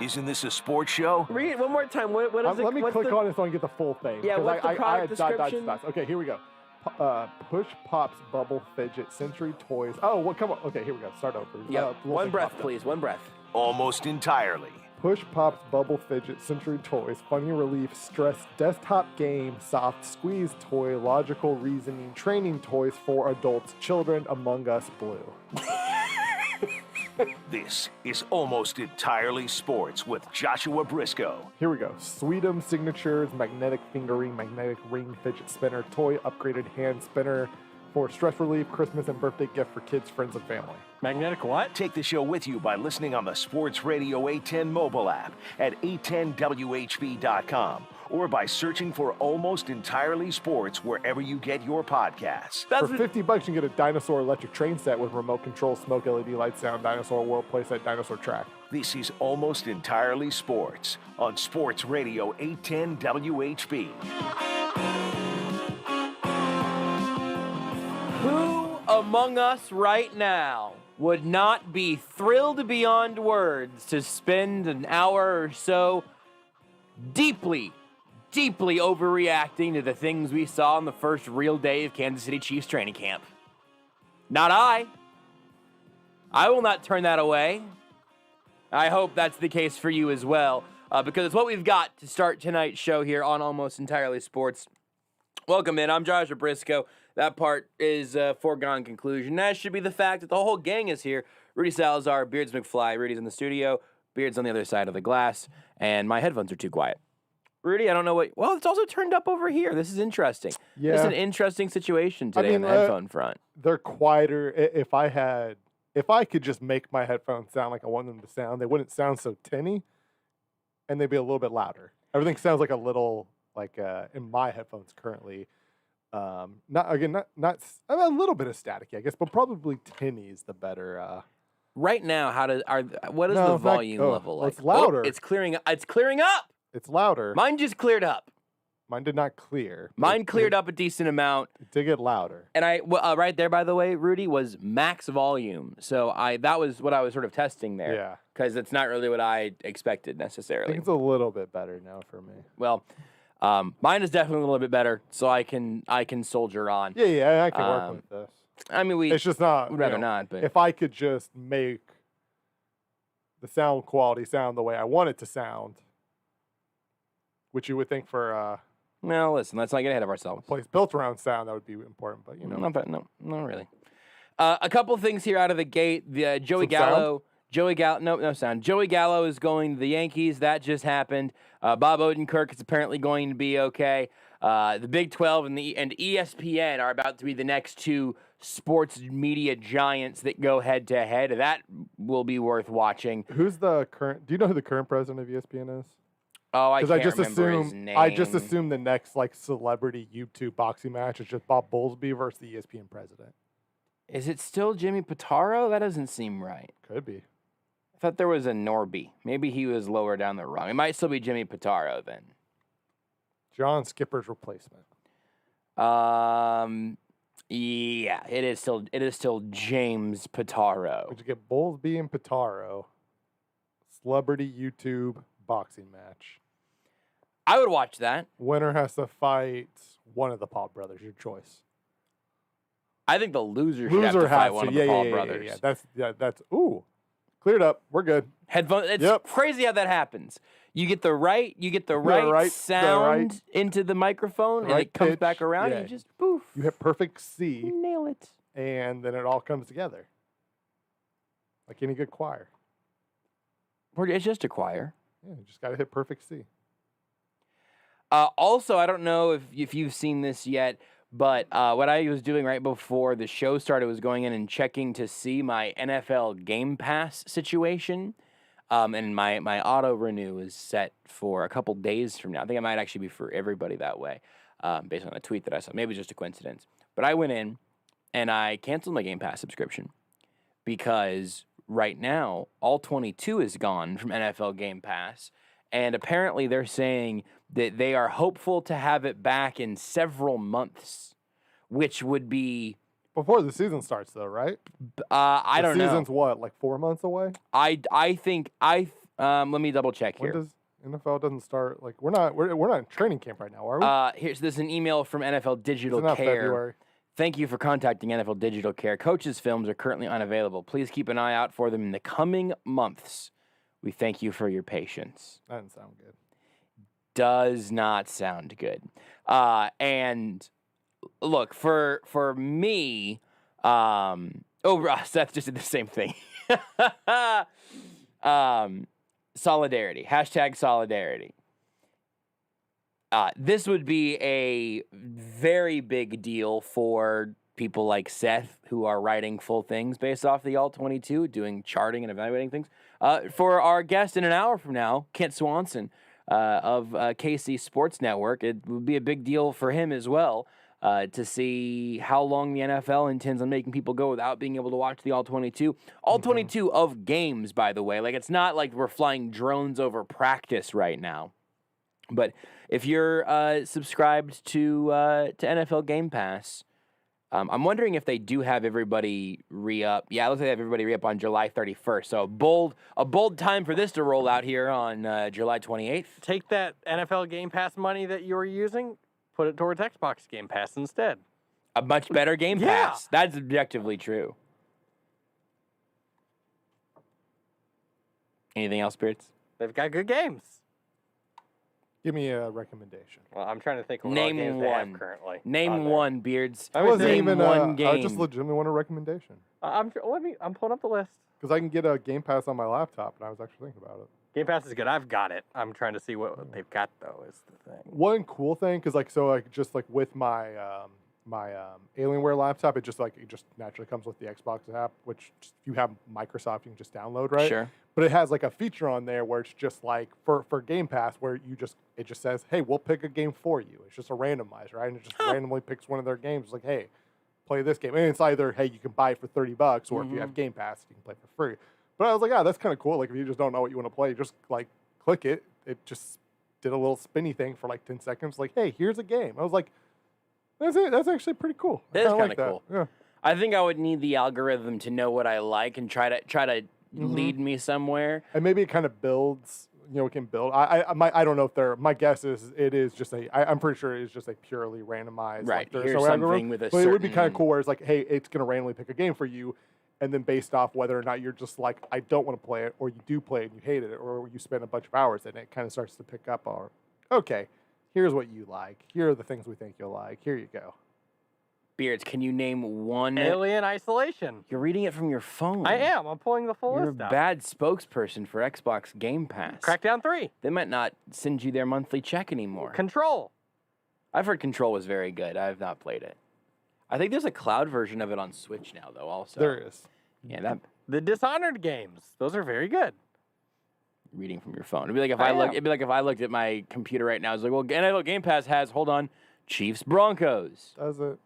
Isn't this a sports show? Read it one more time. What is it? Let me click on it so I can get the full thing. Yeah, what's the product description? Okay, here we go. Push Pops Bubble Fidget Sensory Toys. Oh, well, come on. Okay, here we go. Start over. Yeah, one breath, please. One breath. Almost entirely. Push Pops Bubble Fidget Sensory Toys. Funny relief, stress, desktop game, soft squeeze toy, logical reasoning, training toys for adults, children, Among Us, Blue. This is Almost Entirely Sports with Joshua Brisco. Here we go. Sweetum Signatures, magnetic fingering, magnetic ring fidget spinner, toy upgraded hand spinner for stress relief, Christmas and birthday gift for kids, friends, and family. Magnetic what? Take the show with you by listening on the Sports Radio 810 mobile app at 810WHB.com or by searching for Almost Entirely Sports wherever you get your podcasts. For $50, you can get a dinosaur electric train set with remote control, smoke, LED light, sound, dinosaur world playset, dinosaur track. This is Almost Entirely Sports on Sports Radio 810 WHB. Who among us right now would not be thrilled beyond words to spend an hour or so deeply overreacting to the things we saw on the first real day of Kansas City Chiefs training camp? Not I. I will not turn that away. I hope that's the case for you as well, because it's what we've got to start tonight's show here on Almost Entirely Sports. Welcome in. I'm Joshua Brisco. That part is a foregone conclusion. That should be the fact that the whole gang is here. Rudy Salazar, Beards McFly. Rudy's in the studio. Beard's on the other side of the glass. And my headphones are too quiet. Rudy, I don't know what... Well, it's also turned up over here. This is interesting. Yeah. This is an interesting situation today on the headphone front. They're quieter. If I could just make my headphones sound like I want them to sound, they wouldn't sound so tinny, and they'd be a little bit louder. Everything sounds like a little, in my headphones currently, not a little bit of staticky, I guess, but probably tinny is the better. Right now, what is the volume level like? It's louder. Oh, it's clearing up. It's louder. Mine just cleared up. Mine did not clear. Mine cleared up a decent amount. It did get louder. And right there, by the way, Rudy, was max volume. So that was what I was sort of testing there. Yeah. Because it's not really what I expected I necessarily. think it's a little bit better now for me. Well, mine is definitely a little bit better, so I can soldier on. Yeah, I can work with this. I mean, it's just not. We'd rather not, but if I could just make the sound quality sound the way I want it to sound, which you would think for well, listen, let's not get ahead of ourselves. A place built around sound, that would be important, but no, not really. A couple things here out of the gate. The Joey Gallo. No sound. Joey Gallo is going to the Yankees. That just happened. Bob Odenkirk is apparently going to be okay. The Big 12 and ESPN are about to be the next two sports media giants that go head to head. That will be worth watching. Who's the current? Do you know who the current president of ESPN is? Oh, I can't remember his name. I just assume the next celebrity YouTube boxing match is just Bob Bowlesby versus the ESPN president. Is it still Jimmy Pitaro? That doesn't seem right. Could be. I thought there was a Norby. Maybe he was lower down the rung. It might still be Jimmy Pitaro then. John Skipper's replacement. Yeah, it is still James Pitaro. Would you get Bowlesby and Pitaro? Celebrity YouTube boxing match. I would watch that. Winner has to fight one of the Paul brothers. Your choice. I think the loser should have to fight one of the Paul brothers. That's cleared up. We're good. Headphones. It's crazy how that happens. You get the right sound into the microphone, and it comes back around, and you just poof. You hit perfect C. Nail it. And then it all comes together. Like any good choir. It's just a choir. Yeah, you just got to hit perfect C. Also, I don't know if you've seen this yet, but what I was doing right before the show started was going in and checking to see my NFL Game Pass situation. And my auto renew is set for a couple days from now. I think it might actually be for everybody that way, based on a tweet that I saw. Maybe it's just a coincidence. But I went in and I canceled my Game Pass subscription because right now all 22 is gone from NFL Game Pass. And apparently they're saying that they are hopeful to have it back in several months, which would be... Before the season starts, though, right? I don't know. The season's what, 4 months away? I think Let me double check When here. does NFL doesn't start? Like we're not in training camp right now, are we? This is an email from NFL Digital Isn't that Care. February? Thank you for contacting NFL Digital Care. Coaches' films are currently unavailable. Please keep an eye out for them in the coming months. We thank you for your patience. That doesn't sound good. Does not sound good. And look, for me, Seth just did the same thing. Solidarity. Hashtag solidarity. This would be a very big deal for people like Seth who are writing full things based off the All-22, doing charting and evaluating things. For our guest in an hour from now, Kent Swanson of KC Sports Network, it would be a big deal for him as well to see how long the NFL intends on making people go without being able to watch the All-22. All-22 of games, by the way. Like, it's not like we're flying drones over practice right now. But if you're subscribed to NFL Game Pass, I'm wondering if they do have everybody re-up. Yeah, it looks like they have everybody re-up on July 31st. So a bold time for this to roll out here on July 28th. Take that NFL Game Pass money that you were using, put it towards Xbox Game Pass instead. A much better Game Yeah. Pass. That's objectively true. Anything else, Spirits? They've got good games. Give me a recommendation. Well, I'm trying to think of what Name games they one. have currently. Name on there. one, Beards. I wasn't Name even one I just game. legitimately want a recommendation I'm pulling up the list. because I can get a Game Pass on my laptop, and I was actually thinking about it. Game Pass is good. I've got it. I'm trying to see what they've got though. Is the thing. One cool thing, because just with my Alienware laptop, it just naturally comes with the Xbox app, which if you have Microsoft, you can just download, right? Sure. But it has like a feature on there where it's just like for Game Pass, where it just says, hey, we'll pick a game for you. It's just a randomizer, right? And it just randomly picks one of their games. It's like, hey, play this game. And it's either, hey, you can buy it for $30, or if you have Game Pass, you can play for free. But I was like, that's kind of cool. Like if you just don't know what you want to play, just like click it. It just did a little spinny thing for like 10 seconds. Like, hey, here's a game. I was like, that's it. That's actually pretty cool. It is kinda kind like of that. cool. Yeah. I think I would need the algorithm to know what I like and try to lead me somewhere. And maybe it kind of builds, it can build. I don't know if my guess is it is just I'm pretty sure it is just a purely randomized. Right, Like, there's here's no something algorithm, with a but it would be kind of certain- cool where it's like, hey, it's going to randomly pick a game for you. And then based off whether or not you're just like, I don't want to play it, or you do play it and you hated it, or you spend a bunch of hours in it, it kind of starts to pick up our, okay, here's what you like. Here are the things we think you'll like. Here you go. Beards, can you name one? Alien Isolation. You're reading it from your phone. I am. I'm pulling the full You're a list up. bad spokesperson for Xbox Game Pass. Crackdown 3. They might not send you their monthly check anymore. Control. I've heard Control was very good. I have not played it. I think there's a cloud version of it on Switch now, though. Also, There is. Yeah, that The Dishonored games. Those are very good. reading from your phone. It'd be like if I It'd am. be like if I looked at my computer right now. I was like, well, NFL Game Pass has. Hold on, Chiefs Broncos. Does it?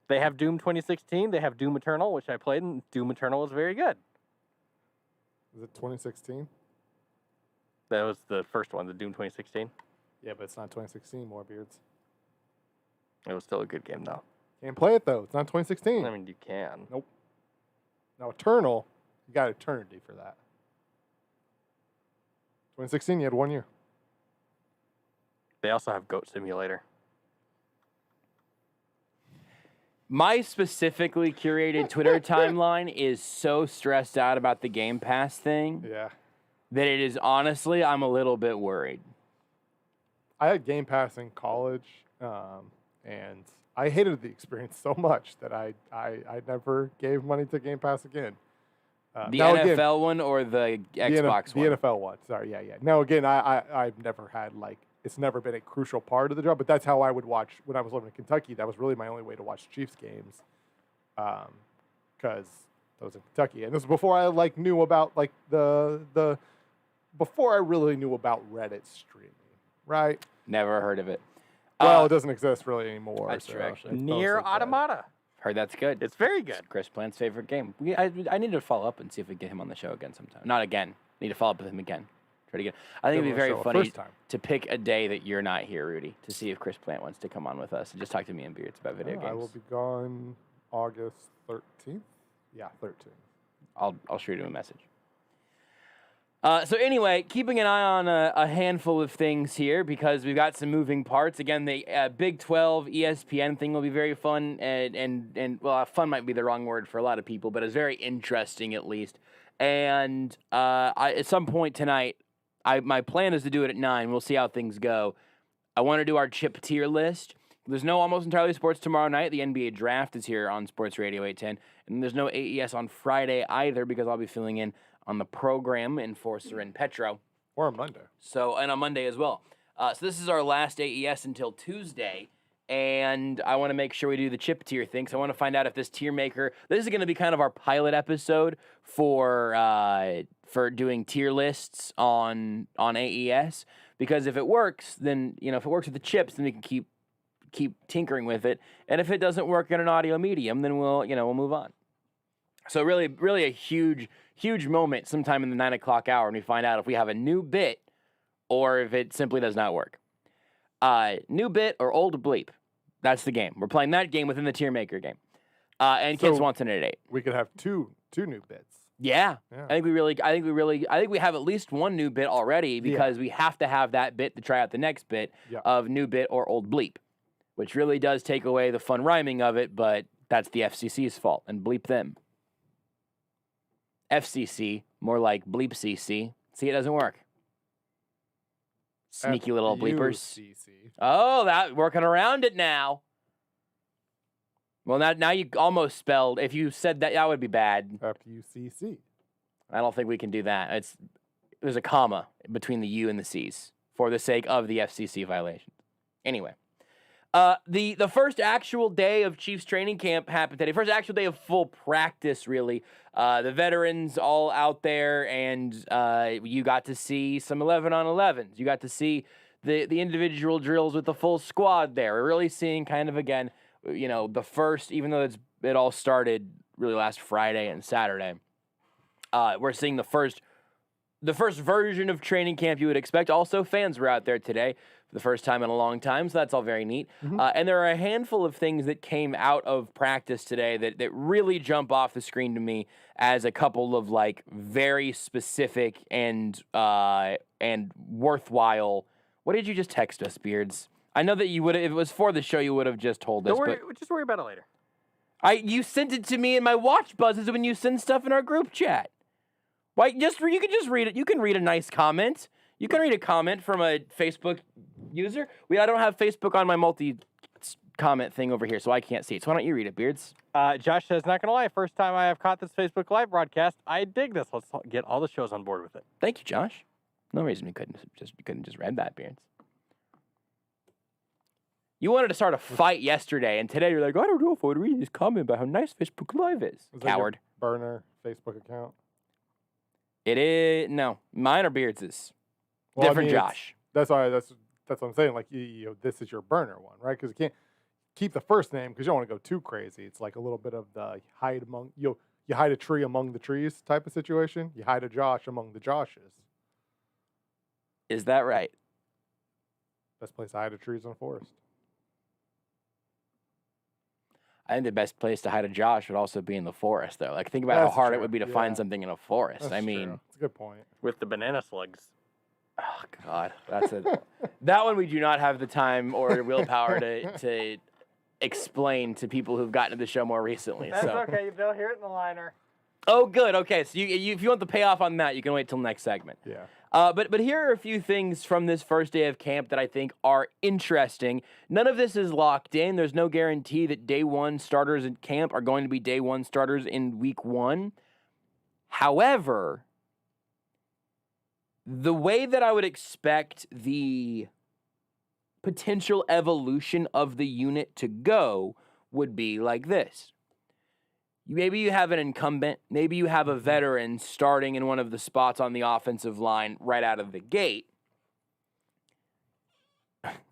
They have Doom 2016. They have Doom Eternal, which I played, and Doom Eternal was very good. Is it 2016? That was the first one, the Doom 2016. Yeah, but it's not 2016 more, Beards. It was still a good game, though. Can't play it, though. It's not 2016. I mean, you can. Now, Eternal, you got Eternity for that. 2016, you had 1 year. They also have Goat Simulator. My specifically curated Twitter timeline is so stressed out about the Game Pass thing Yeah. that it is honestly, I'm a little bit worried. I had Game Pass in college, and I hated the experience so much that I never gave money to Game Pass again. The now NFL again, one or the Xbox the one? NFL one. Sorry, yeah. Now again, I've never had it's never been a crucial part of the job, but that's how I would watch when I was living in Kentucky. That was really my only way to watch Chiefs games, because I was in Kentucky, and this was before I knew about before I really knew about Reddit streaming, right? Never heard of it. Well, it doesn't exist really anymore. That's true, actually. it's Near mostly dead. Automata. Heard that's good. It's very good. It's Chris Plant's favorite game. I need to follow up and see if we can get him on the show again sometime. Not again. Need to follow up with him again. Try to get. I think it'd be Give him a very show a funny first time. to pick a day that you're not here, Rudy, to see if Chris Plant wants to come on with us and just talk to me and Beards about video games. I will be gone August 13th. Yeah, 13th. I'll shoot him a message. So anyway, keeping an eye on a handful of things here because we've got some moving parts. Again, the Big 12 ESPN thing will be very fun, and well, fun might be the wrong word for a lot of people, but it's very interesting at least. And at some point tonight, my plan is to do it at 9. We'll see how things go. I want to do our chip tier list. There's no Almost Entirely Sports tomorrow night. The NBA Draft is here on Sports Radio 810. And there's no AES on Friday either because I'll be filling in on the program, Enforcer and Petro. Or on Monday. So, and on Monday as well. So this is our last AES until Tuesday. And I want to make sure we do the chip tier thing. So I want to find out if this tier maker, this is going to be kind of our pilot episode for doing tier lists on AES. Because if it works, then, if it works with the chips, then we can keep tinkering with it. And if it doesn't work in an audio medium, then we'll move on. So really, really a huge moment sometime in the 9 o'clock hour when we find out if we have a new bit or if it simply does not work. New bit or old bleep. That's the game. We're playing that game within the tier maker game. And Kid Swanson at 8. We could have two new bits. Yeah. I think we have at least one new bit already because we have to have that bit to try out the next bit of new bit or old bleep, which really does take away the fun rhyming of it, but that's the FCC's fault, and bleep them. FCC, more like bleep CC. See, it doesn't work. Sneaky little bleepers. FUCC. Oh, that working around it now. Well, now you almost spelled. If you said that, that would be bad. FUCC. I don't think we can do that. There's a comma between the U and the C's for the sake of the FCC violations. Anyway, the first actual day of Chiefs training camp happened today. First actual day of full practice, really. The veterans all out there, and you got to see some 11-on-11s. You got to see the individual drills with the full squad there. We're really seeing kind of, again, the first, even though it all started really last Friday and Saturday, we're seeing the first version of training camp you would expect. Also, fans were out there today for the first time in a long time, so that's all very neat. Mm-hmm. And there are a handful of things that came out of practice today that really jump off the screen to me as a couple of very specific and worthwhile. What did you just text us, Beards? I know that you would have, if it was for the show, you would have just told us. Just worry about it later. You sent it to me in my watch buzzes when you send stuff in our group chat. Why? You can just read it. You can read a nice comment. You can read a comment from a Facebook user. I don't have Facebook on my multi-comment thing over here, so I can't see it. So why don't you read it, Beards? Josh says, not gonna lie, first time I have caught this Facebook Live broadcast. I dig this. Let's get all the shows on board with it. Thank you, Josh. No reason you couldn't just read that, Beards. You wanted to start a fight yesterday, and today you're like, I don't know if I would read this comment about how nice Facebook Live is. Coward. Burner Facebook account. It is no, mine or Beards'. Well, different, Josh. That's what I'm saying. This is your burner one, right? Because you can't keep the first name because you don't want to go too crazy. It's like a little bit of the hide among you hide a tree among the trees type of situation. You hide a Josh among the Joshes. Is that right? Best place to hide a tree is in a forest. I think the best place to hide a Josh would also be in the forest, though. Think about how hard it would be to find something in a forest. That's true. That's a good point. With the banana slugs. Oh, God. That one we do not have the time or willpower to explain to people who've gotten to the show more recently. That's okay. They'll hear it in the liner. Oh, good. Okay, so if you want the payoff on that, you can wait till next segment. Yeah. But here are a few things from this first day of camp that I think are interesting. None of this is locked in. There's no guarantee that day one starters in camp are going to be day one starters in week one. However, the way that I would expect the potential evolution of the unit to go would be like this. Maybe you have an incumbent, maybe you have a veteran starting in one of the spots on the offensive line right out of the gate.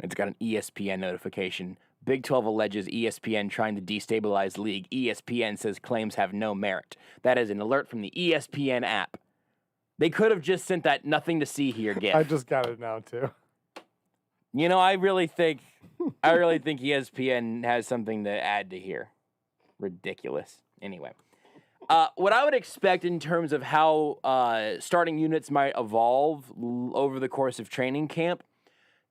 It's got an ESPN notification. Big 12 alleges ESPN trying to destabilize league. ESPN says claims have no merit. That is an alert from the ESPN app. They could have just sent that nothing to see here gif. I just got it now too. I really think ESPN has something to add to here. Ridiculous. Anyway, What I would expect in terms of how starting units might evolve over the course of training camp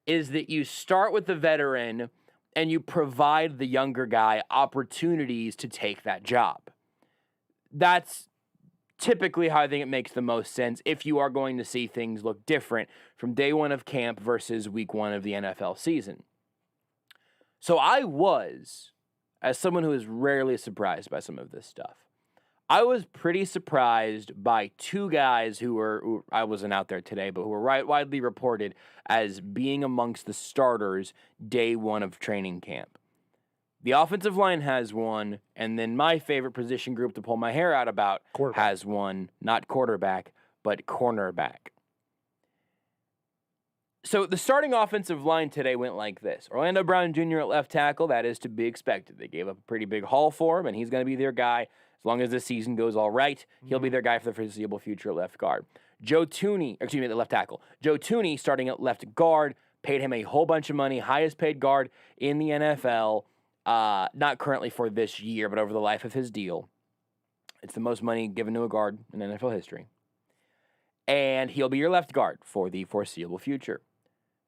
is that you start with the veteran and you provide the younger guy opportunities to take that job. That's typically how I think it makes the most sense if you are going to see things look different from day one of camp versus week one of the NFL season. So I was, as someone who is rarely surprised by some of this stuff, I was pretty surprised by two guys who I wasn't out there today, but who were widely reported as being amongst the starters day one of training camp. The offensive line has one, and then my favorite position group to pull my hair out about has one, not quarterback, but cornerback. So the starting offensive line today went like this. Orlando Brown Jr. at left tackle, that is to be expected. They gave up a pretty big haul for him, and he's going to be their guy. As long as this season goes all right, he'll be their guy for the foreseeable future at left guard. At left tackle. Joe Tooney starting at left guard, paid him a whole bunch of money, highest paid guard in the NFL. Not currently for this year, but over the life of his deal. It's the most money given to a guard in NFL history. And he'll be your left guard for the foreseeable future.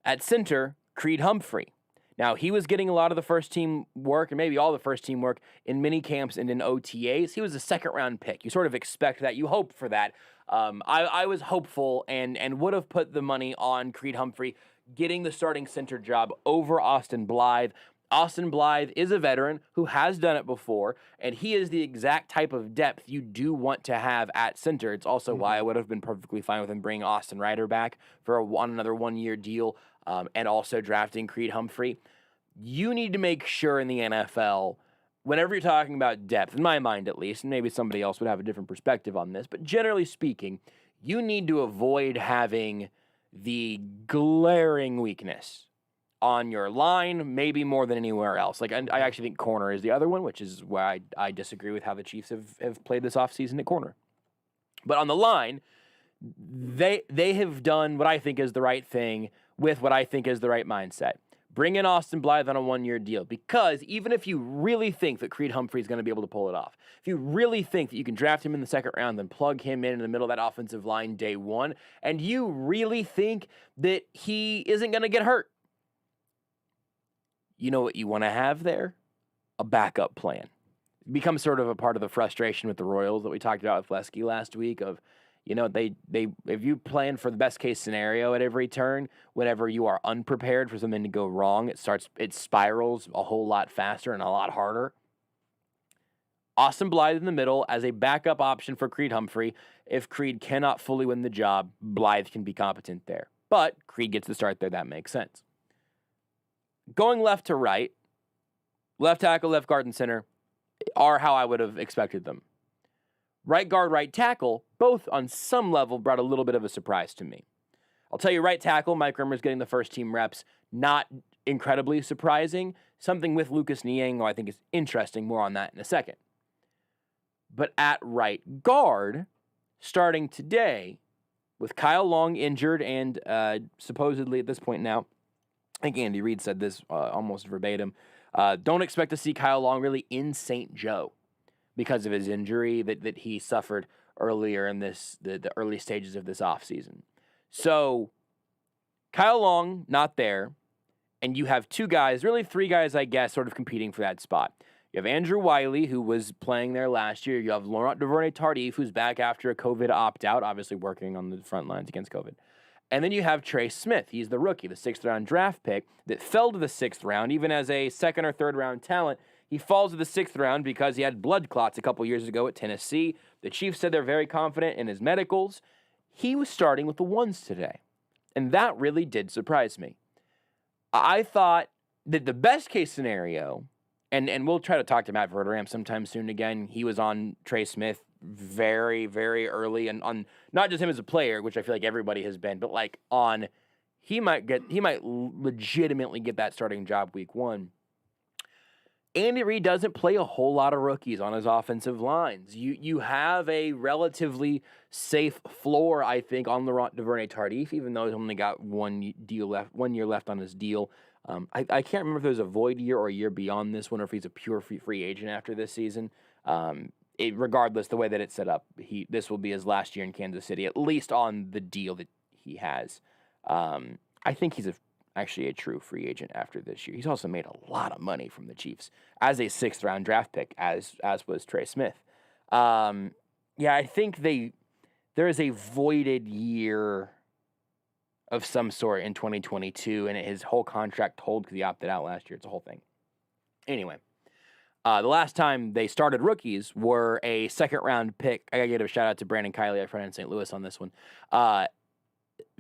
At center, Creed Humphrey. Now, he was getting a lot of the first team work, and maybe all the first team work, in mini camps and in OTAs. He was a second-round pick. You sort of expect that. You hope for that. I was hopeful and would have put the money on Creed Humphrey getting the starting center job over Austin Blythe. Austin Blythe is a veteran who has done it before, and he is the exact type of depth you do want to have at center. It's also why I would have been perfectly fine with him bringing Austin Ryder back for another one-year deal, and also drafting Creed Humphrey. You need to make sure in the NFL, whenever you're talking about depth, in my mind at least, and maybe somebody else would have a different perspective on this, but generally speaking, you need to avoid having the glaring weakness on your line, maybe more than anywhere else. Like, I actually think corner is the other one, which is why I disagree with how the Chiefs have played this offseason at corner. But on the line, they have done what I think is the right thing with what I think is the right mindset. Bring in Austin Blythe on a one-year deal, because even if you really think that Creed Humphrey is going to be able to pull it off, if you really think that you can draft him in the second round, then plug him in the middle of that offensive line day one, and you really think that he isn't going to get hurt, you know what you want to have there? A backup plan. It becomes sort of a part of the frustration with the Royals that we talked about with Lesky last week of, you know, they if you plan for the best case scenario at every turn, whenever you are unprepared for something to go wrong, it spirals a whole lot faster and a lot harder. Austin Blythe in the middle as a backup option for Creed Humphrey. If Creed cannot fully win the job, Blythe can be competent there. But Creed gets the start there, that makes sense. Going left to right, left tackle, left guard, and center are how I would have expected them. Right guard, right tackle, both on some level brought a little bit of a surprise to me. I'll tell you, right tackle, Mike Rimmer's getting the first team reps, not incredibly surprising. Something with Lucas Nyong'o I think is interesting, more on that in a second. But at right guard, starting today, with Kyle Long injured and supposedly at this point now, I think Andy Reid said this almost verbatim, don't expect to see Kyle Long really in St. Joe because of his injury that he suffered earlier in the early stages of this offseason. So Kyle Long not there, and you have two guys, really three guys, I guess, sort of competing for that spot. You have Andrew Wiley, who was playing there last year. You have Laurent Duvernay-Tardif, who's back after a COVID opt-out, obviously working on the front lines against COVID. And then you have Trey Smith. He's the rookie, the sixth-round draft pick that fell to the sixth round, even as a second- or third-round talent. He falls to the sixth round because he had blood clots a couple years ago at Tennessee. The Chiefs said they're very confident in his medicals. He was starting with the ones today, and that really did surprise me. I thought that the best-case scenario, and we'll try to talk to Matt Verderame sometime soon again. He was on Trey Smith very, very early, and on not just him as a player, which I feel like everybody has been, but like on he might legitimately get that starting job week one. Andy Reid doesn't play a whole lot of rookies on his offensive lines. You have a relatively safe floor, I think, on Laurent Duvernay-Tardif, even though he's only got 1 year left on his deal. I can't remember if there's a void year or a year beyond this one, or if he's a pure free agent after this season. regardless, the way that it's set up, this will be his last year in Kansas City, at least on the deal that he has. I think he's actually a true free agent after this year. He's also made a lot of money from the Chiefs as a 6th-round draft pick, as was Trey Smith. I think there is a voided year of some sort in 2022, and his whole contract told because he opted out last year. It's a whole thing. Anyway, the last time they started rookies were a 2nd-round pick. I got to give a shout-out to Brandon Kiley, our friend in St. Louis, on this one.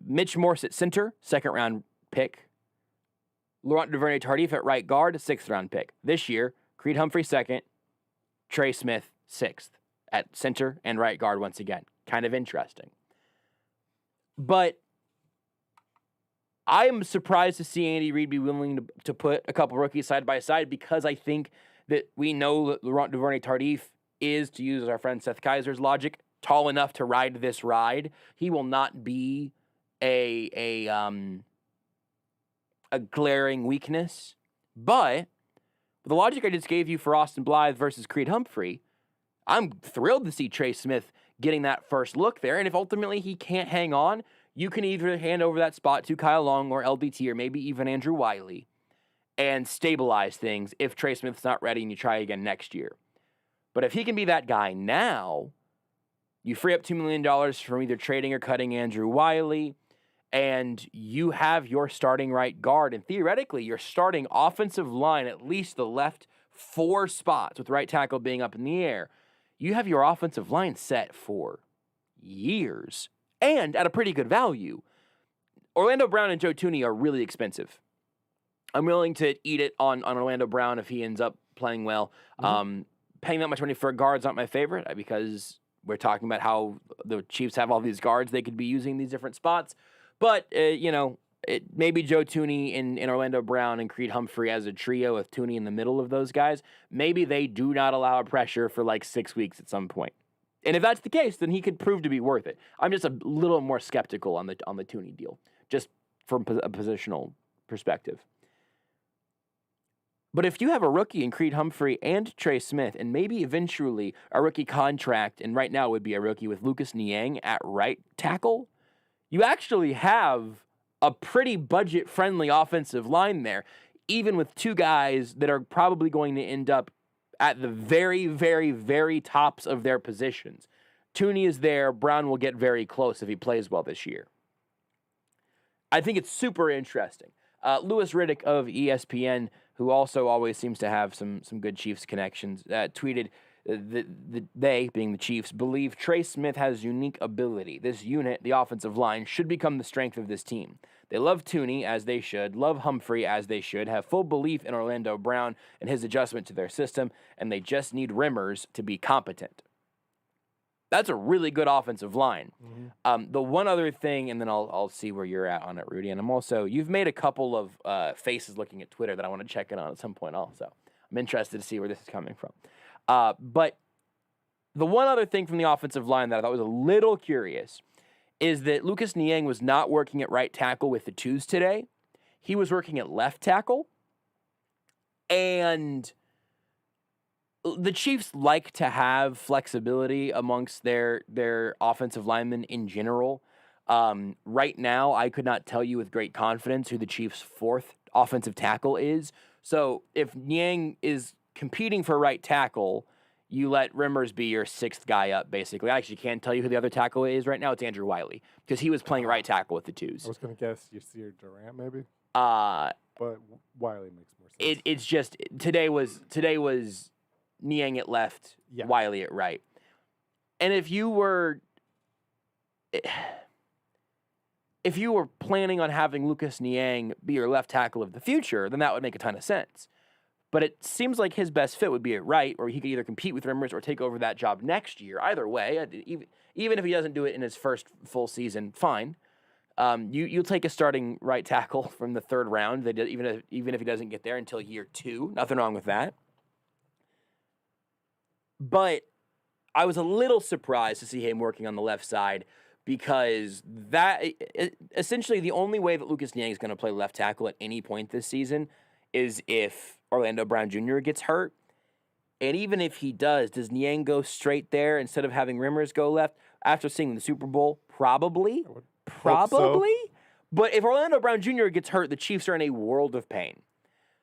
Mitch Morse at center, 2nd-round pick. Laurent Duvernay-Tardif at right guard, 6th-round pick. This year, Creed Humphrey 2nd, Trey Smith 6th at center and right guard once again. Kind of interesting. But I'm surprised to see Andy Reid be willing to put a couple rookies side by side, because I think that we know that Laurent Duvernay-Tardif is, to use our friend Seth Kaiser's logic, tall enough to ride this ride. He will not be a glaring weakness. But the logic I just gave you for Austin Blythe versus Creed Humphrey, I'm thrilled to see Trey Smith getting that first look there. And if ultimately he can't hang on, you can either hand over that spot to Kyle Long or LDT or maybe even Andrew Wiley and stabilize things if Trey Smith's not ready and you try again next year. But if he can be that guy now, you free up $2 million from either trading or cutting Andrew Wiley, and you have your starting right guard, and theoretically your starting offensive line, at least the left 4 spots with right tackle being up in the air. You have your offensive line set for years and at a pretty good value. Orlando Brown and Joe Thuney are really expensive. I'm willing to eat it on Orlando Brown if he ends up playing well. Paying that much money for a guard's not my favorite, because we're talking about how the Chiefs have all these guards they could be using these different spots. But, maybe Joe Thuney and Orlando Brown and Creed Humphrey as a trio with Thuney in the middle of those guys, maybe they do not allow pressure for like 6 weeks at some point. And if that's the case, then he could prove to be worth it. I'm just a little more skeptical on the Thuney deal, just from a positional perspective. But if you have a rookie in Creed Humphrey and Trey Smith, and maybe eventually a rookie contract, and right now would be a rookie with Lucas Niang at right tackle, you actually have a pretty budget-friendly offensive line there, even with 2 guys that are probably going to end up at the very, very, very tops of their positions. Thuney is there. Brown will get very close if he plays well this year. I think it's super interesting. Louis Riddick of ESPN, who also always seems to have some good Chiefs connections, tweeted, they, being the Chiefs, believe Trey Smith has unique ability. This unit, the offensive line, should become the strength of this team. They love Thuney, as they should, love Humphrey, as they should, have full belief in Orlando Brown and his adjustment to their system, and they just need Rimmers to be competent. That's a really good offensive line. The one other thing, and then I'll see where you're at on it, Rudy, and you've made a couple of faces looking at Twitter that I want to check in on at some point also. I'm interested to see where this is coming from. But the one other thing from the offensive line that I thought was a little curious is that Lucas Niang was not working at right tackle with the 2s today. He was working at left tackle. And the Chiefs like to have flexibility amongst their offensive linemen in general. Right now, I could not tell you with great confidence who the Chiefs' 4th offensive tackle is. So if Niang is competing for right tackle, you let Rimmers be your 6th guy up, basically. I actually can't tell you who the other tackle is right now. It's Andrew Wiley, because he was playing right tackle with the 2s. I was going to guess Yasir Durant, maybe. But Wiley makes more sense. It's just today was Niang at left, Wiley at right. And if you were planning on having Lucas Niang be your left tackle of the future, then that would make a ton of sense. But it seems like his best fit would be at right, or he could either compete with Rimmers or take over that job next year. Either way, even if he doesn't do it in his first full season, fine. You'll take a starting right tackle from the 3rd round, even if he doesn't get there until year 2. Nothing wrong with that. But I was a little surprised to see him working on the left side, because that essentially the only way that Lucas Niang is going to play left tackle at any point this season is if Orlando Brown Jr. gets hurt. And even if he does Niang go straight there instead of having Rimmers go left? After seeing the Super Bowl, probably. Probably. so. But if Orlando Brown Jr. gets hurt, the Chiefs are in a world of pain.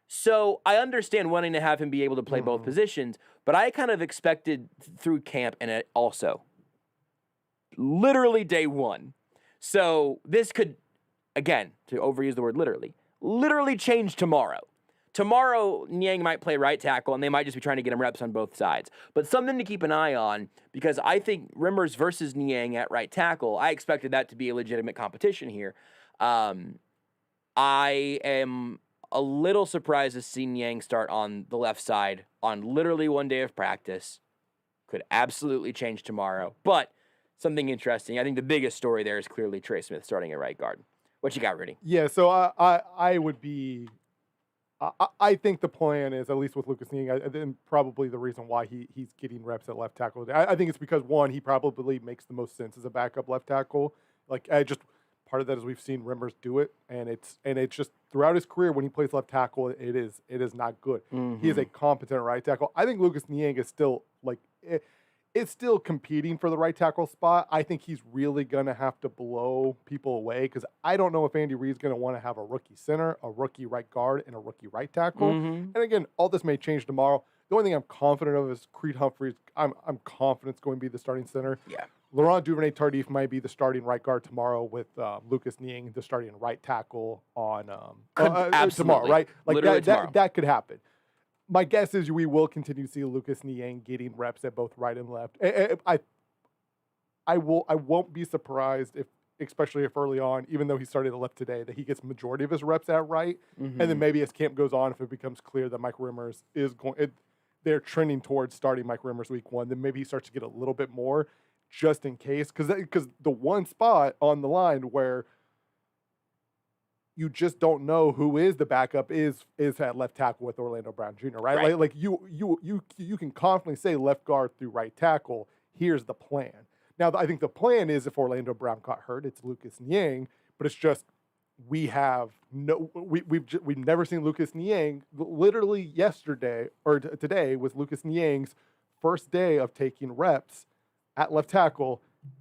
So I understand wanting to have him be able to play both positions, but I kind of expected through camp and it also literally day one. So this could, again, to overuse the word literally change tomorrow. Tomorrow, Niang might play right tackle, and they might just be trying to get him reps on both sides. But something to keep an eye on, because I think Rimmers versus Niang at right tackle, I expected that to be a legitimate competition here. I am a little surprised to see Niang start on the left side on literally one day of practice. Could absolutely change tomorrow. But something interesting, I think the biggest story there is clearly Trey Smith starting at right guard. What you got, Rudy? Yeah, so I would be. I think the plan is, at least with Lucas Niang, and probably the reason why he's getting reps at left tackle. I think it's because, one, he probably makes the most sense as a backup left tackle. Like, part of that is we've seen Rimmers do it, and it's just throughout his career when he plays left tackle, it is not good. He is a competent right tackle. I think Lucas Niang is still it's still competing for the right tackle spot. I think he's really going to have to blow people away because I don't know if Andy Reid's going to want to have a rookie center, a rookie right guard, and a rookie right tackle. And again, all this may change tomorrow. The only thing I'm confident of is Creed Humphreys. I'm confident it's going to be the starting center. Yeah. Laurent Duvernay-Tardif might be the starting right guard tomorrow with Lucas Niang the starting right tackle on tomorrow, right? Like that could happen. My guess is we will continue to see Lucas Niang getting reps at both right and left. I won't be surprised if, especially if early on, even though he started at left today, that he gets majority of his reps at right, and then maybe as camp goes on, if it becomes clear that Mike Rimmers is they're trending towards starting Mike Rimmers week one, then maybe he starts to get a little bit more, just in case, because the one spot on the line where you just don't know who is the backup is at left tackle with Orlando Brown Jr., right? Like you can confidently say left guard through right tackle. Here's the plan. Now, I think the plan is if Orlando Brown got hurt, it's Lucas Niang, but it's just we've never seen Lucas Niang. Literally yesterday or today was Lucas Niang's first day of taking reps at left tackle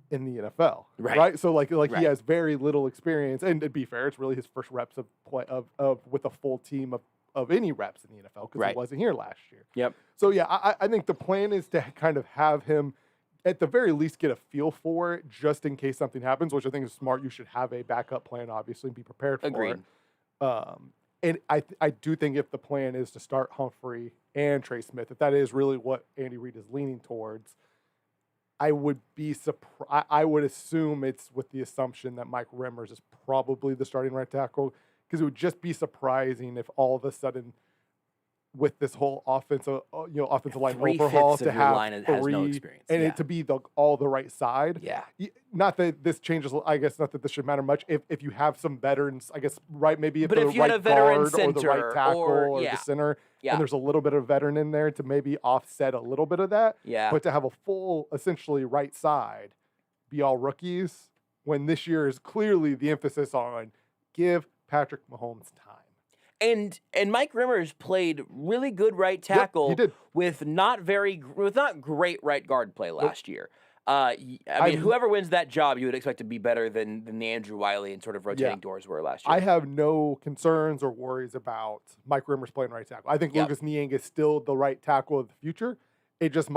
in the NFL, right? So he has very little experience, and to be fair, it's really his first reps of play of with a full team of any reps in the NFL because he wasn't here last year. Yep. So yeah, I think the plan is to kind of have him at the very least get a feel for it just in case something happens, which I think is smart. You should have a backup plan, obviously, and be prepared for it. And I do think if the plan is to start Humphrey and Trey Smith, if that is really what Andy Reid is leaning towards, I would be surprised. I would assume it's with the assumption that Mike Rimmers is probably the starting right tackle, because it would just be surprising if all of a sudden, with this whole offensive line overhaul, to have three no experience. And it to be all the right side. Yeah. Not that this changes. I guess not that this should matter much. If you have some veterans, I guess maybe if but the if you right had a veteran guard or the right tackle or the center. Yeah. And there's a little bit of veteran in there to maybe offset a little bit of that. Yeah. But to have a full, essentially, right side be all rookies, when this year is clearly the emphasis on give Patrick Mahomes time. And Mike Rimmers played really good right tackle with not great right guard play last year. I mean, whoever wins that job, you would expect to be better than the Andrew Wiley and sort of rotating doors were last year. I have no concerns or worries about Mike Rimmers playing right tackle. I think Lucas Niang is still the right tackle of the future. It just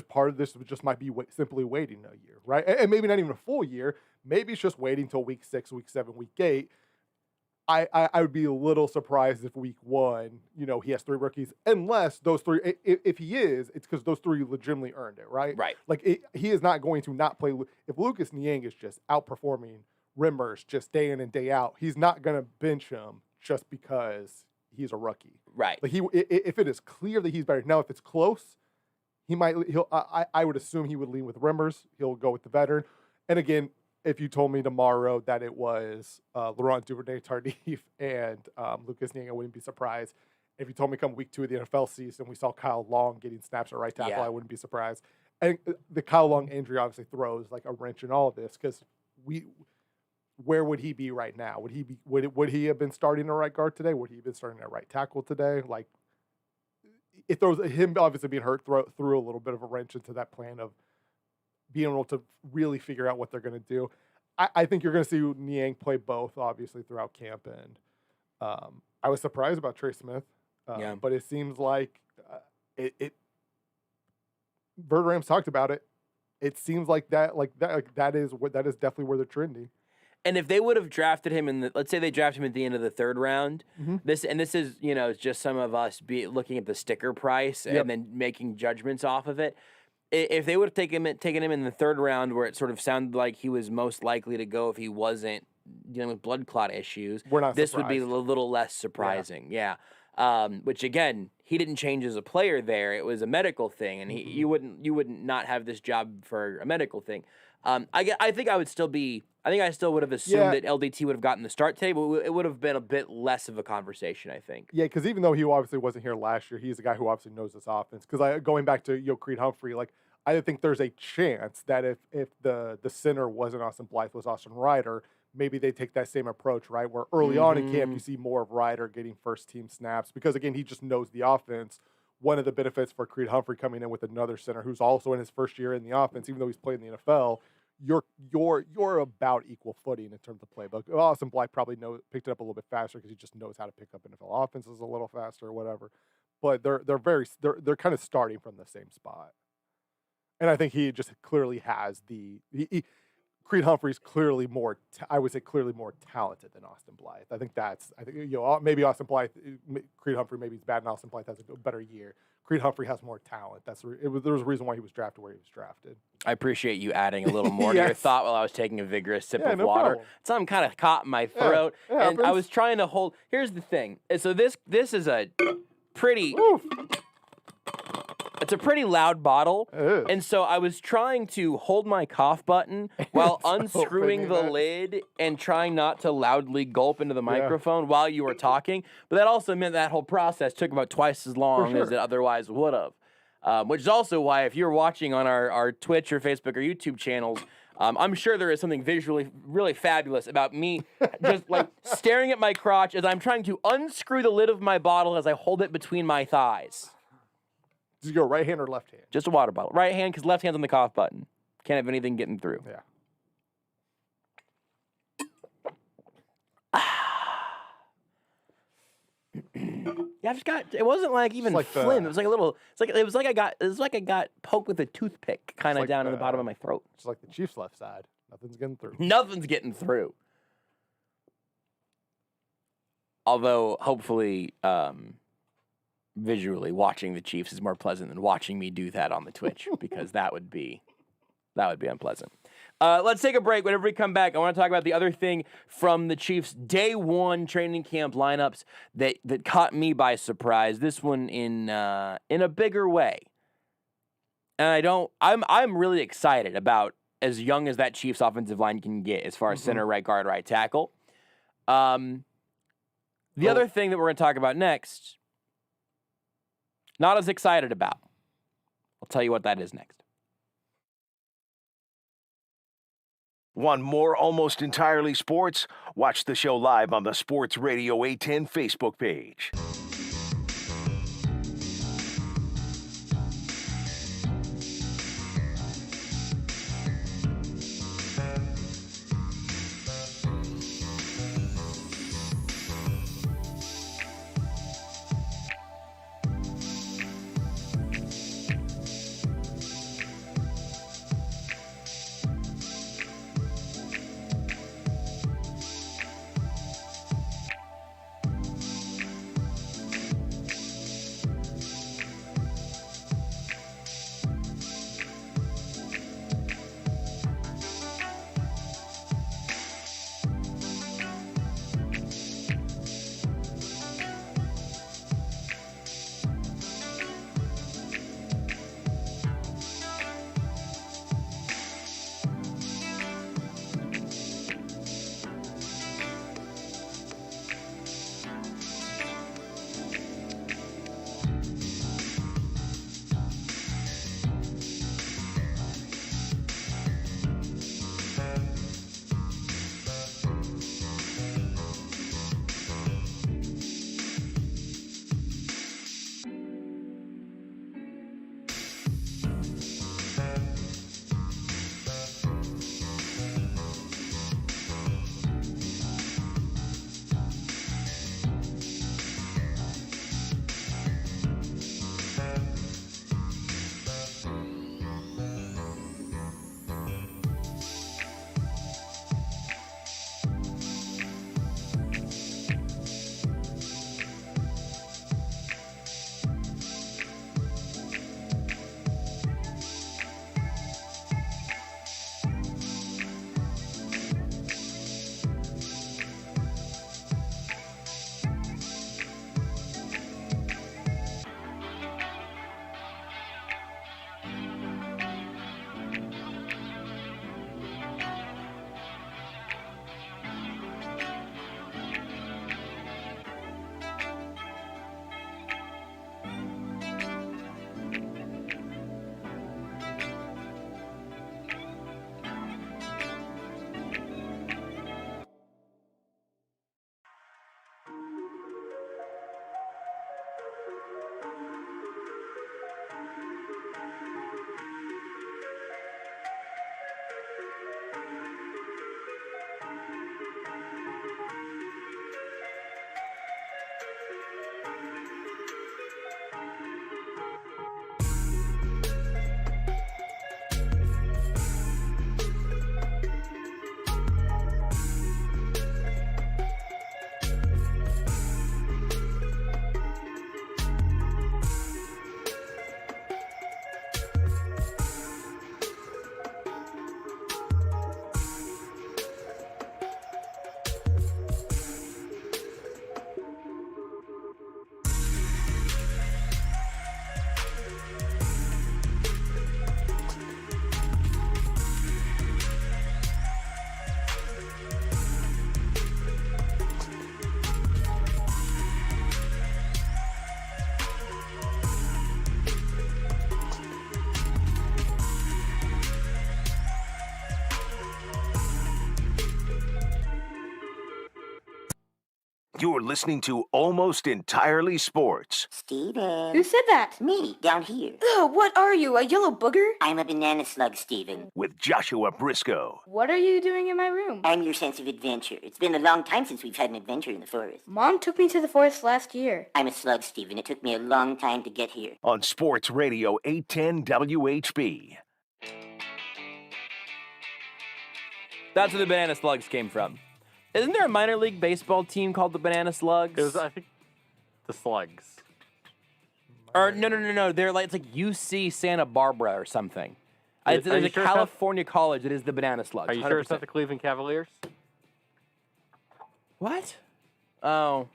part of this just might be simply waiting a year, right? And maybe not even a full year. Maybe it's just waiting till week 6, week 7, week 8. I would be a little surprised if week 1, he has 3 rookies, unless those 3, if he is, it's because those 3 legitimately earned it, right? Right. He is not going to not play. If Lucas Niang is just outperforming Rimmers just day in and day out, he's not going to bench him just because he's a rookie. Right. If it is clear that he's better. Now, if it's close, I would assume he would lean with Rimmers. He'll go with the veteran. And again, if you told me tomorrow that it was Laurent Duvernay-Tardif and Lucas Niang, I wouldn't be surprised. If you told me come week 2 of the NFL season, we saw Kyle Long getting snaps at right tackle, I wouldn't be surprised. And the Kyle Long injury obviously throws like a wrench in all of this, because where would he be right now? Would he have been starting at right guard today? Would he have been starting at right tackle today? Like, it throws him obviously being hurt threw a little bit of a wrench into that plan of being able to really figure out what they're going to do. I think you're going to see Niang play both, obviously, throughout camp. And I was surprised about Trey Smith, but it seems like Bird Rams talked about it. It seems like that is definitely where they're trending. And if they would have drafted him let's say they drafted him at the end of the 3rd round, this is just some of us looking at the sticker price and then making judgments off of it. If they would have taken him in the 3rd round, where it sort of sounded like he was most likely to go if he wasn't dealing with blood clot issues, this would be a little less surprising. Yeah. Which again, he didn't change as a player there. It was a medical thing, and you wouldn't not have this job for a medical thing. I think I still would have assumed that LDT would have gotten the start today, but it would have been a bit less of a conversation, I think. Yeah, because even though he obviously wasn't here last year, he's a guy who obviously knows this offense. Because going back to Creed Humphrey, I think there's a chance that if the center wasn't Austin Blythe, was Austin Ryder, maybe they take that same approach, right? Where early on in camp, you see more of Ryder getting first-team snaps because, again, he just knows the offense. One of the benefits for Creed Humphrey coming in with another center who's also in his first year in the offense, even though he's played in the NFL, you're about equal footing in terms of playbook. Austin Blythe probably picked it up a little bit faster because he just knows how to pick up NFL offenses a little faster or whatever. But they're kind of starting from the same spot. And I think he just clearly has Creed Humphrey's clearly more, I would say clearly more talented than Austin Blythe. I think maybe Austin Blythe, Creed Humphrey maybe he's bad and Austin Blythe has a better year. Creed Humphrey has more talent. There was a reason why he was drafted where he was drafted. I appreciate you adding a little more to your thought while I was taking a vigorous sip of water. Problem. Something kind of caught in my throat, and I was trying to hold. Here's the thing. So this is a pretty. It's a pretty loud bottle, and so I was trying to hold my cough button while unscrewing the lid and trying not to loudly gulp into the microphone while you were talking. But that also meant that whole process took about twice as long as it otherwise would have. Which is also why, if you're watching on our Twitch or Facebook or YouTube channels, I'm sure there is something visually really fabulous about me just staring at my crotch as I'm trying to unscrew the lid of my bottle as I hold it between my thighs. Does you go right hand or left hand? Just a water bottle. Right hand, because left hand's on the cough button. Can't have anything getting through. Yeah, I just got. It wasn't even phlegm. It was like a little. It was like I got poked with a toothpick, kind of down in the bottom of my throat. It's like the Chiefs' left side. Nothing's getting through. Nothing's getting through. Although, hopefully, visually watching the Chiefs is more pleasant than watching me do that on the Twitch, because that would be unpleasant. Let's take a break. Whenever we come back, I want to talk about the other thing from the Chiefs' day one training camp lineups that caught me by surprise. This one in a bigger way. And I'm really excited about as young as that Chiefs offensive line can get as far as center, right guard, right tackle. The other thing that we're going to talk about next, not as excited about. I'll tell you what that is next. Want more Almost Entirely Sports? Watch the show live on the Sports Radio 810 Facebook page. You're listening to Almost Entirely Sports. Steven. Who said that? Me, down here. Ugh, what are you, a yellow booger? I'm a banana slug, Steven. With Joshua Brisco. What are you doing in my room? I'm your sense of adventure. It's been a long time since we've had an adventure in the forest. Mom took me to the forest last year. I'm a slug, Steven. It took me a long time to get here. On Sports Radio 810 WHB. That's where the Banana Slugs came from. Isn't there a minor league baseball team called the Banana Slugs? It was, I think, the Slugs. Or no. They're like it's like UC Santa Barbara or something. Are There's you a sure it's not- California college that is the Banana Slugs. Are you sure it's 100%. not the Cleveland Cavaliers? What? Oh.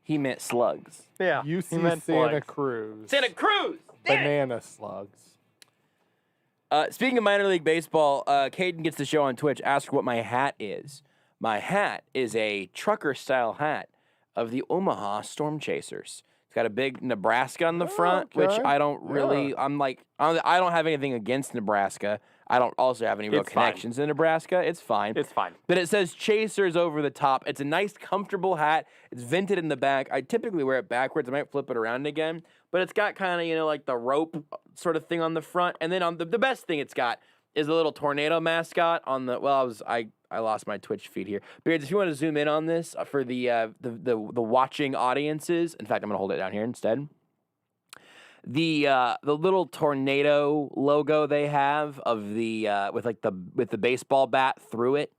He meant slugs. Yeah. UC meant Santa slugs. Cruz. Santa Cruz! Damn it! Banana slugs. Speaking of minor league baseball, Caden gets the show on Twitch. Ask what my hat is. My hat is a trucker-style hat of the Omaha Storm Chasers. It's got a big Nebraska on the front, which okay. I don't really. Yeah. I'm like, I don't have anything against Nebraska. I don't also have any real It's fine. connections to Nebraska. It's fine. It's fine. But it says Chasers over the top. It's a nice, comfortable hat. It's vented in the back. I typically wear it backwards. I might flip it around again. But it's got kind of, like the rope sort of thing on the front. And then on the best thing it's got is a little tornado mascot on the, I lost my Twitch feed here. Beards, if you want to zoom in on this for the watching audiences. In fact, I'm going to hold it down here instead. The little tornado logo they have of the with the baseball bat through it,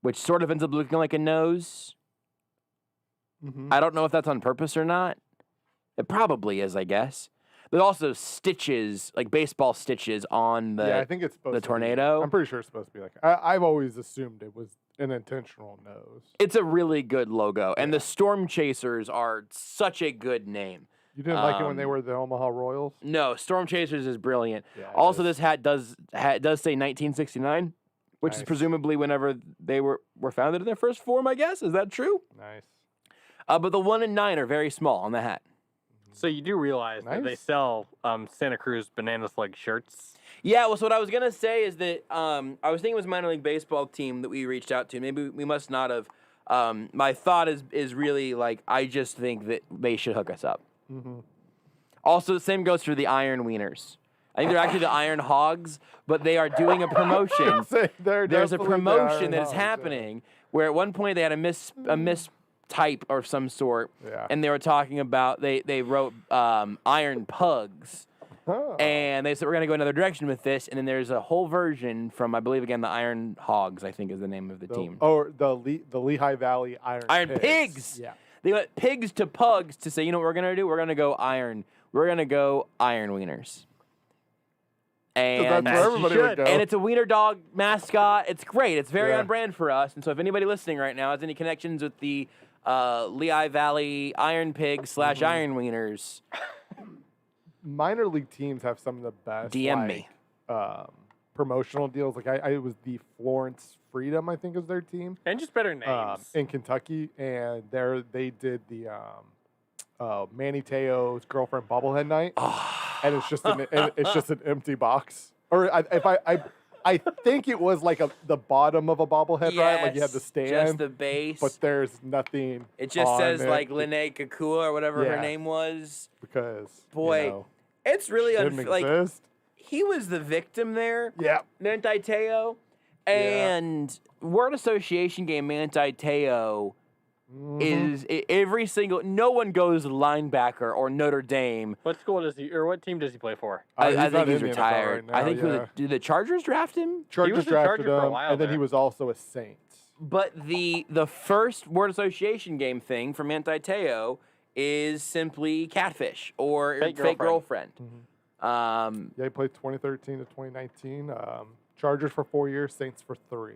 which sort of ends up looking like a nose. Mm-hmm. I don't know if that's on purpose or not. It probably is, I guess. There's also stitches, like baseball stitches on the. Yeah, I think it's supposed the to tornado? Be, I'm pretty sure it's supposed to be like. I've always assumed it was an intentional nose. It's a really good logo, and the Storm Chasers are such a good name. You didn't like it when they were the Omaha Royals? No, Storm Chasers is brilliant. Yeah, it Also, is. this hat does say 1969, which is Nice. presumably whenever they were founded in their first form, I guess. Is that true? Nice. But the 1 and 9 are very small on the hat. So you do realize that they Nice. sell Santa Cruz banana slug shirts. Yeah, well, so what I was going to say is that I was thinking it was a minor league baseball team that we reached out to. Maybe we must not have. My thought is really like, I just think that they should hook us up. Mm-hmm. Also, the same goes for the Iron Wieners. I think they're actually the Iron Hogs, but they are doing a promotion. There's a promotion that is happening where at one point they had a mistype or some sort, Yeah. and they were talking about they wrote Iron Pugs. Oh. And they said, we're going to go another direction with this. And then there's a whole version from, I believe, again, the Iron Hogs, I think is the name of the team. Or the Lehigh Valley Iron Pigs. Yeah. They went pigs to pugs to say, you know what we're going to do? We're going to go Iron. We're going to go Iron Wieners. And That's where everybody would go. And it's a wiener dog mascot. It's great. It's very Yeah. on brand for us. And so if anybody listening right now has any connections with the Lehigh Valley Iron Pigs / Iron Wieners, Minor league teams have some of the best DM me. promotional deals. Like it was the Florence Freedom, I think, is their team And just better names. in Kentucky, and they did the Manny Te'o's girlfriend bobblehead night, and it's just an empty box. Or I think it was like the bottom of a bobblehead, right? Like you have the Yes, stand, just the base. but there's nothing. It just on says it like Linnea Kakua or whatever her Yeah. name was. because Boy, you know, It's really didn't like exist. he was the victim there. Yeah. Manti Te'o, and word association game Manti Te'o is every single. No one goes linebacker or Notre Dame. What school does he, or what team does he play for? I not think he's in the NFL retired. right I think now, did the Chargers draft him? Chargers was a drafted Charger for a him, while and then he there. was also a Saint. But the first word association game thing for Manti Te'o is simply catfish or Fake girlfriend. Yeah, he played 2013 to 2019. Chargers for 4 years, Saints for 3.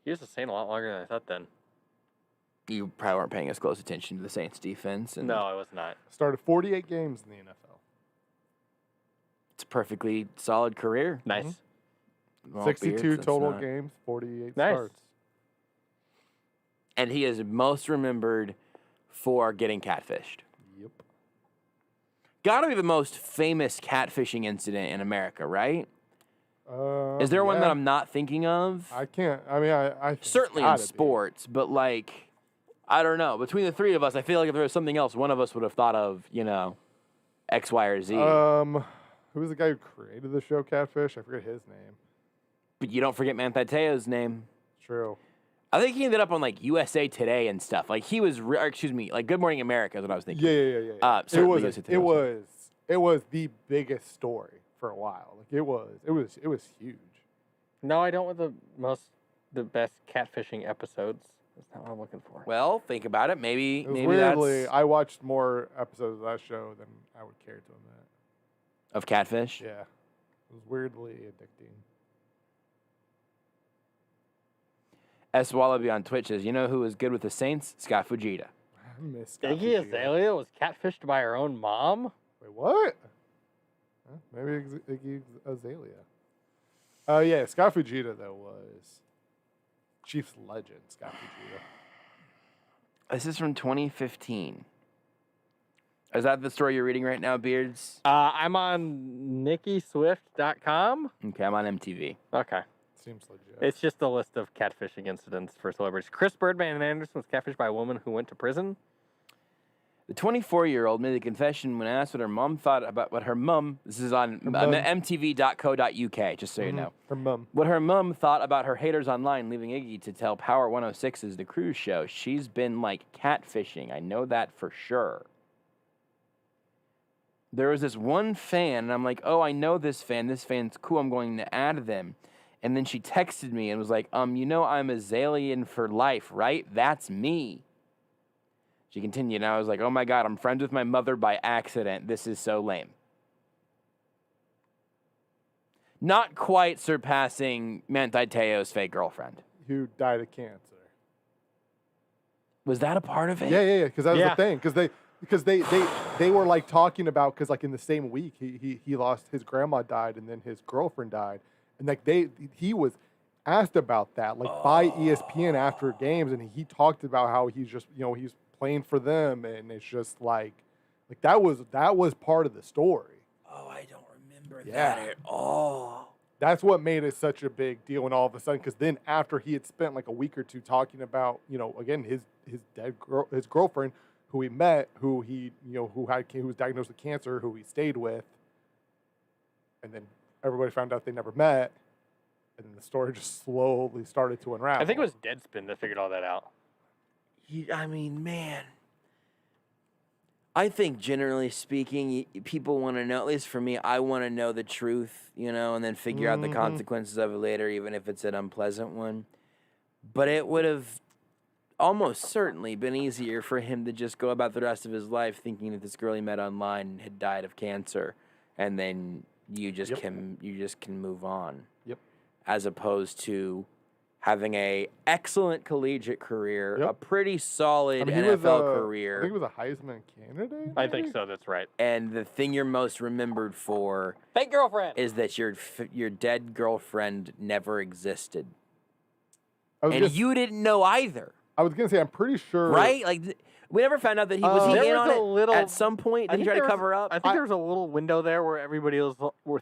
He was a Saint a lot longer than I thought then. You probably weren't paying as close attention to the Saints defense. And No, I was not. Started 48 games in the NFL. it's a perfectly solid career. Nice. Well, 62 Beards, that's total not- games, 48 Nice. starts. And he is most remembered for getting catfished. Yep. Gotta be the most famous catfishing incident in America, right? Is there one that yeah. I'm not thinking of? I can't. I mean, I think it's Certainly in gotta be. sports, but like, I don't know. Between the three of us, I feel like if there was something else, one of us would have thought of, X, Y, or Z. Who was the guy who created the show Catfish? I forget his name. But you don't forget Manti Te'o's name. True. I think he ended up on like USA Today and stuff. Like he was, like Good Morning America is what I was thinking. Yeah. Certainly USA Today also. It was the biggest story for a while. Like it was huge. No, I don't want the best catfishing episodes. That's not what I'm looking for. Well, think about it. Maybe Weirdly, that's I watched more episodes of that show than I would care to admit. of Catfish. Yeah, it was weirdly addicting. S. Wallaby on Twitch says, you know who was good with the Saints? Scott Fujita. I miss Scott Iggy Fujita. Azalea was catfished by her own mom? Wait, what? Huh? Maybe Iggy Azalea. Oh yeah, Scott Fujita though was Chiefs legend. Scott Fujita. This is from 2015. Is that the story you're reading right now, Beards? I'm on NikkiSwift.com. Okay, I'm on MTV. Okay. Seems legit. It's just a list of catfishing incidents for celebrities. Chris Birdman Anderson was catfished by a woman who went to prison. The 24-year-old made a confession when asked what her mom thought about what her mom, this is on mtv.co.uk, just so you know. Her mom. What her mom thought about her haters online, leaving Iggy to tell Power 106's The Cruise Show. She's been, like, catfishing. I know that for sure. There was this one fan, and I'm like, oh, I know this fan. This fan's cool. I'm going to add them. And then she texted me and was like, I'm Azalean for life, right? That's me. She continued, and I was like, oh my God, I'm friends with my mother by accident. This is so lame. Not quite surpassing Manti Te'o's fake girlfriend. Who died of cancer. Was that a part of it? Yeah. Because that was the thing. Because they were like talking about, because like in the same week he lost, his grandma died, and then his girlfriend died, and like he was asked about that by ESPN after games, and he talked about how he's just he's playing for them, and it's just like that was part of the story. Oh, I don't remember that at all. That's what made it such a big deal, and all of a sudden, because then after he had spent like a week or two talking about again his girlfriend who he met, who was diagnosed with cancer, who he stayed with, and then everybody found out they never met, and then the story just slowly started to unravel. I think it was Deadspin that figured all that out. I mean, man. I think generally speaking, people want to know, at least for me, I want to know the truth, and then figure out the consequences of it later, even if it's an unpleasant one. But it would have almost certainly been easier for him to just go about the rest of his life thinking that this girl he met online had died of cancer, and then you just can move on. Yep. As opposed to having a excellent collegiate career, a pretty solid NFL career. I think he was a Heisman candidate. I think so. That's right. And the thing you're most remembered for fake girlfriend is that your dead girlfriend never existed, And you didn't know either. I was gonna say, I'm pretty sure. Right? Like, we never found out that he was in on it at some point. Did he try to cover up? I think there was a little window there where everybody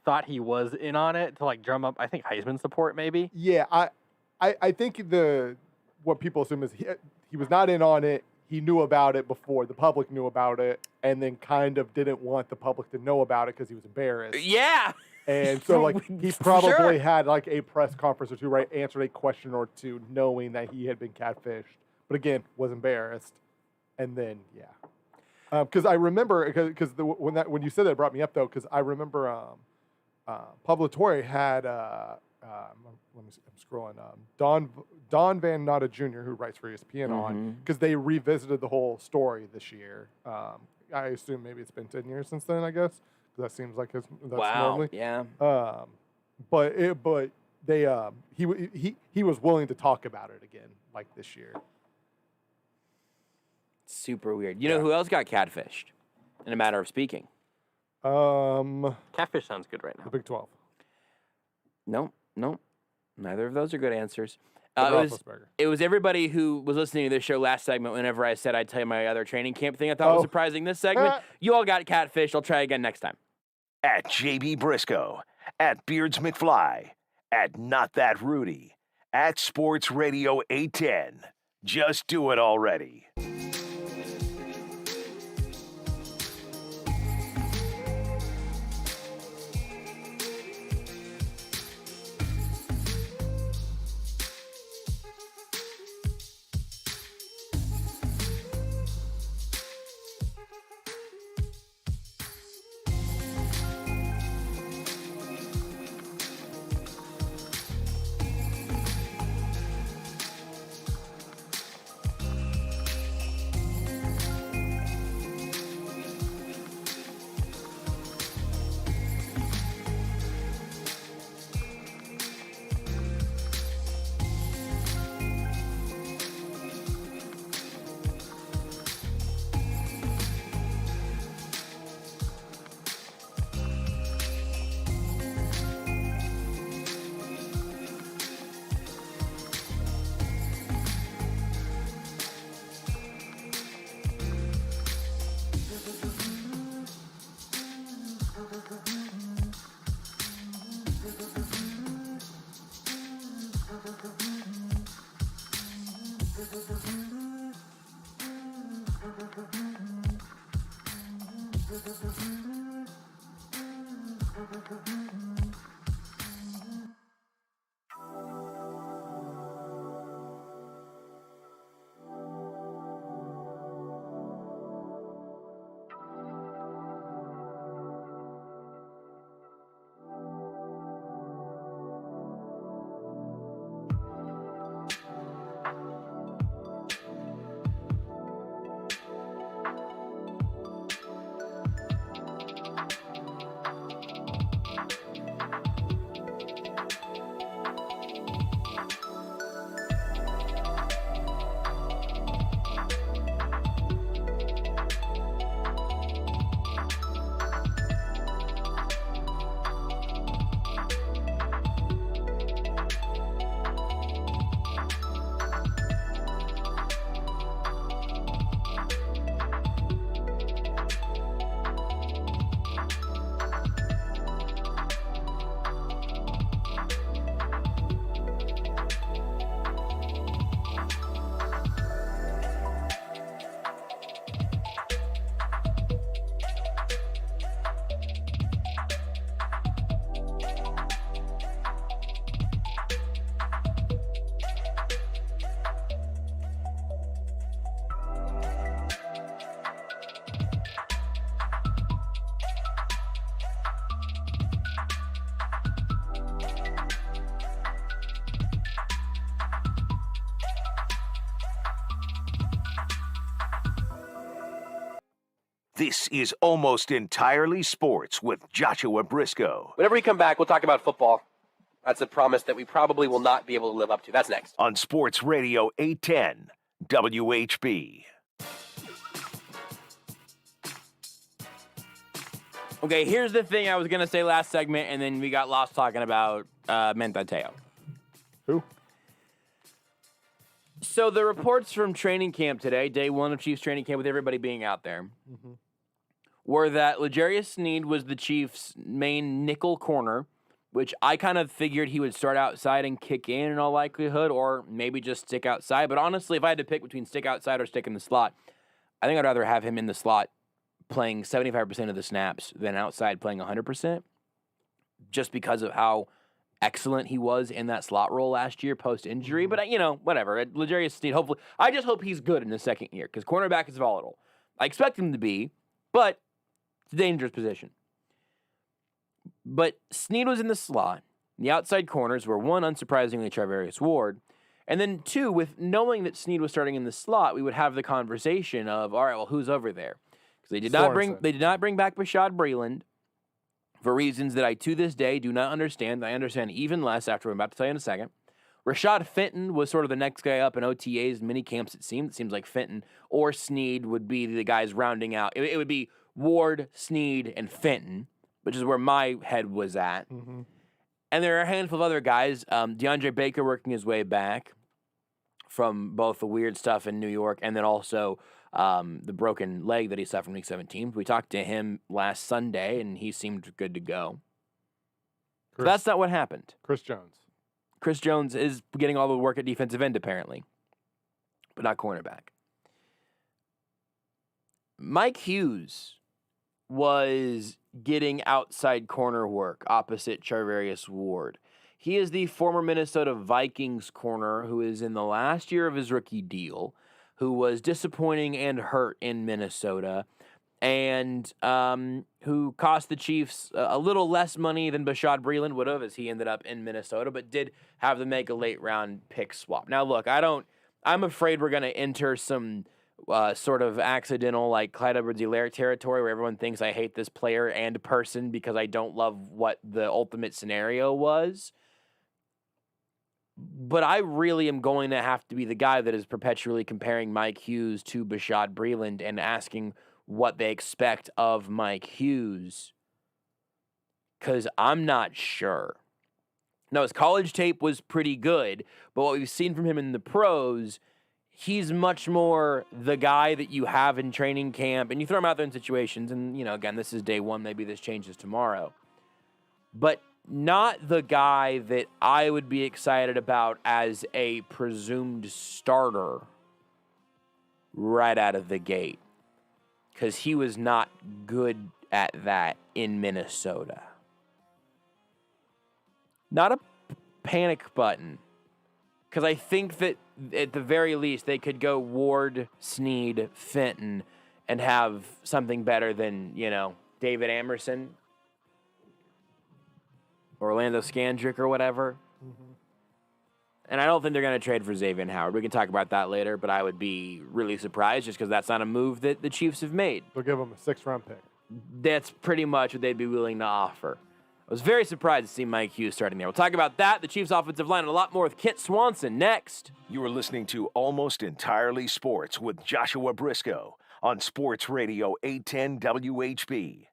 thought he was in on it to like drum up, I think, Heisman support maybe. Yeah, I think what people assume is he was not in on it. He knew about it before the public knew about it, and then kind of didn't want the public to know about it because he was embarrassed. Yeah. And so, like, he probably had like a press conference or two, right? Answered a question or two, knowing that he had been catfished, but again, was embarrassed. And then, because I remember, because when you said that, it brought me up though, because I remember Pablo Torre had let me see, I'm scrolling. Don Van Natta Jr., who writes for ESPN, on, because they revisited the whole story this year. I assume maybe it's been 10 years since then, I guess, because that seems like that's normally. Yeah. But he was willing to talk about it again, like this year. Super weird. You know who else got catfished? In a matter of speaking. Catfish sounds good right now. The Big 12. Nope. Neither of those are good answers. It was everybody who was listening to this show last segment whenever I said I'd tell you my other training camp thing I thought was surprising this segment. You all got catfished. I'll try again next time. At JB Briscoe. At Beards McFly. at Not That Rudy, at Sports Radio 810. Just do it already. This is Almost Entirely Sports with Joshua Brisco. Whenever we come back, we'll talk about football. That's a promise that we probably will not be able to live up to. That's next. On Sports Radio 810 WHB. Okay, here's the thing I was going to say last segment, and then we got lost talking about Mentateo. Who? So the reports from training camp today, day one of Chiefs training camp with everybody being out there, were that L'Jarius Sneed was the Chiefs' main nickel corner, which I kind of figured he would start outside and kick in all likelihood, or maybe just stick outside. But honestly, if I had to pick between stick outside or stick in the slot, I think I'd rather have him in the slot playing 75% of the snaps than outside playing 100%, just because of how excellent he was in that slot role last year post-injury. But, whatever. L'Jarius Sneed, hopefully, I just hope he's good in his second year, because cornerback is volatile. I expect him to be, but it's a dangerous position. But Sneed was in the slot. The outside corners were, one, unsurprisingly, Charvarius Ward, and then two, with knowing that Sneed was starting in the slot, we would have the conversation of, all right, well, who's over there? Because they did not bring back Bashad Breeland for reasons that I, to this day, do not understand. I understand even less after what I'm about to tell you in a second. Rashad Fenton was sort of the next guy up in OTAs and mini camps, it seemed. It seems like Fenton or Sneed would be the guys rounding out. It would be Ward, Sneed, and Fenton, which is where my head was at. Mm-hmm. And there are a handful of other guys. DeAndre Baker working his way back from both the weird stuff in New York and then also the broken leg that he suffered in Week 17. We talked to him last Sunday, and he seemed good to go. So that's not what happened. Chris Jones. Chris Jones is getting all the work at defensive end, apparently, but not cornerback. Mike Hughes was getting outside corner work opposite Charvarius Ward. He is the former Minnesota Vikings corner who is in the last year of his rookie deal, who was disappointing and hurt in Minnesota, and who cost the Chiefs a little less money than Bashaud Breeland would have, as he ended up in Minnesota, but did have them make a late-round pick swap. Now, look, I'm afraid we're going to enter some sort of accidental, like, Clyde Edwards-Helaire territory where everyone thinks I hate this player and person because I don't love what the ultimate scenario was. But I really am going to have to be the guy that is perpetually comparing Mike Hughes to Bashaud Breeland and asking what they expect of Mike Hughes, because I'm not sure. Now, his college tape was pretty good, but what we've seen from him in the pros, he's much more the guy that you have in training camp, and you throw him out there in situations, and, you know, again, this is day one, maybe this changes tomorrow, but not the guy that I would be excited about as a presumed starter right out of the gate, because he was not good at that in Minnesota. Not a panic button, because I think that at the very least they could go Ward, Snead, Fenton, and have something better than, you know, David Amerson, Orlando Scandrick, or whatever. Mm-hmm. And I don't think they're going to trade for Xavier Howard. We can talk about that later, but I would be really surprised just because that's not a move that the Chiefs have made. They'll give him a 6th-round pick. That's pretty much what they'd be willing to offer. I was very surprised to see Mike Hughes starting there. We'll talk about that, the Chiefs' offensive line, and a lot more with Kent Swanson next. You are listening to Almost Entirely Sports with Joshua Brisco on Sports Radio 810 WHB.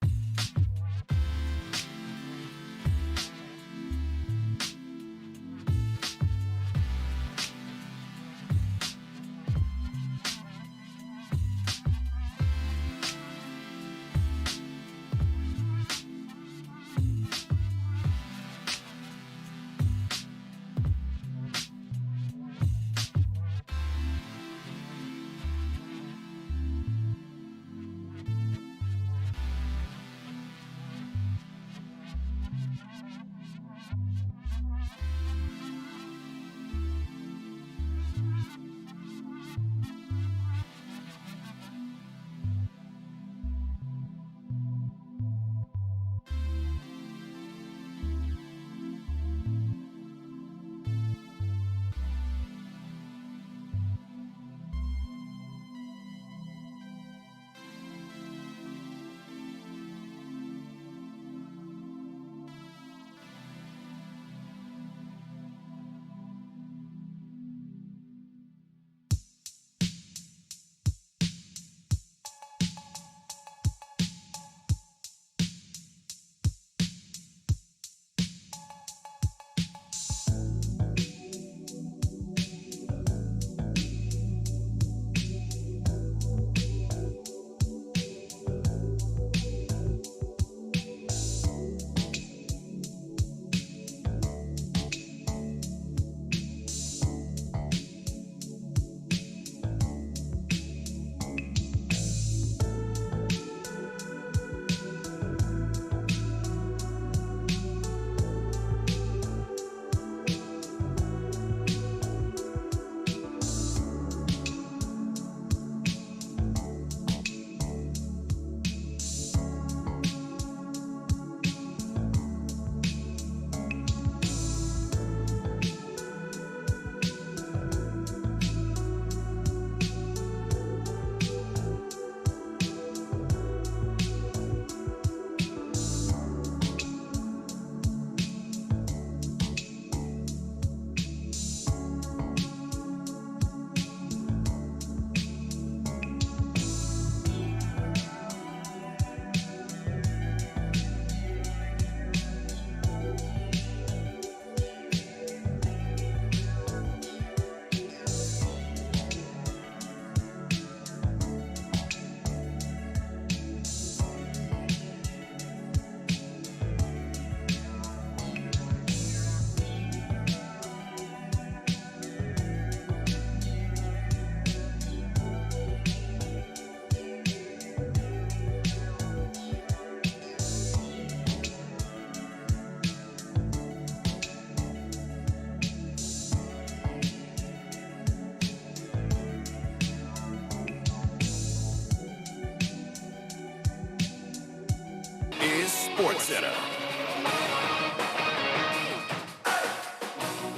Sports Center.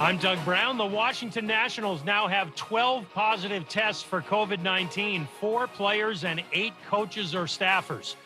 I'm Doug Brown. The Washington Nationals now have 12 positive tests for COVID-19, 4 players and 8 coaches or staffers.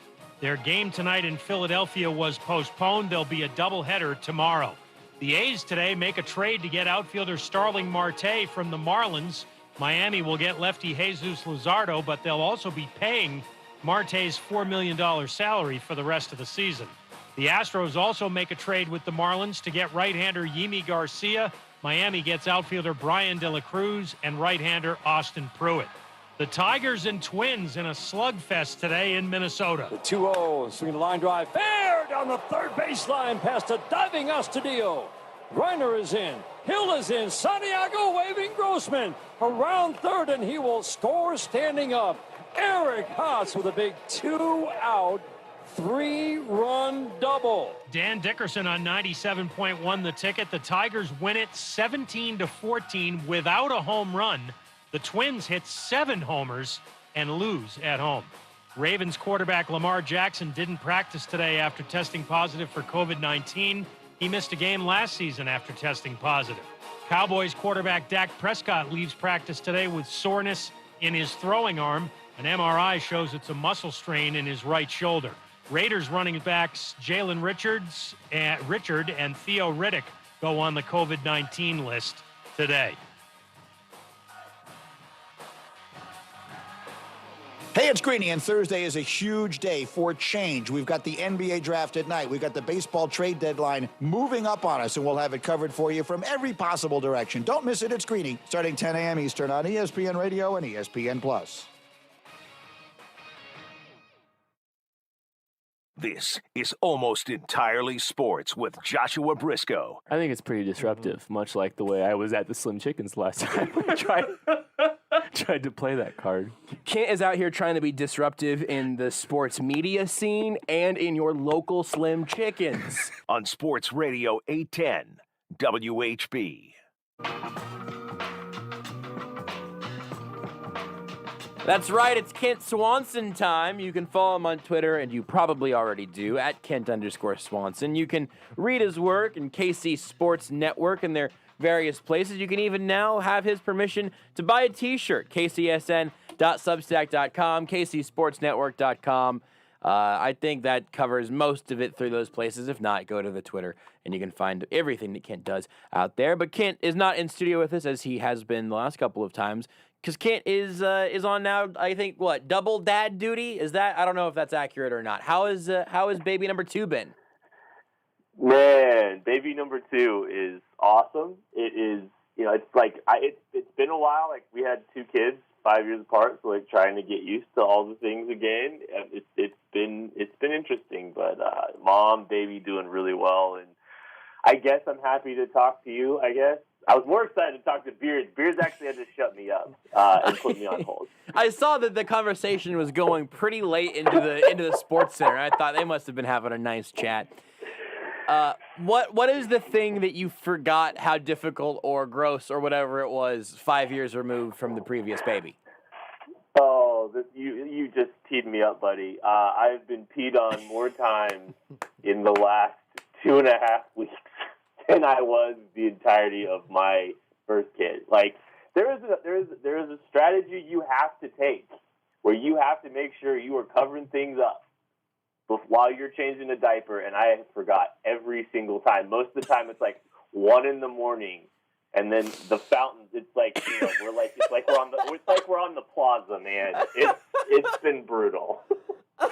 Their game tonight in Philadelphia was postponed. There'll be a doubleheader tomorrow. The A's today make a trade to get outfielder Starling Marte from the Marlins. Miami will get lefty Jesus Luzardo, but they'll also be paying Marte's $4 million salary for the rest of the season. The Astros also make a trade with the Marlins to get right-hander Yimi Garcia. Miami gets outfielder Brian De La Cruz and right-hander Austin Pruitt. The Tigers and Twins in a slugfest today in Minnesota. The 2-0, swinging the line drive, fair down the third baseline past a diving Astudillo. Reiner is in, Hill is in, Santiago waving Grossman around third, and he will score standing up. Eric Haas with a big 2-out 3-run double. Dan Dickerson on 97.1 the ticket. The Tigers win it 17-14 without a home run. The Twins hit 7 homers and lose at home. Ravens quarterback Lamar Jackson didn't practice today after testing positive for COVID-19. He missed a game last season after testing positive. Cowboys quarterback Dak Prescott leaves practice today with soreness in his throwing arm. An MRI shows it's a muscle strain in his right shoulder. Raiders running backs Jalen Richard and Theo Riddick go on the COVID-19 list today. Hey, it's Greeny, and Thursday is a huge day for change. We've got the NBA draft at night. We've got the baseball trade deadline moving up on us, and we'll have it covered for you from every possible direction. Don't miss it. It's Greeny, starting 10 a.m. Eastern on ESPN Radio and ESPN+. This is Almost Entirely Sports with Joshua Brisco. I think it's pretty disruptive, much like the way I was at the Slim Chickens last time. I tried to play that card. Kent is out here trying to be disruptive in the sports media scene and in your local Slim Chickens. On Sports Radio 810 WHB. That's right, it's Kent Swanson time. You can follow him on Twitter, and you probably already do, at Kent_Swanson. You can read his work in KC Sports Network and their various places. You can even now have his permission to buy a t-shirt, kcsn.substack.com, kcsportsnetwork.com. I think that covers most of it through those places. If not, go to the Twitter, and you can find everything that Kent does out there. But Kent is not in studio with us, as he has been the last couple of times, because Kent is on now, I think, double dad duty? Is that? I don't know if that's accurate or not. How is baby number 2 been? Man, baby number 2 is awesome. It is, it's like, it's been a while. Like, we had 2 kids 5 years apart, so like trying to get used to all the things again. It's been interesting, but mom, baby doing really well, and I guess I'm happy to talk to you, I guess. I was more excited to talk to Beards. Beards actually had to shut me up and put me on hold. I saw that the conversation was going pretty late into the sports center. I thought they must have been having a nice chat. What is the thing that you forgot how difficult or gross or whatever it was 5 years removed from the previous baby? Oh, you just teed me up, buddy. I've been peed on more times in the last 2.5 weeks than I was the entirety of my first kid. Like, there is a strategy you have to take where you have to make sure you are covering things up while you're changing a diaper, and I forgot every single time. Most of the time it's like 1 a.m, and then the fountains, it's like, we're on the plaza, man. It's been brutal. The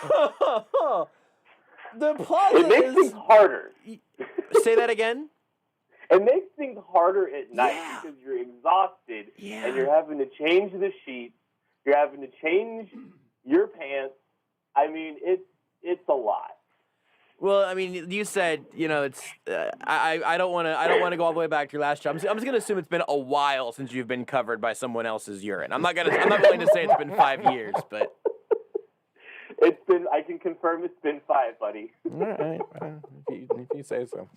plaza It makes things harder. Say that again? It makes things harder at night because you're exhausted and you're having to change the sheets. You're having to change your pants. I mean, it's a lot. Well, I mean, you said, it's. I don't want to go all the way back to your last job. I'm just gonna assume it's been a while since you've been covered by someone else's urine. I'm not willing to say it's been 5 years, but it's been. I can confirm it's been 5, buddy. All right, if you say so.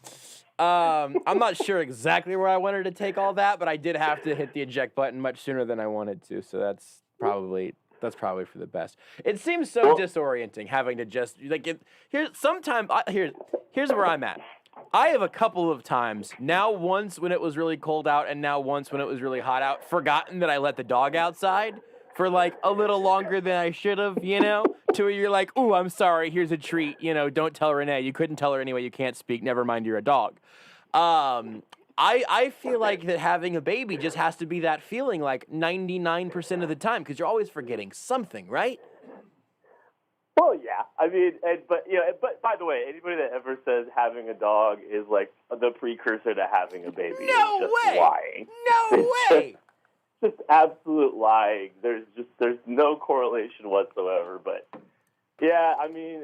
I'm not sure exactly where I wanted to take all that, but I did have to hit the eject button much sooner than I wanted to, so that's probably That's probably for the best. It seems so disorienting having to just here's where I'm at. I have a couple of times, now once when it was really cold out and now once when it was really hot out, forgotten that I let the dog outside for like a little longer than I should have, to where you're like, ooh, I'm sorry, here's a treat, don't tell Renee. You couldn't tell her anyway, you can't speak, never mind, you're a dog. I feel like that having a baby just has to be that feeling like 99% of the time because you're always forgetting something, right? Well, yeah. I mean, but by the way, anybody that ever says having a dog is like the precursor to having a baby is just lying. No way. Just absolute lying. There's no correlation whatsoever. But yeah, I mean,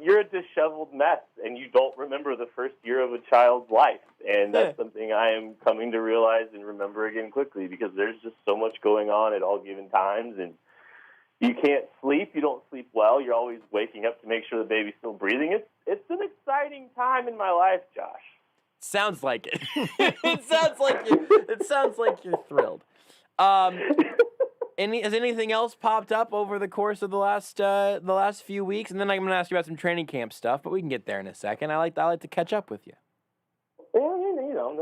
you're a disheveled mess, and you don't remember the first year of a child's life, and that's something I am coming to realize and remember again quickly because there's just so much going on at all given times, and you can't sleep. You don't sleep well. You're always waking up to make sure the baby's still breathing. It's an exciting time in my life, Josh. Sounds like it. It sounds like you're thrilled. Has anything else popped up over the course of the last few weeks? And then I'm going to ask you about some training camp stuff, but we can get there in a second. I like to catch up with you. Yeah,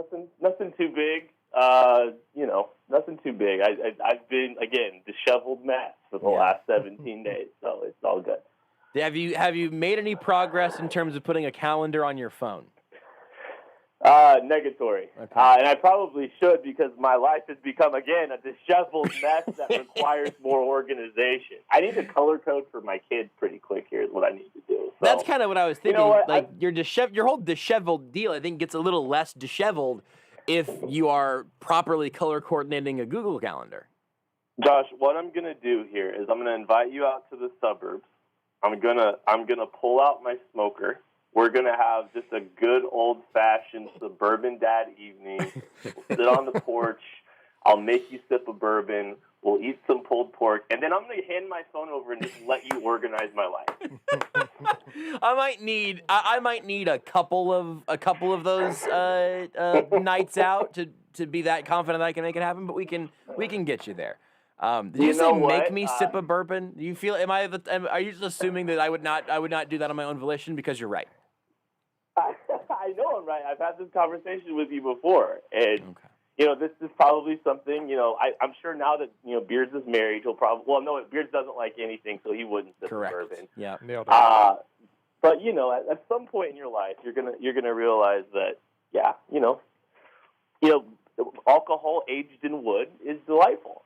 nothing too big. Nothing too big. I've been, again, disheveled mess for the last 17 days, so it's all good. Have you made any progress in terms of putting a calendar on your phone? Negatory. Okay. And I probably should because my life has become, again, a disheveled mess that requires more organization. I need to color code for my kids pretty quick here is what I need to do. So, that's kind of what I was thinking. You know what? Your whole disheveled deal, I think, gets a little less disheveled if you are properly color coordinating a Google Calendar. Josh, what I'm going to do here is I'm going to invite you out to the suburbs. I'm gonna pull out my smoker. We're going to have just a good old-fashioned suburban dad evening. We'll sit on the porch. I'll make you sip a bourbon. We'll eat some pulled pork. And then I'm going to hand my phone over and just let you organize my life. I might need a couple of those nights out to be that confident that I can make it happen, but we can get you there. Did you say make me sip a bourbon? Do you feel? Are you just assuming that I would not do that on my own volition? Because you're right. I know I'm right. I've had this conversation with you before, and this is probably something. I'm sure now that Beards is married, he'll probably. Well, no, Beards doesn't like anything, so he wouldn't sip bourbon. Yeah, nailed it. But at some point in your life, you're gonna realize that alcohol aged in wood is delightful.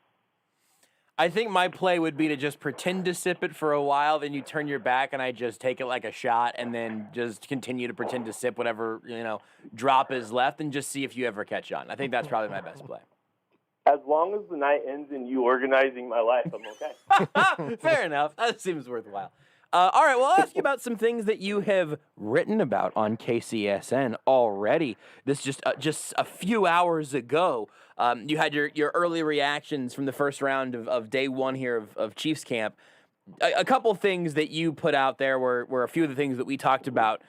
I think my play would be to just pretend to sip it for a while, then you turn your back and I just take it like a shot and then just continue to pretend to sip whatever, drop is left and just see if you ever catch on. I think that's probably my best play. As long as the night ends in you organizing my life, I'm okay. Fair enough. That seems worthwhile. All right, well, I'll ask you about some things that you have written about on KCSN already. This just a few hours ago. You had your early reactions from the first round of day one here of Chiefs camp. A couple things that you put out there were a few of the things that we talked about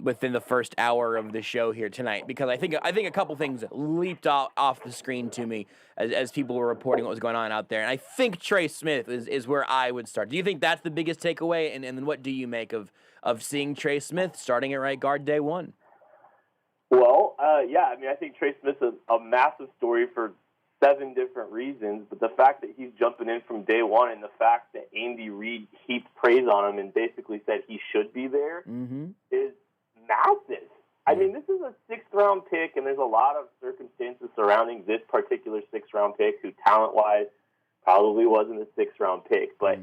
within the first hour of the show here tonight, because I think a couple things leaped off the screen to me as people were reporting what was going on out there. And I think Trey Smith is where I would start. Do you think that's the biggest takeaway? And then what do you make of seeing Trey Smith starting at right guard day one? Well, I think Trey Smith's a massive story for 7 different reasons, but the fact that he's jumping in from day one and the fact that Andy Reid heaped praise on him and basically said he should be there is massive. I mean, this is a 6th-round pick, and there's a lot of circumstances surrounding this particular 6th-round pick who, talent-wise, probably wasn't a 6th-round pick, but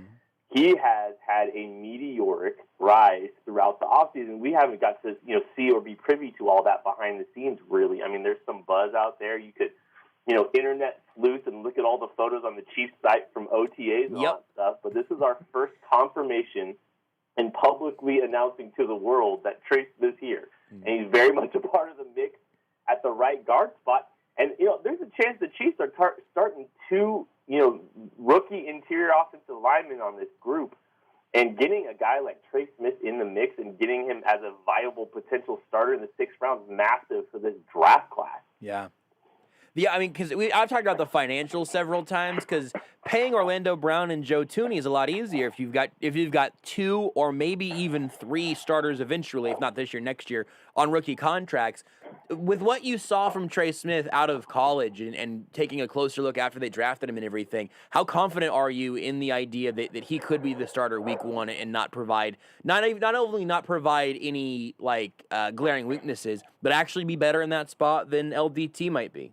he has had a meteoric rise throughout the offseason. We haven't got to see or be privy to all that behind the scenes, really. I mean, there's some buzz out there. You could internet sleuth and look at all the photos on the Chiefs site from OTAs and all that stuff. But this is our first confirmation and publicly announcing to the world that Trey Smith's here. And he's very much a part of the mix at the right guard spot. And, there's a chance the Chiefs are starting 2, rookie interior offensive linemen on this group. And getting a guy like Trey Smith in the mix and getting him as a viable potential starter in the 6th round is massive for this draft class. Yeah. Yeah, I mean, because I've talked about the financials several times. Because paying Orlando Brown and Joe Thuney is a lot easier if you've got 2 or maybe even 3 starters eventually, if not this year, next year, on rookie contracts. With what you saw from Trey Smith out of college and taking a closer look after they drafted him and everything, how confident are you in the idea that he could be the starter week 1 and not only not provide any glaring weaknesses, but actually be better in that spot than LDT might be?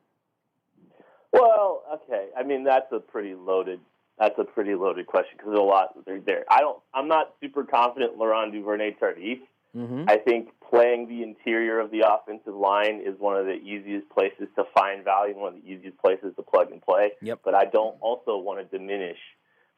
Well, okay. I mean, that's a pretty loaded question because there's a lot there. I'm not super confident in Laurent Duvernay-Tardif. Mm-hmm. I think playing the interior of the offensive line is one of the easiest places to find value, one of the easiest places to plug and play. Yep. But I don't also want to diminish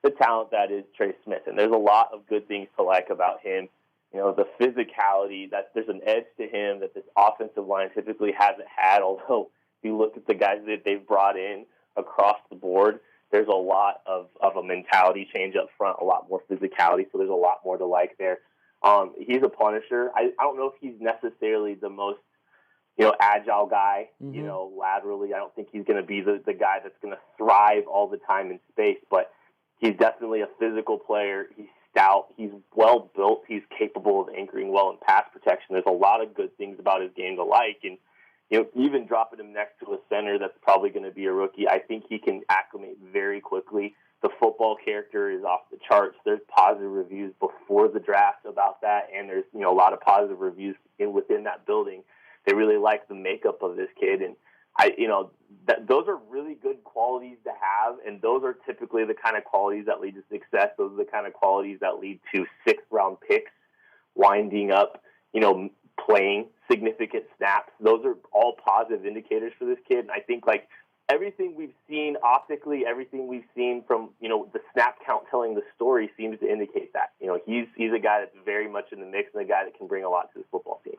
the talent that is Trey Smith. And there's a lot of good things to like about him. You know, the physicality, that there's an edge to him that this offensive line typically hasn't had, although if you look at the guys that they've brought in across the board, there's a lot of a mentality change up front, a lot more physicality, so there's a lot more to like there. He's a punisher. I don't know if he's necessarily the most, agile guy, Mm-hmm. laterally. I don't think he's going to be the guy that's going to thrive all the time in space, but he's definitely a physical player. He's stout. He's well built. He's capable of anchoring well in pass protection. There's a lot of good things about his game to like, and even dropping him next to a center that's probably going to be a rookie, I think he can acclimate very quickly. The football character is off the charts. There's positive reviews before the draft about that, and there's a lot of positive reviews within that building. They really like the makeup of this kid, and those are really good qualities to have, and those are typically the kind of qualities that lead to success. Those are the kind of qualities that lead to 6th-round picks, winding up, playing significant snaps. Those are all positive indicators for this kid, and I think everything we've seen optically, everything we've seen from, the snap count telling the story seems to indicate that. He's a guy that's very much in the mix and a guy that can bring a lot to this football team.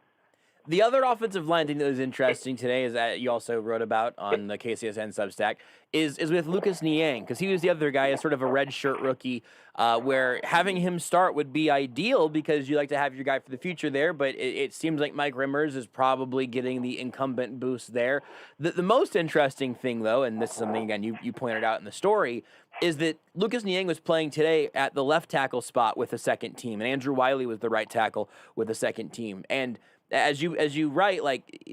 The other offensive line thing that was interesting today is that you also wrote about on the KCSN Substack is with Lucas Niang, because he was the other guy, as sort of a red shirt rookie, where having him start would be ideal because you like to have your guy for the future there, but it seems like Mike Rimmers is probably getting the incumbent boost there. The most interesting thing, though, and this is something, again, you pointed out in the story, is that Lucas Niang was playing today at the left tackle spot with the second team, and Andrew Wiley was the right tackle with the second team. And as you write,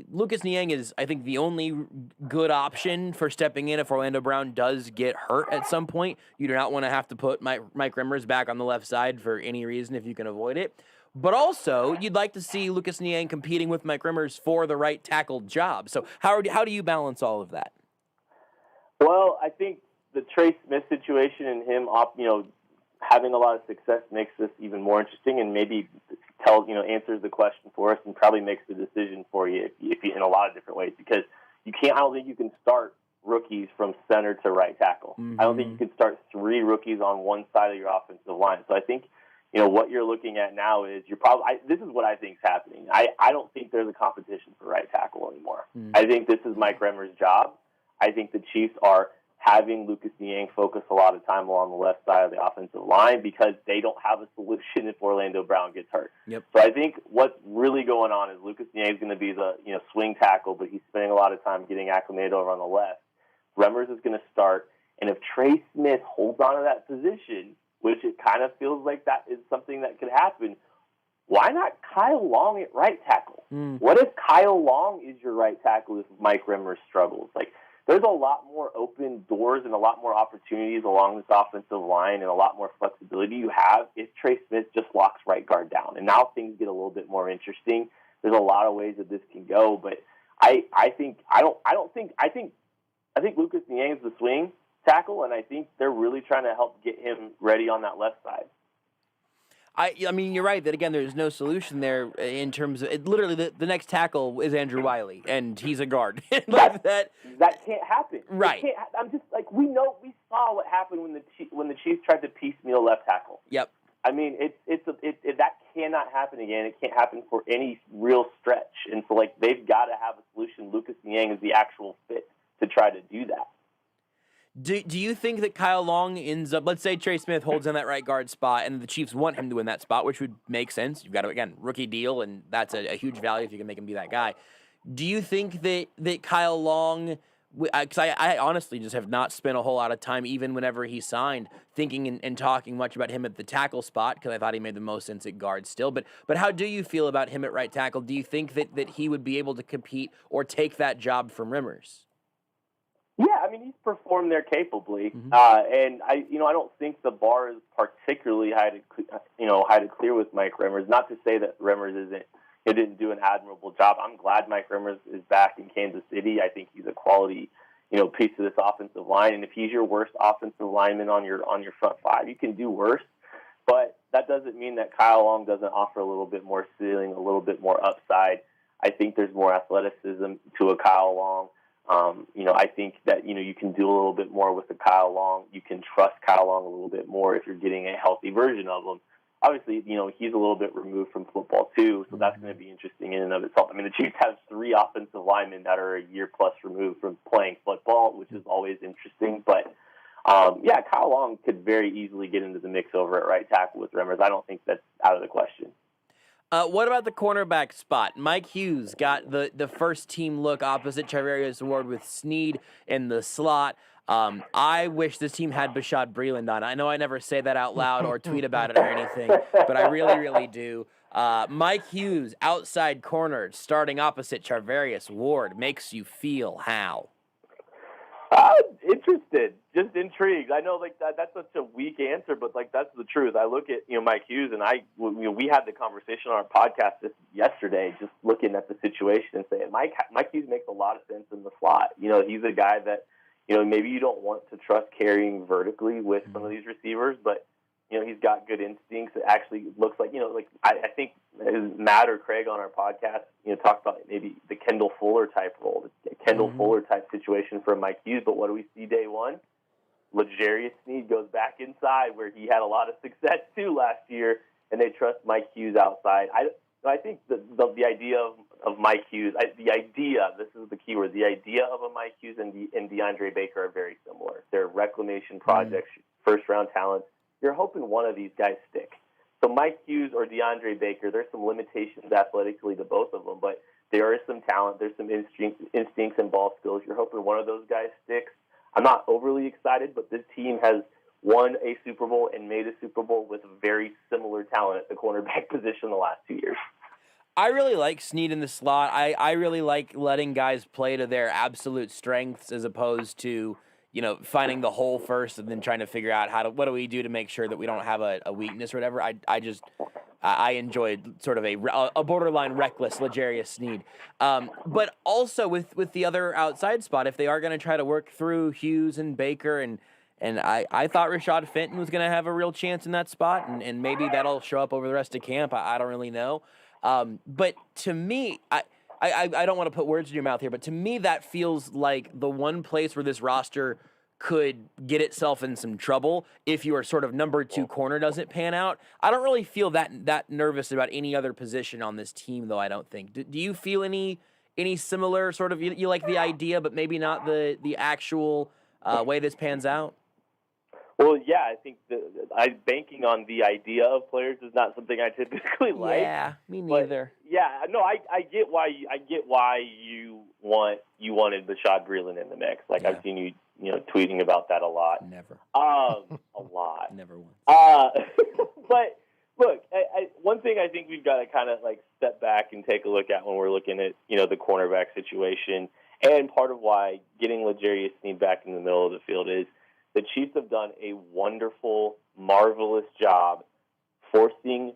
Lucas Niang is, I think, the only good option for stepping in if Orlando Brown does get hurt at some point. You do not want to have to put Mike Rimmers back on the left side for any reason if you can avoid it. But also, you'd like to see Lucas Niang competing with Mike Rimmers for the right tackle job. So how do you balance all of that? Well, I think the Trey Smith situation and him, having a lot of success makes this even more interesting, and maybe answers the question for us and probably makes the decision for you if you in a lot of different ways, because I don't think you can start rookies from center to right tackle. Mm-hmm. I don't think you can start 3 rookies on one side of your offensive line. So I think what you're looking at now is this is what I think is happening. I don't think there's a competition for right tackle anymore. Mm-hmm. I think this is Mike Rimmers' job. I think the Chiefs are having Lucas Niang focus a lot of time along the left side of the offensive line because they don't have a solution if Orlando Brown gets hurt. Yep. So I think what's really going on is Lucas Niang is going to be the swing tackle, but he's spending a lot of time getting acclimated over on the left. Rimmers is going to start, and if Trey Smith holds on to that position, which it kind of feels like that is something that could happen, why not Kyle Long at right tackle? What if Kyle Long is your right tackle if Mike Rimmers struggles? There's a lot more open doors and a lot more opportunities along this offensive line and a lot more flexibility you have if Trey Smith just locks right guard down. And now things get a little bit more interesting. There's a lot of ways that this can go, but I think Lucas Niang is the swing tackle, and I think they're really trying to help get him ready on that left side. I mean, you're right that, again, there's no solution there in terms of literally the next tackle is Andrew Wiley, and he's a guard. That can't happen. Right. I'm just we saw what happened when the Chiefs tried to piecemeal left tackle. Yep. I mean, that cannot happen again. It can't happen for any real stretch, and so they've got to have a solution. Lucas Niang is the actual fit to try to do that. Do you think that Kyle Long ends up, let's say Trey Smith holds in that right guard spot and the Chiefs want him to win that spot, which would make sense. You've got to, again, rookie deal, and that's a huge value if you can make him be that guy. Do you think that Kyle Long because I honestly just have not spent a whole lot of time, even whenever he signed, thinking and talking much about him at the tackle spot, because I thought he made the most sense at guard still. But how do you feel about him at right tackle? Do you think that he would be able to compete or take that job from Rimmers? Yeah, I mean, he's performed there capably, and I don't think the bar is particularly high to clear with Mike Rimmers. Not to say that Rimmers didn't do an admirable job. I'm glad Mike Rimmers is back in Kansas City. I think he's a quality, piece of this offensive line. And if he's your worst offensive lineman on your front five, you can do worse. But that doesn't mean that Kyle Long doesn't offer a little bit more ceiling, a little bit more upside. I think there's more athleticism to a Kyle Long. I think that, you can do a little bit more with the Kyle Long. You can trust Kyle Long a little bit more if you're getting a healthy version of him. Obviously, he's a little bit removed from football too, so that's going to be interesting in and of itself. I mean, the Chiefs have 3 offensive linemen that are a year plus removed from playing football, which is always interesting. But, Kyle Long could very easily get into the mix over at right tackle with Rimmers. I don't think that's out of the question. What about the cornerback spot? Mike Hughes got the first team look opposite Charvarius Ward with Snead in the slot. I wish this team had Bashaud Breeland on. I know I never say that out loud or tweet about it or anything, but I really, really do. Mike Hughes, outside corner, starting opposite Charvarius Ward, makes you feel how? Interested, just intrigued. I know that's such a weak answer, but that's the truth. I look at Mike Hughes, and we had the conversation on our podcast yesterday, just looking at the situation and saying Mike Hughes makes a lot of sense in the slot. He's a guy that maybe you don't want to trust carrying vertically with some of these receivers, but he's got good instincts. It actually looks like I think Matt or Craig on our podcast talked about maybe the Kendall Fuller type role, the Kendall Fuller type situation for Mike Hughes. But what do we see day one? L'Jarius Sneed goes back inside where he had a lot of success too last year, and they trust Mike Hughes outside. I think the idea of Mike Hughes, this is the key word, the idea of a Mike Hughes and DeAndre Baker are very similar. They're reclamation projects, first-round talents. You're hoping one of these guys stick. So Mike Hughes or DeAndre Baker, there's some limitations athletically to both of them, but there is some talent, there's some instincts and ball skills. You're hoping one of those guys sticks. I'm not overly excited, but this team has won a Super Bowl and made a Super Bowl with very similar talent at the cornerback position the last 2 years. I really like Snead in the slot. I really like letting guys play to their absolute strengths as opposed to, finding the hole first and then trying to figure out what do we do to make sure that we don't have a weakness or whatever. I enjoyed sort of a borderline reckless L'Jarius Snead. But also with the other outside spot, if they are going to try to work through Hughes and Baker and I thought Rashad Fenton was going to have a real chance in that spot, and maybe that'll show up over the rest of camp. I don't really know. But to me, I don't want to put words in your mouth here, but to me that feels like the one place where this roster could get itself in some trouble if your sort of number 2 corner doesn't pan out. I don't really feel that nervous about any other position on this team, though, I don't think. Do you feel any similar sort of, you like the idea, but maybe not the actual way this pans out? Well, yeah, I think banking on the idea of players is not something I typically like. Yeah, me neither. But, yeah, no, I get why you wanted Bashaud Breeland in the mix. I've seen you tweeting about that a lot. Never. A lot. Never once. But look, one thing I think we've got to kind of step back and take a look at when we're looking at the cornerback situation, and part of why getting L'Jarius Snead back in the middle of the field is the Chiefs have done a wonderful, marvelous job forcing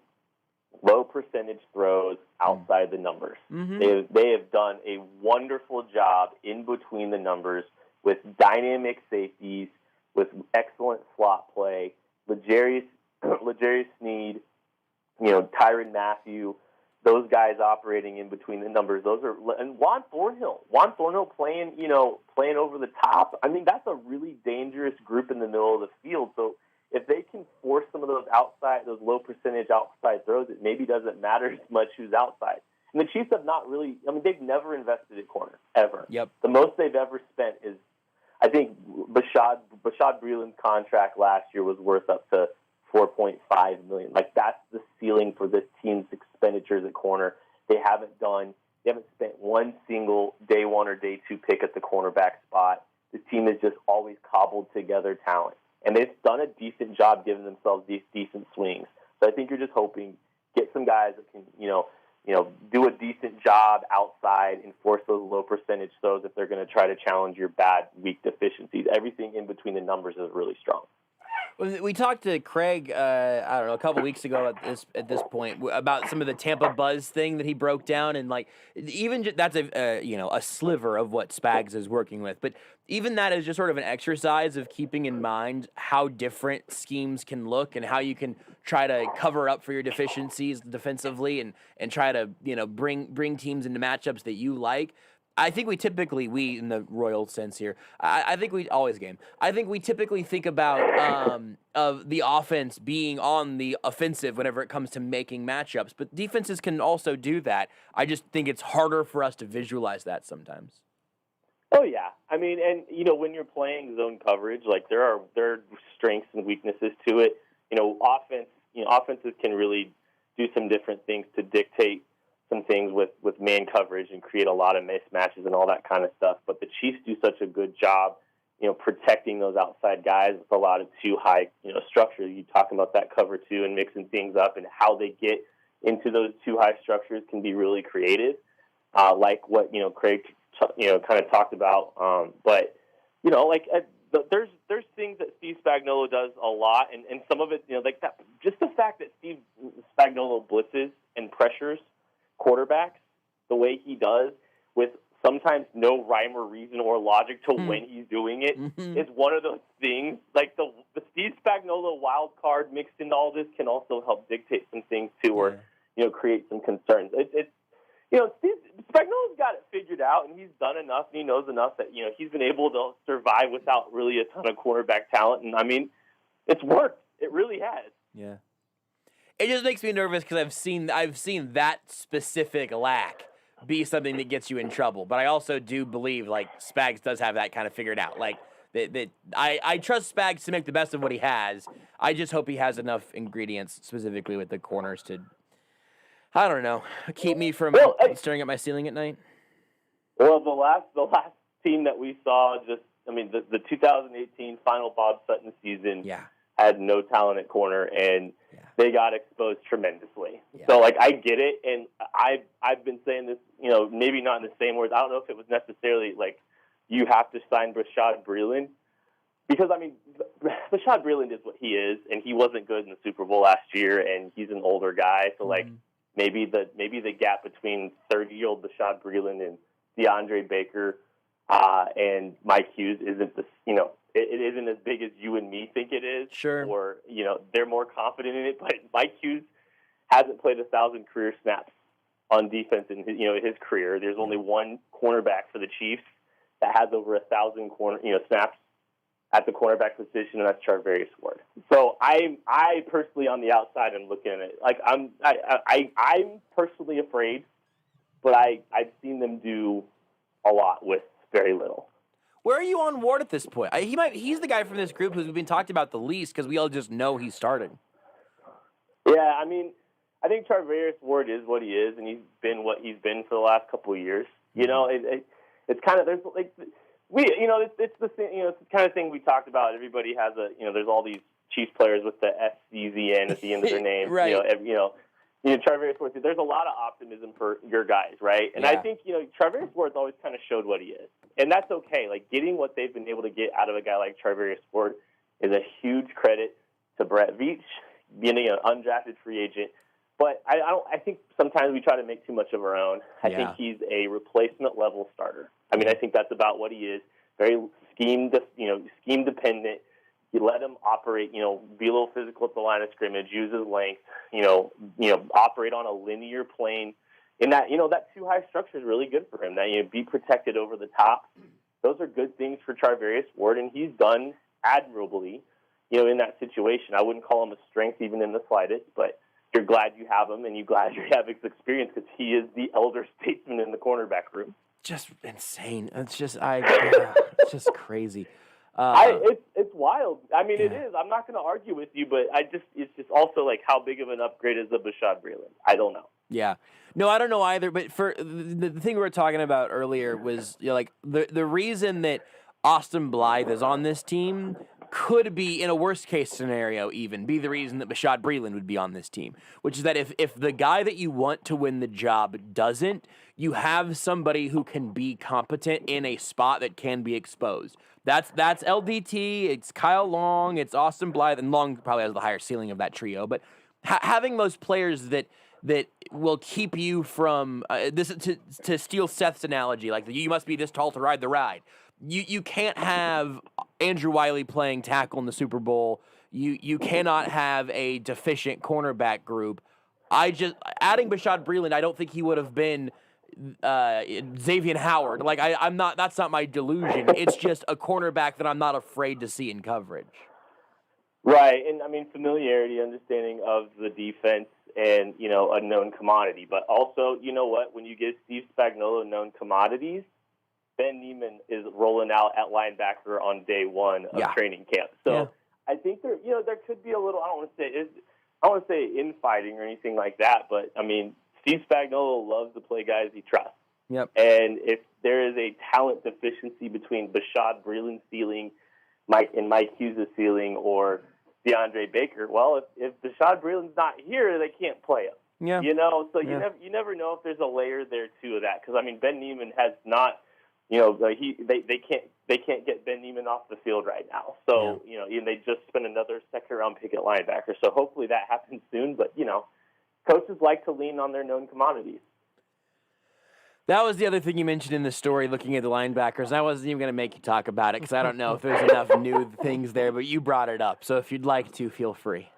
low percentage throws outside the numbers. They have done a wonderful job in between the numbers with dynamic safeties, with excellent slot play. L'Jarius Snead, Tyrann Mathieu, those guys operating in between the numbers. And Juan Thornhill playing over the top. I mean, that's a really dangerous group in the middle of the field. So if they can force some of those low percentage outside throws, it maybe doesn't matter as much who's outside. And the Chiefs have not really, they've never invested at corner, ever. Yep. The most they've ever spent is, I think, Bashaud Breeland's contract last year was worth up to $4.5 million. That's the ceiling for this team's expenditures at corner. They haven't done They haven't spent one single day one or day two pick at the cornerback spot. This team has just always cobbled together talent. And they've done a decent job giving themselves these decent swings. So I think you're just hoping, get some guys that can, do a decent job outside and force those low percentage throws if they're going to try to challenge your bad, weak deficiencies. Everything in between the numbers is really strong. We talked to Craig, a couple weeks ago at this point about some of the Tampa Buzz thing that he broke down, and that's a sliver of what Spags is working with. But even that is just sort of an exercise of keeping in mind how different schemes can look and how you can try to cover up for your deficiencies defensively and try to bring teams into matchups that you like. I think we in the Royal sense here, I think we typically think about of the offense being on the offensive whenever it comes to making matchups, but defenses can also do that. I just think it's harder for us to visualize that sometimes. Oh yeah, I mean, and when you're playing zone coverage, like there are strengths and weaknesses to it. Offenses can really do some different things to dictate some things with man coverage and create a lot of mismatches and all that kind of stuff. But the Chiefs do such a good job, protecting those outside guys with a lot of too high, structure. You talking about that cover two and mixing things up and how they get into those too high structures can be really creative, like what Craig kind of talked about. But there's things that Steve Spagnuolo does a lot, and some of it, like that, just the fact that Steve Spagnuolo blitzes and pressures quarterbacks the way he does, with sometimes no rhyme or reason or logic to when he's doing it, is one of those things. Like the Steve Spagnuolo wild card mixed into all this can also help dictate some things too, or create some concerns. Steve Spagnuolo's got it figured out, and he's done enough, and he knows enough that he's been able to survive without really a ton of quarterback talent. And I mean, it's worked. It really has. Yeah. It just makes me nervous because I've seen that specific lack be something that gets you in trouble. But I also do believe Spags does have that kind of figured out. I trust Spags to make the best of what he has. I just hope he has enough ingredients, specifically with the corners, to, I don't know, keep me from staring at my ceiling at night. Well, the last team that we saw, the 2018 final Bob Sutton season, had no talent at corner, and they got exposed tremendously. Yeah. So, I get it, and I've been saying this, maybe not in the same words. I don't know if it was necessarily you have to sign Rashad Breeland, because Rashad Breeland is what he is, and he wasn't good in the Super Bowl last year, and he's an older guy. So maybe the gap between 30-year-old Rashad Breeland and DeAndre Baker and Mike Hughes isn't it isn't as big as you and me think it is. Sure. Or, they're more confident in it. But Mike Hughes hasn't played 1,000 career snaps on defense in his career. There's only one cornerback for the Chiefs that has over 1,000 snaps at the cornerback position, and that's Charvarius Ward. So I personally on the outside am looking at it. I'm personally afraid, but I've seen them do a lot with very little. Where are you on Ward at this point? He's the guy from this group who's been talked about the least because we all just know he's starting. Yeah, I think Charvarius Ward is what he is, and he's been what he's been for the last couple of years. It's kind of it's the thing, it's the kind of thing we talked about. Everybody has there's all these Chiefs players with the SCZN at the end of their name. Right. Charvarius Ward, there's a lot of optimism for your guys, right? And I think, Charvarius Ward's always kind of showed what he is. And that's okay. Getting what they've been able to get out of a guy like Charvarius Ward is a huge credit to Brett Veach, being an undrafted free agent. But I think sometimes we try to make too much of our own. I think he's a replacement level starter. I think that's about what he is. Very scheme dependent. You let him operate, be a little physical at the line of scrimmage, use his length, operate on a linear plane. And that too high structure is really good for him. That, be protected over the top. Those are good things for Charvarius Ward, and he's done admirably, in that situation. I wouldn't call him a strength even in the slightest, but you're glad you have him, and you're glad you have his experience because he is the elder statesman in the cornerback room. Just insane. It's just it's just crazy. It's wild. I mean, it is. I'm not going to argue with you, but it's just also like how big of an upgrade is the Bashaud Breeland? I don't know. Yeah. No, I don't know either. But for the thing we were talking about earlier was like the reason that Austin Blythe is on this team could be, in a worst case scenario, even be the reason that Bashaud Breeland would be on this team, which is that if the guy that you want to win the job doesn't, you have somebody who can be competent in a spot that can be exposed. That's LDT, it's Kyle Long, it's Austin Blythe, and Long probably has the higher ceiling of that trio. But having those players that will keep you from this to steal Seth's analogy, like you must be this tall to ride the ride. You can't have Andrew Wiley playing tackle in the Super Bowl. You cannot have a deficient cornerback group. Adding Bashaud Breeland, I don't think he would have been Xavier Howard. Like I'm not. That's not my delusion. It's just a cornerback that I'm not afraid to see in coverage. Right, and I mean familiarity, understanding of the defense, and a known commodity. But also, you know what? When you give Steve Spagnuolo known commodities, Ben Niemann is rolling out at linebacker on day one of training camp. So I think there could be a little. I don't want to say infighting or anything like that, but I mean, Steve Spagnuolo loves to play guys he trusts. Yep. And if there is a talent deficiency between Bashaud Breeland's ceiling, Mike Hughes' ceiling, or DeAndre Baker, well, if Bashaud Breeland's not here, they can't play him. Yeah. So you never know if there's a layer there too of that, because I mean Ben Niemann has not. They can't get Ben Niemann off the field right now. So, and they just spent another second-round pick at linebacker. So hopefully that happens soon. But, coaches like to lean on their known commodities. That was the other thing you mentioned in the story, looking at the linebackers. I wasn't even going to make you talk about it because I don't know if there's enough new things there, but you brought it up. So if you'd like to, feel free.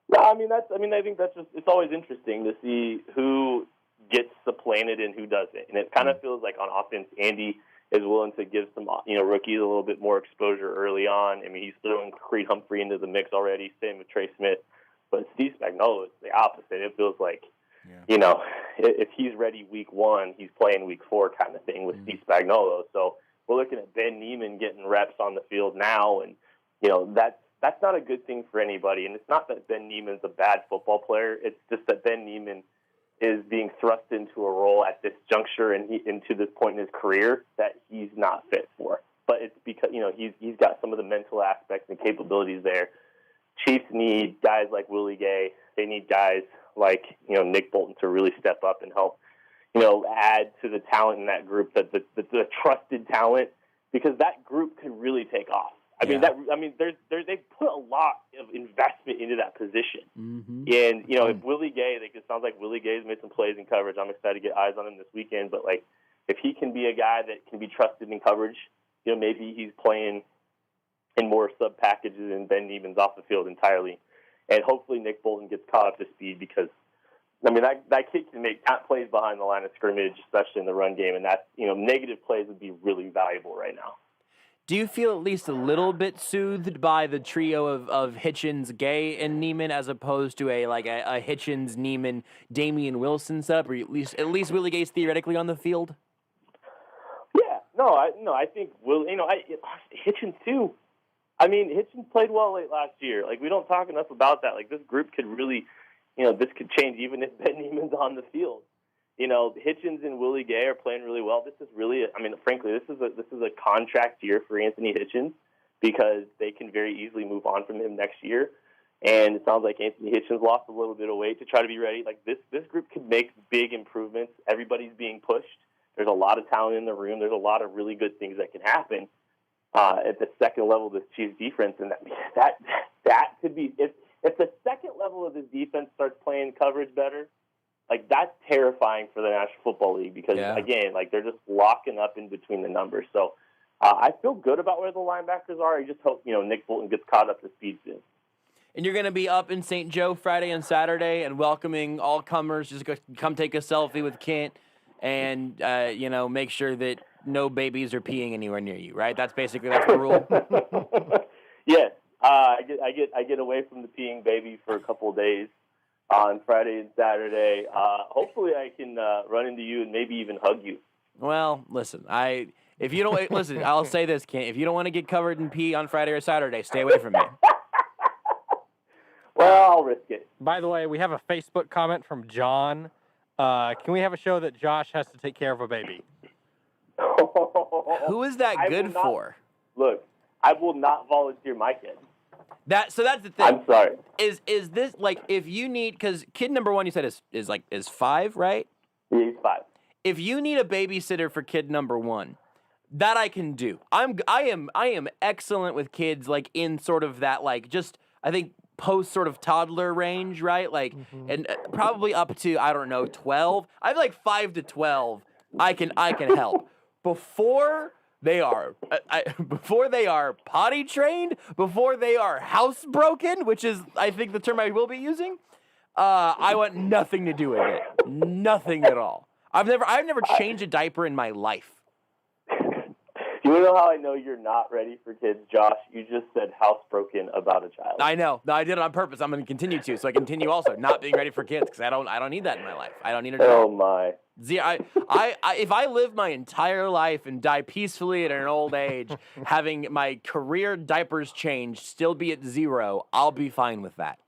No, I think that's just, it's always interesting to see who gets supplanted and who doesn't. And it kind of feels like on offense, Andy is willing to give some, rookies a little bit more exposure early on. I mean, he's throwing Creed Humphrey into the mix already, same with Trey Smith. But Steve Spagnuolo is the opposite. It feels like, if he's ready week one, he's playing week four kind of thing with Steve Spagnuolo. So we're looking at Ben Niemann getting reps on the field now. And, that's not a good thing for anybody. And it's not that Ben Niemann's a bad football player. It's just that Ben Niemann is being thrust into a role at this juncture and into this point in his career that he's not fit for. But it's because, he's got some of the mental aspects and capabilities there. Chiefs need guys like Willie Gay. They need guys like, Nick Bolton to really step up and help, add to the talent in that group, the trusted talent, because that group could really take off. They put a lot of investment into that position. Mm-hmm. And, if Willie Gay, it sounds like Willie Gay's made some plays in coverage. I'm excited to get eyes on him this weekend. But, if he can be a guy that can be trusted in coverage, maybe he's playing in more sub packages and Ben Niemann's off the field entirely. And hopefully Nick Bolton gets caught up to speed because, that kid can make plays behind the line of scrimmage, especially in the run game. And that's, negative plays would be really valuable right now. Do you feel at least a little bit soothed by the trio of Hitchens, Gay, and Niemann, as opposed to a Hitchens, Niemann, Damian Wilson setup, or at least Willie Gay's theoretically on the field? Yeah, I think Hitchens too. Hitchens played well late last year. We don't talk enough about that. This group could really, this could change even if Ben Niemann's on the field. Hitchens and Willie Gay are playing really well. This is really, frankly, this is a contract year for Anthony Hitchens because they can very easily move on from him next year. And it sounds like Anthony Hitchens lost a little bit of weight to try to be ready. This group could make big improvements. Everybody's being pushed. There's a lot of talent in the room. There's a lot of really good things that can happen at the second level of this Chiefs defense. And that could be, if the second level of this defense starts playing coverage better, that's terrifying for the National Football League because, again, they're just locking up in between the numbers. So I feel good about where the linebackers are. I just hope, Nick Bolton gets caught up to speed soon. And you're going to be up in St. Joe Friday and Saturday and welcoming all comers. Just come take a selfie with Kent and, make sure that no babies are peeing anywhere near you, right? That's the rule. Yes. I get away from the peeing baby for a couple of days. On Friday and Saturday. Hopefully I can run into you and maybe even hug you. Well, listen, If you don't listen, I'll say this, Kent. If you don't want to get covered in pee on Friday or Saturday, stay away from me. Well, I'll risk it. By the way, we have a Facebook comment from John. Can we have a show that Josh has to take care of a baby? Who is that good for? Look, I will not volunteer my kid. So that's the thing. I'm sorry. Is this like if you need because kid number 1 you said is 5, right? Yeah, he's 5. If you need a babysitter for kid number 1, that I can do. I am excellent with kids like in sort of that like just I think post sort of toddler range, right? Like and probably up to I don't know 12. I have like 5 to 12. I can help. Before they are potty trained, before they are housebroken, which is I think the term I will be using. I want nothing to do with it. Nothing at all. I've never changed a diaper in my life. You want to know how I know you're not ready for kids, Josh? You just said housebroken about a child. I know. No, I did it on purpose. I'm going to continue to. So I continue also not being ready for kids because I don't need that in my life. I don't need it. Oh my. If I live my entire life and die peacefully at an old age, having my career diapers changed, still be at 0, I'll be fine with that.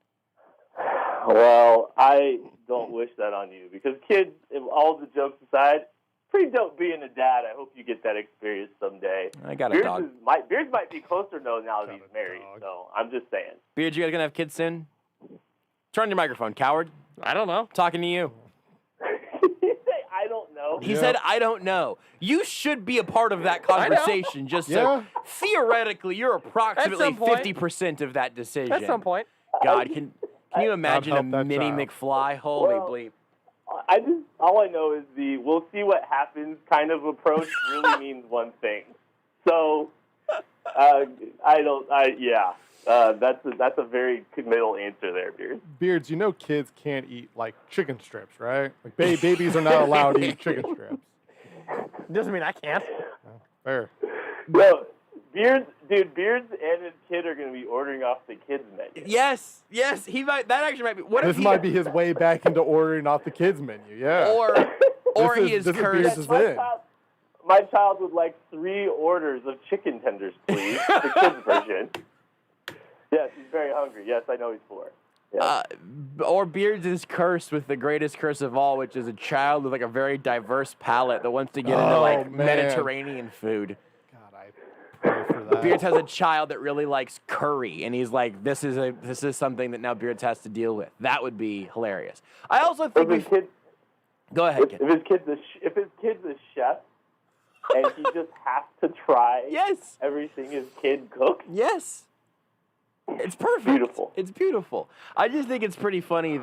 Well, I don't wish that on you because kids, all the jokes aside, pretty dope being a dad. I hope you get that experience someday. I got a dog. Beards might be closer now that he's married, so I'm just saying. Beard, you guys gonna have kids soon? Turn on your microphone, coward. I don't know. Talking to you. I don't know. He said, I don't know. You should be a part of that conversation. Just so theoretically, you're approximately 50% of that decision. At some point. God, can you imagine a mini McFly? Holy bleep. All I know is the we'll see what happens kind of approach really means one thing. So, that's a very committal answer there, Beards. Beards, you know kids can't eat, like, chicken strips, right? Like, babies are not allowed to eat chicken strips. Doesn't mean I can't. Fair. No, Beards and his kid are going to be ordering off the kids' menu. Yes, that actually might be. This might be his way back into ordering off the kids' menu, yeah. Or he is cursed. My child would like 3 orders of chicken tenders, please. The kids' version. Yes, he's very hungry. Yes, I know he's 4. Yeah. Or Beards is cursed with the greatest curse of all, which is a child with like a very diverse palate that wants to get into like Mediterranean food. Beards has a child that really likes curry, and he's like, "This is something that now Beards has to deal with." That would be hilarious. I also think go ahead. If his kid's a chef, and he just has to try everything his kid cooks. Yes, it's perfect. Beautiful. It's beautiful. I just think it's pretty funny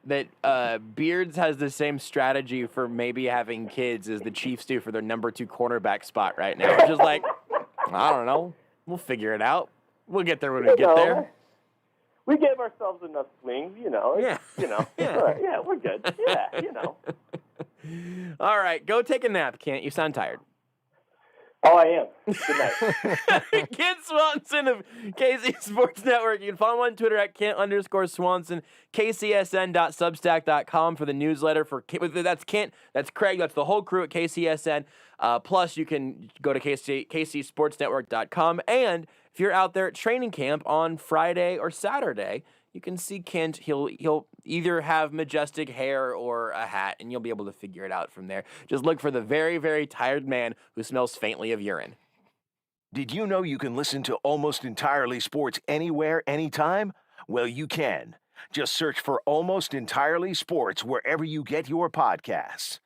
that Beards has the same strategy for maybe having kids as the Chiefs do for their number 2 cornerback spot right now. It's just like. I don't know. We'll figure it out. We'll get there when we get there. We gave ourselves enough swings, Yeah. Yeah, we're good. Yeah, All right, go take a nap, Kent. You sound tired. Oh, I am. Good night. Kent Swanson of KC Sports Network. You can follow him on Twitter at Kent_Swanson. KCSN.substack.com for the newsletter. That's Kent. That's Craig. That's the whole crew at KCSN. Plus, you can go to KCSportsNetwork.com. And if you're out there at training camp on Friday or Saturday, you can see Kent. He'll either have majestic hair or a hat, and you'll be able to figure it out from there. Just look for the very, very tired man who smells faintly of urine. Did you know you can listen to Almost Entirely Sports anywhere, anytime? Well, you can. Just search for Almost Entirely Sports wherever you get your podcasts.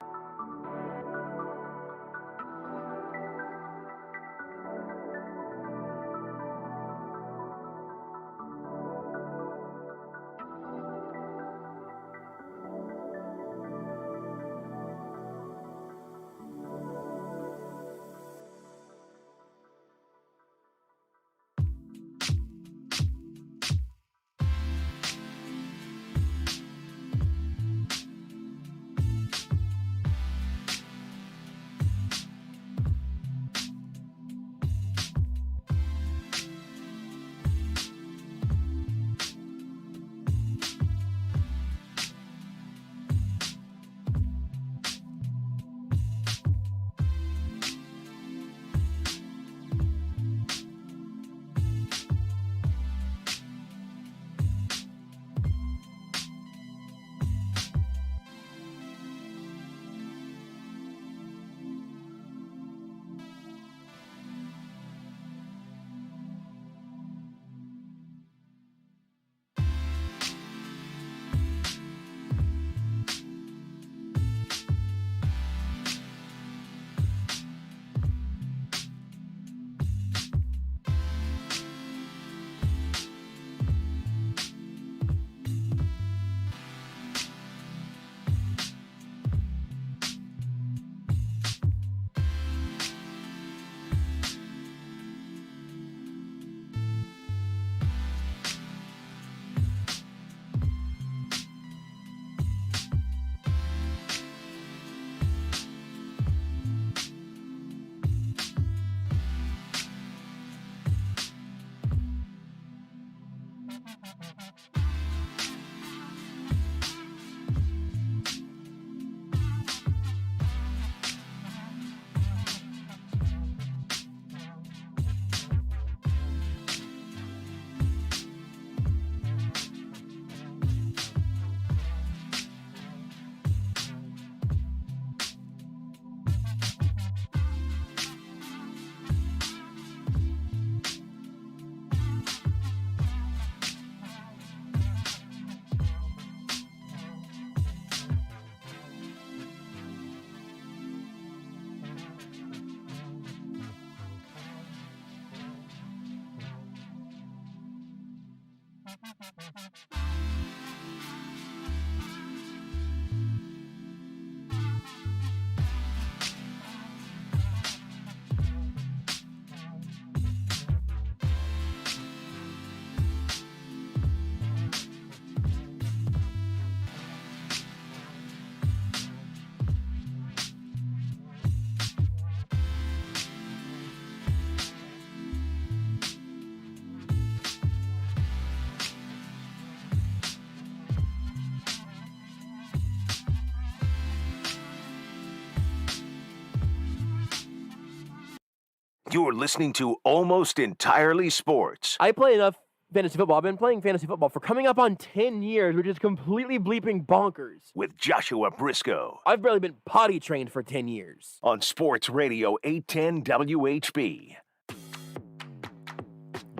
You're listening to Almost Entirely Sports. I play enough fantasy football. I've been playing fantasy football for coming up on 10 years, which is completely bleeping bonkers. With Joshua Brisco. I've barely been potty trained for 10 years. On Sports Radio 810 WHB.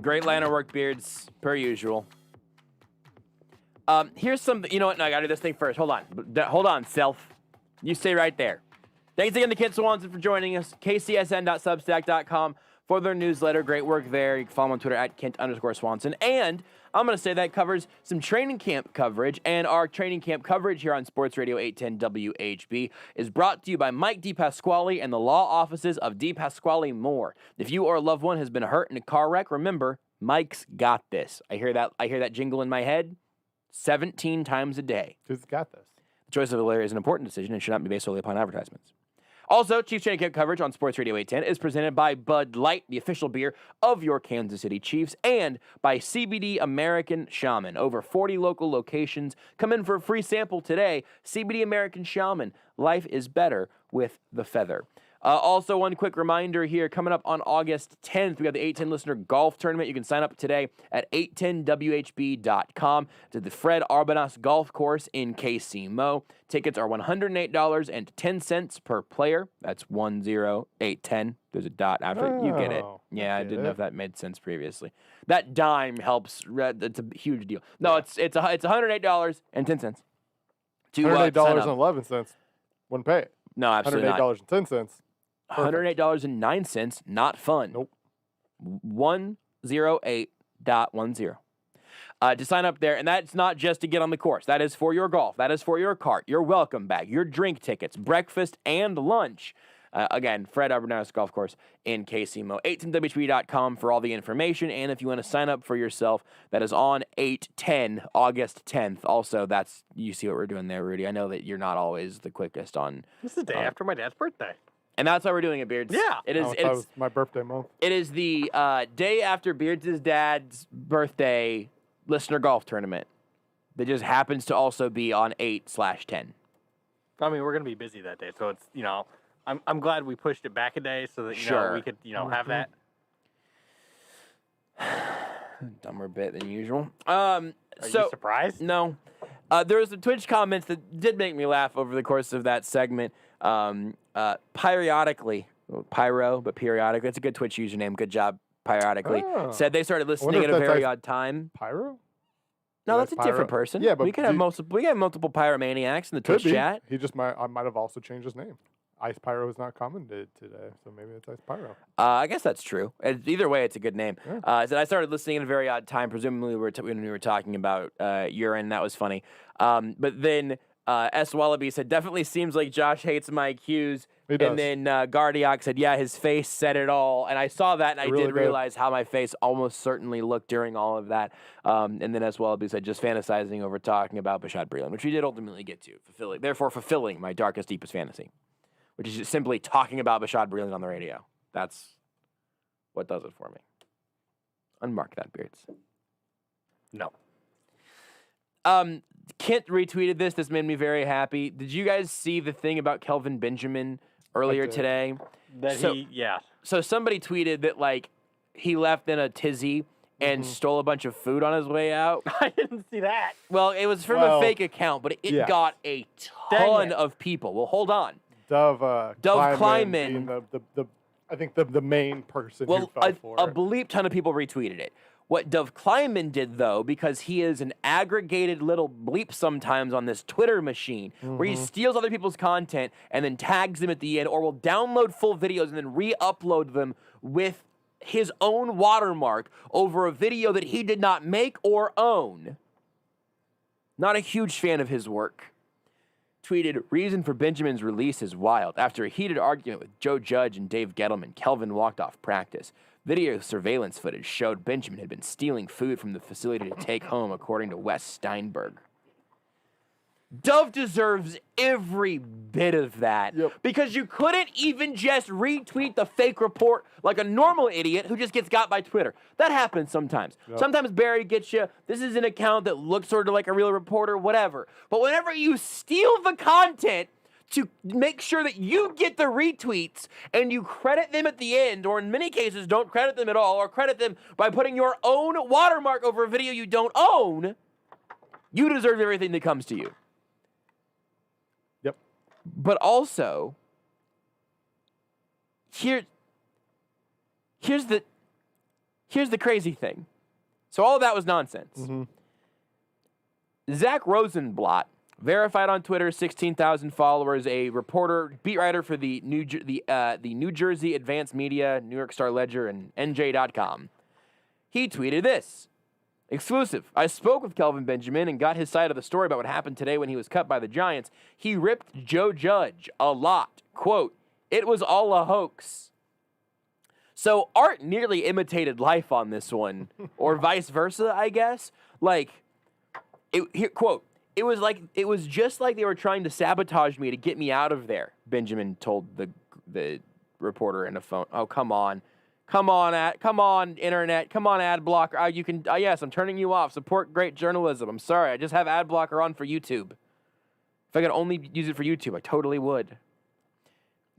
Great line of work, Beards, per usual. Here's something. You know what? No, I got to do this thing first. Hold on, self. You stay right there. Thanks again to Kent Swanson for joining us. KCSN.substack.com for their newsletter. Great work there. You can follow him on Twitter at Kent_Swanson. And I'm going to say that covers some training camp coverage. And our training camp coverage here on Sports Radio 810 WHB is brought to you by Mike DePasquale and the law offices of DePasquale Moore. If you or a loved one has been hurt in a car wreck, remember, Mike's got this. I hear that jingle in my head 17 times a day. Who's got this? The choice of a lawyer is an important decision and should not be based solely upon advertisements. Also, Chiefs training camp coverage on Sports Radio 810 is presented by Bud Light, the official beer of your Kansas City Chiefs, and by CBD American Shaman. Over 40 local locations. Come in for a free sample today. CBD American Shaman. Life is better with the feather. Also, one quick reminder here, coming up on August 10th, we got the 810 Listener Golf Tournament. You can sign up today at 810WHB.com to the Fred Arbanas Golf Course in KC Mo. Tickets are $108.10 per player. That's 10810. There's a dot after it. You get it. Yeah, I didn't know if that made sense previously. That dime helps. It's a huge deal. No, it's $108.10. $108.11. Wouldn't pay it. No, absolutely not. $108.10. $108.09, not fun. Nope. 108.10. To sign up there, and that's not just to get on the course. That is for your golf. That is for your cart, your welcome bag, your drink tickets, breakfast, and lunch. Again, Fred Arbanas Golf Course in KCMO. 810WHB.com for all the information, and if you want to sign up for yourself, that is on 8/10, August 10th. Also, you see what we're doing there, Rudy. I know that you're not always the quickest on. This is the day after my dad's birthday. And that's why we're doing it, Beards. Yeah. It is. It's my birthday month. It is the day after Beards' dad's birthday listener golf tournament. That just happens to also be on 8/10. I mean, we're gonna be busy that day, so it's I'm glad we pushed it back a day so that we could have that. Dumber bit than usual. Are you surprised? No. There were some Twitch comments that did make me laugh over the course of that segment. Periodically, but periodically. It's a good Twitch username. Good job, periodically. Said they started listening at a very odd time. Pyro? No, that's a different person. Yeah, but we can have multiple pyromaniacs in the Twitch chat. He just might have also changed his name. Ice Pyro is not commented today, so maybe it's Ice Pyro. I guess that's true. Either way, it's a good name. Yeah. So I started listening at a very odd time. Presumably, when we were talking about urine. That was funny. But then S. Wallaby said, definitely seems like Josh hates my cues. He does. And then Gardiak said, yeah, his face said it all. And I saw that, and I really did realize how my face almost certainly looked during all of that. And then S. Wallaby said, just fantasizing over talking about Bashad Breeland, which we did ultimately get to, fulfilling my darkest, deepest fantasy, which is just simply talking about Bashad Breeland on the radio. That's what does it for me. Unmark that, Beards. No. Kent retweeted this. This made me very happy. Did you guys see the thing about Kelvin Benjamin earlier today? So somebody tweeted that, he left in a tizzy and stole a bunch of food on his way out. I didn't see that. Well, it was from a fake account, but it got a ton of people. Well, hold on. Dove Kleiman. I think the main person who fell for a bleep ton of people retweeted it. What Dove Kleiman did, though, because he is an aggregated little bleep sometimes on this Twitter machine, where he steals other people's content and then tags them at the end, or will download full videos and then re-upload them with his own watermark over a video that he did not make or own. Not a huge fan of his work. Tweeted, reason for Benjamin's release is wild. After a heated argument with Joe Judge and Dave Gettleman, Kelvin walked off practice. Video surveillance footage showed Benjamin had been stealing food from the facility to take home, according to Wes Steinberg. Dove deserves every bit of that. Because you couldn't even just retweet the fake report like a normal idiot who just gets got by Twitter. That happens sometimes. Sometimes Barry gets you, this is an account that looks sort of like a real reporter, whatever. But whenever you steal the content to make sure that you get the retweets and you credit them at the end, or in many cases don't credit them at all, or credit them by putting your own watermark over a video you don't own, you deserve everything that comes to you. But also, here's the crazy thing. So all of that was nonsense. Zach Rosenblatt, verified on Twitter, 16,000 followers, a reporter, beat writer for the New Jersey Advanced Media, New York Star Ledger, and NJ.com. He tweeted this. Exclusive. I spoke with Kelvin Benjamin and got his side of the story about what happened today when he was cut by the Giants. He ripped Joe Judge a lot. Quote, it was all a hoax. So Art nearly imitated life on this one, or vice versa, I guess. Like, quote, it was just like they were trying to sabotage me to get me out of there, Benjamin told the reporter in a phone. Oh, come on. Come on, internet. Come on, ad blocker. Yes, I'm turning you off. Support great journalism. I'm sorry. I just have ad blocker on for YouTube. If I could only use it for YouTube, I totally would.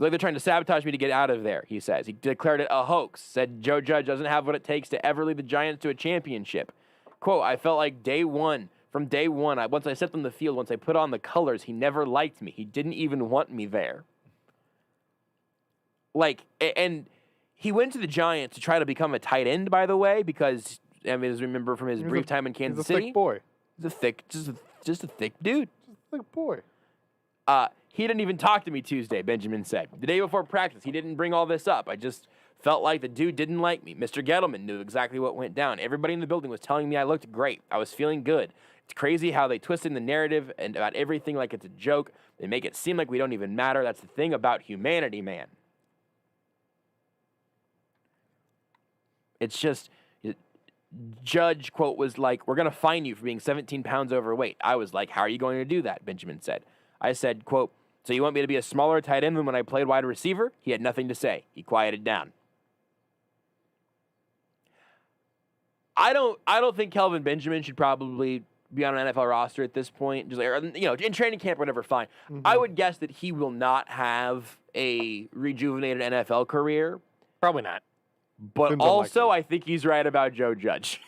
Like they're trying to sabotage me to get out of there, he says. He declared it a hoax, said Joe Judge doesn't have what it takes to ever lead the Giants to a championship. Quote, I felt like from day one, once I stepped on the field, once I put on the colors, he never liked me. He didn't even want me there. And he went to the Giants to try to become a tight end, by the way, because, I mean, as we remember from his brief time in Kansas City. He's a thick boy. He's just a thick dude. Just a thick boy. He didn't even talk to me Tuesday, Benjamin said. The day before practice, he didn't bring all this up. I just felt like the dude didn't like me. Mr. Gettleman knew exactly what went down. Everybody in the building was telling me I looked great. I was feeling good. It's crazy how they twisted the narrative and about everything like it's a joke. They make it seem like we don't even matter. That's the thing about humanity, man. It's just, Judge, quote, was like, we're going to fine you for being 17 pounds overweight. I was like, how are you going to do that? Benjamin said. I said, quote, so you want me to be a smaller tight end than when I played wide receiver? He had nothing to say. He quieted down. I don't think Kelvin Benjamin should probably be on an NFL roster at this point. Just like, in training camp, whatever, fine. Mm-hmm. I would guess that he will not have a rejuvenated NFL career. Probably not. But Seems also, unlikely. I think he's right about Joe Judge.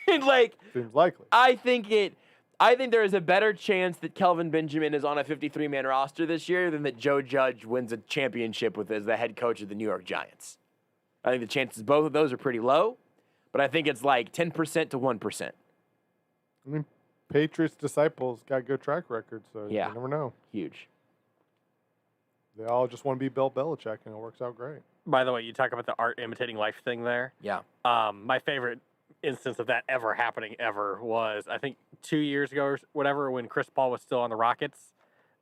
Seems likely. I think there is a better chance that Kelvin Benjamin is on a 53-man roster this year than that Joe Judge wins a championship as the head coach of the New York Giants. I think the chances both of those are pretty low, but I think it's like 10% to 1%. I mean, Patriots disciples got good track record, so you never know. Huge. They all just want to be Bill Belichick, and it works out great. By the way, you talk about the art imitating life thing there. Yeah. My favorite instance of that ever happening was, I think, 2 years ago or whatever, when Chris Paul was still on the Rockets.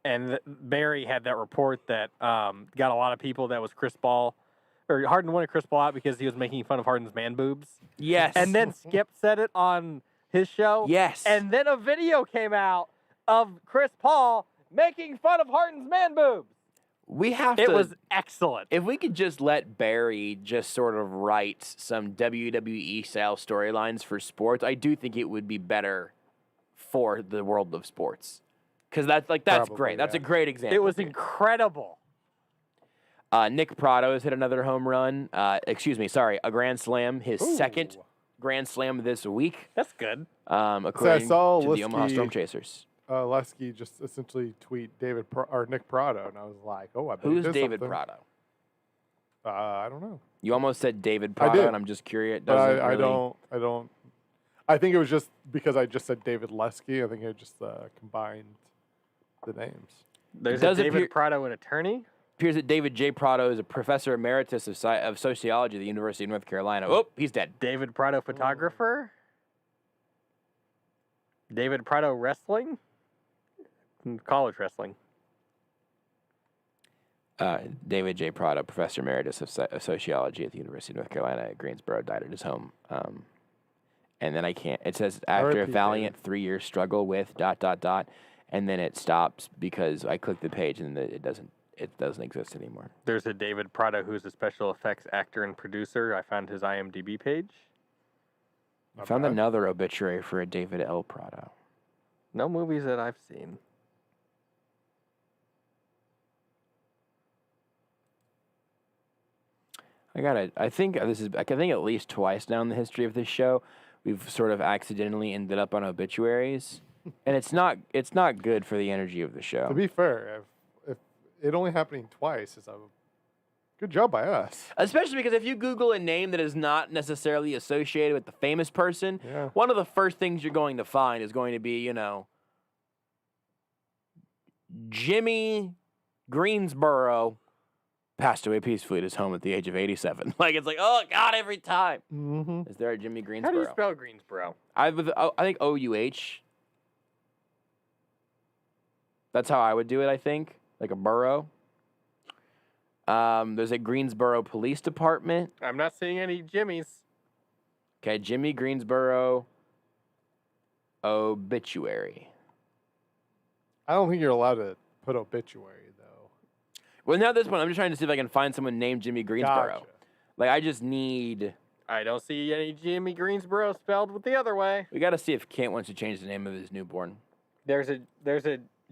And Barry had that report that got a lot of people that was Chris Paul, or Harden wanted Chris Paul out because he was making fun of Harden's man boobs. Yes. And then Skip said it on his show. Yes. And then a video came out of Chris Paul making fun of Harden's man boobs. It was excellent. If we could just let Barry just sort of write some WWE-style storylines for sports, I do think it would be better for the world of sports. Because that's Probably, great. That's yeah. a great example. It was incredible. Nick Prado has hit another home run. A grand slam. His second grand slam this week. That's good. According to the Omaha Storm Chasers. Lesky just essentially tweet Nick Prado, and I was like, "Oh, I bet Who's he did David something. Prado? I don't know. You almost said David I Prado, did. and I'm just curious. But I don't. I think it was just because I just said David Lesky. I think I just combined the names. There's a David Prado, an attorney. appears that David J. Prado is a professor emeritus of sociology at the University of North Carolina. Oh, he's dead. David Prado, photographer. David Prado, wrestling. College wrestling. David J. Prado, professor emeritus of sociology at the University of North Carolina at Greensboro, died at his home. And then it says after a valiant 3-year struggle with ... and then it stops because I clicked the page and it doesn't exist anymore. There's a David Prado who's a special effects actor and producer. I found his IMDb page. I found another obituary for a David L. Prado. No movies that I've seen. I think at least twice now in the history of this show, we've sort of accidentally ended up on obituaries, and it's not good for the energy of the show. To be fair, if it only happening twice is a good job by us. Especially because if you Google a name that is not necessarily associated with the famous person, one of the first things you're going to find is going to be, Jimmy Greensboro passed away peacefully at his home at the age of 87. It's like, oh, God, every time. Mm-hmm. Is there a Jimmy Greensboro? How do you spell Greensboro? I think O-U-H. That's how I would do it, I think. Like a borough. There's a Greensboro Police Department. I'm not seeing any Jimmys. Okay, Jimmy Greensboro obituary. I don't think you're allowed to put obituary, though. Well, now at this point, I'm just trying to see if I can find someone named Jimmy Greensboro. Gotcha. I just need... I don't see any Jimmy Greensboro spelled with the other way. We got to see if Kent wants to change the name of his newborn. There's a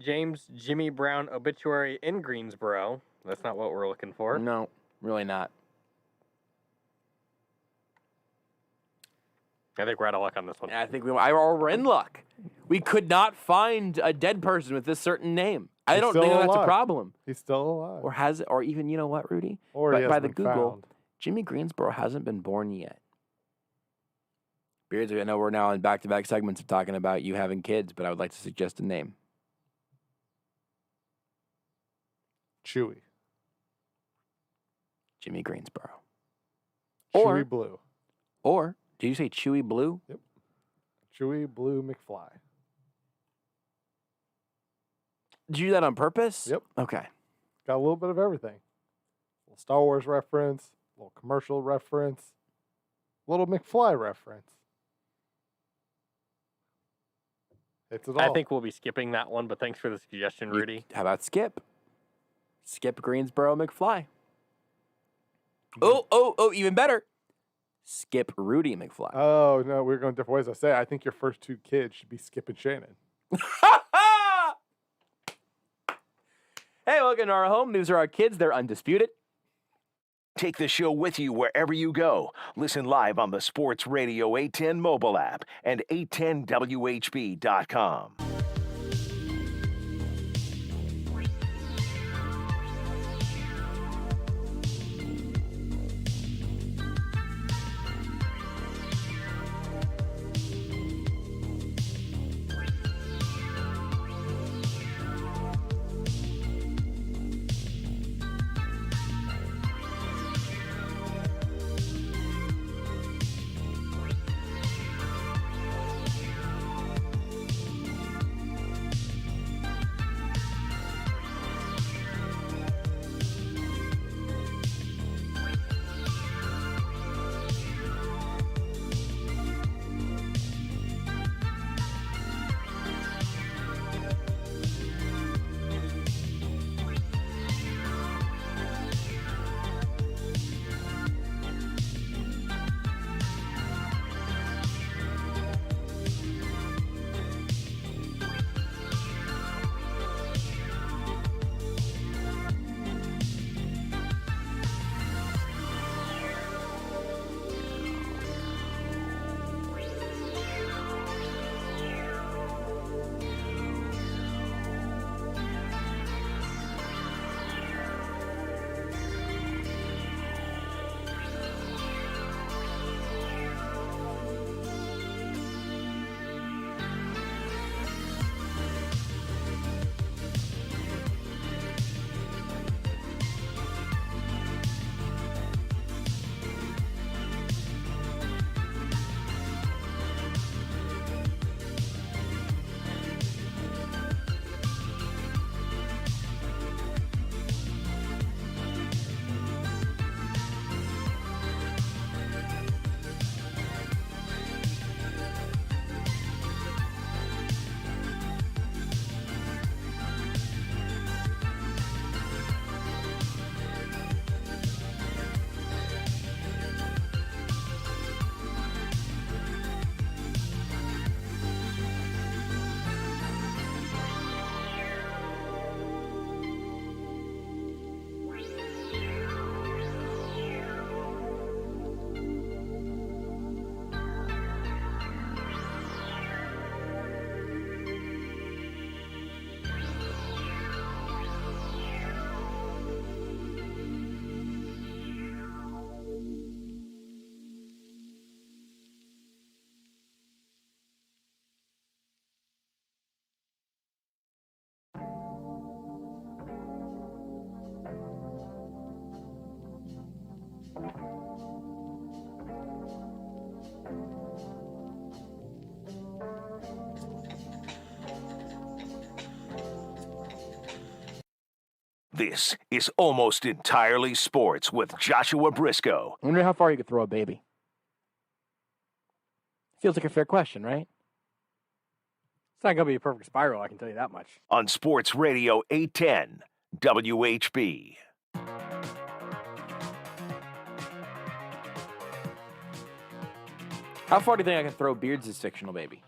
James Jimmy Brown obituary in Greensboro. That's not what we're looking for. No, really not. I think we're out of luck on this one. I think we're in luck. We could not find a dead person with this certain name. I don't think that's a problem. He's still alive. Or even, you know what, Rudy? Or by the Google, found. Jimmy Greensboro hasn't been born yet. Beards, I know we're now in back-to-back segments of talking about you having kids, but I would like to suggest a name. Chewy. Jimmy Greensboro. Chewy Blue. Or, did you say Chewy Blue? Yep. Chewy Blue McFly. Did you do that on purpose? Yep. Okay. Got a little bit of everything. A little Star Wars reference, a little commercial reference, a little McFly reference. It's it all. I think we'll be skipping that one, but thanks for the suggestion, Rudy. How about Skip? Skip Greensboro McFly. Oh, even better. Skip Rudy McFly. Oh, no, we're going different ways. I think your first two kids should be Skip and Shannon. Hey, welcome to our home. These are our kids. They're undisputed. Take the show with you wherever you go. Listen live on the Sports Radio 810 mobile app and 810WHB.com. This is Almost Entirely Sports with Joshua Brisco. I wonder how far you could throw a baby. Feels like a fair question, right? It's not going to be a perfect spiral, I can tell you that much. On Sports Radio 810 WHB. How far do you think I can throw Beards' fictional baby?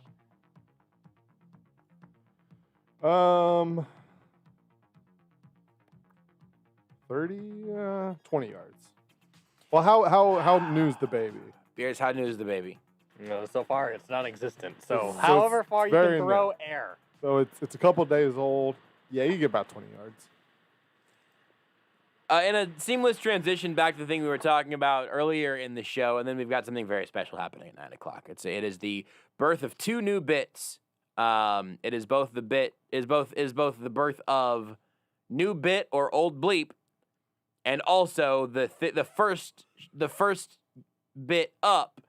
20 yards. Well, how new's the baby? Beards, how new is the baby? No, so far it's non-existent. So, So however it's far you can very throw new. air. So it's a couple days old. Yeah, you get about 20 yards. In a seamless transition back to the thing we were talking about earlier in the show, and then we've got something very special happening at 9 o'clock. It is the birth of two new bits. It is both the birth of new bit or old bleep, and also the first bit up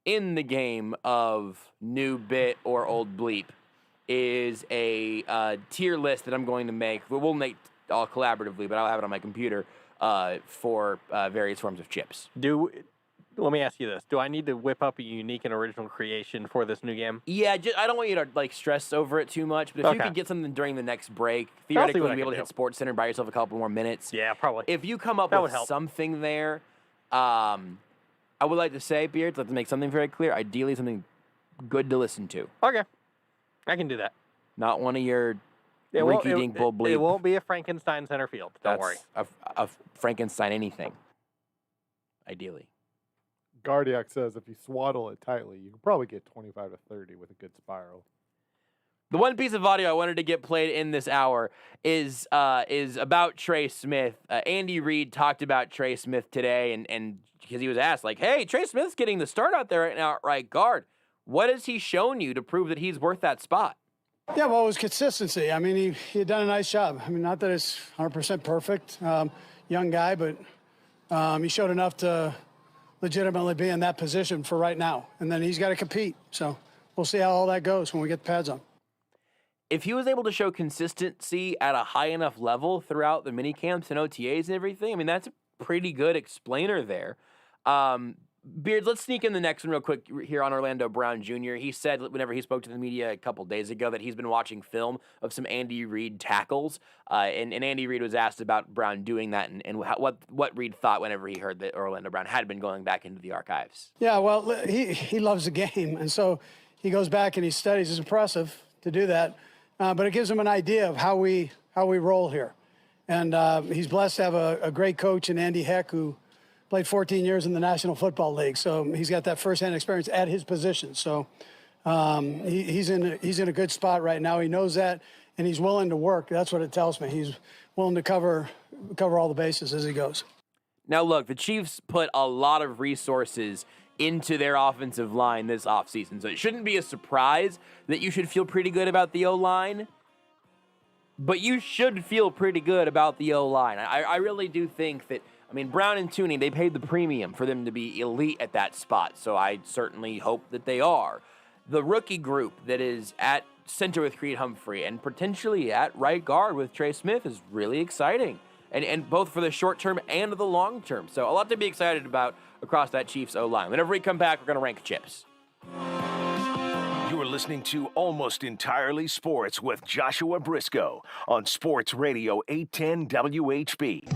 in the game of new bit or old bleep is a tier list that I'm going to make. We'll make all collaboratively, but I'll have it on my computer for various forms of chips. Let me ask you this. Do I need to whip up a unique and original creation for this new game? Yeah, I don't want you to stress over it too much, but if you could get something during the next break, theoretically you'll be able to hit Sports Center, buy yourself a couple more minutes. Yeah, probably. If you come up with something there, I would like to say, Beards, let's make something very clear. Ideally, something good to listen to. Okay. I can do that. Not one of your rinky-dink bull bleep. It won't be a Frankenstein center field. Don't worry. A Frankenstein anything, ideally. Gardiak says if you swaddle it tightly, you can probably get 25 to 30 with a good spiral. The one piece of audio I wanted to get played in this hour is about Trey Smith. Andy Reid talked about Trey Smith today, and because he was asked, like, hey, Trey Smith's getting the start out there right now at right guard. What has he shown you to prove that he's worth that spot? Yeah, well, it was consistency. I mean, he had done a nice job. I mean, not that it's 100% perfect. Young guy, but he showed enough to legitimately be in that position for right now. And then he's got to compete. So we'll see how all that goes when we get the pads on. If he was able to show consistency at a high enough level throughout the mini camps and OTAs and everything, I mean, that's a pretty good explainer there. Beards, let's sneak in the next one real quick here on Orlando Brown Jr. He said whenever he spoke to the media a couple days ago that he's been watching film of some Andy Reid tackles, and Andy Reid was asked about Brown doing that and what Reid thought whenever he heard that Orlando Brown had been going back into the archives. Yeah, well, he loves the game, and so he goes back and he studies. It's impressive to do that, but it gives him an idea of how we roll here. And he's blessed to have a great coach in Andy Heck, who played 14 years in the National Football League, so he's got that firsthand experience at his position. So he's in a good spot right now. He knows that, and he's willing to work. That's what it tells me. He's willing to cover all the bases as he goes. Now, look, the Chiefs put a lot of resources into their offensive line this offseason, so it shouldn't be a surprise that you should feel pretty good about the O-line, but you should feel pretty good about the O-line. I really do think that, I mean, Brown and Tooney, they paid the premium for them to be elite at that spot, so I certainly hope that they are. The rookie group that is at center with Creed Humphrey and potentially at right guard with Trey Smith is really exciting, and both for the short term and the long term. So a lot to be excited about across that Chiefs O-line. Whenever we come back, we're going to rank chips. You're listening to Almost Entirely Sports with Joshua Brisco on Sports Radio 810 WHB.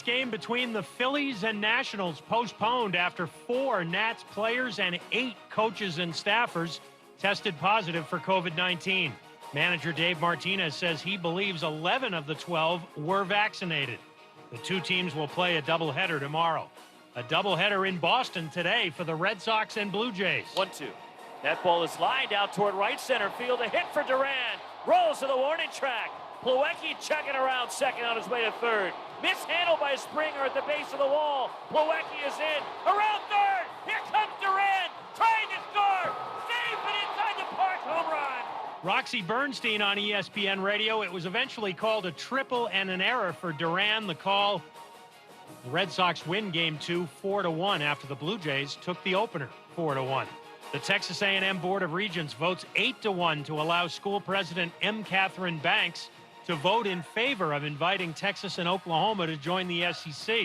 game between the Phillies and Nationals postponed after 4 Nats players and 8 coaches and staffers tested positive for COVID-19. Manager Dave Martinez says he believes 11 of the 12 were vaccinated. The 2 teams will play a doubleheader tomorrow. A doubleheader in Boston today for the Red Sox and Blue Jays. 1-2. That ball is lined out toward right center field. A hit for Duran. Rolls to the warning track. Plawecki checking around second on his way to third. Mishandled by Springer at the base of the wall. Plawecki is in. Around third. Here comes Duran. Trying to score. Safe and inside the park. Home run. Roxy Bernstein on ESPN Radio. It was eventually called a triple and an error for Duran. The call. The Red Sox win Game 2 4-1 after the Blue Jays took the opener 4-1. The Texas A&M Board of Regents votes 8-1 to allow school president M. Catherine Banks to vote in favor of inviting Texas and Oklahoma to join the SEC.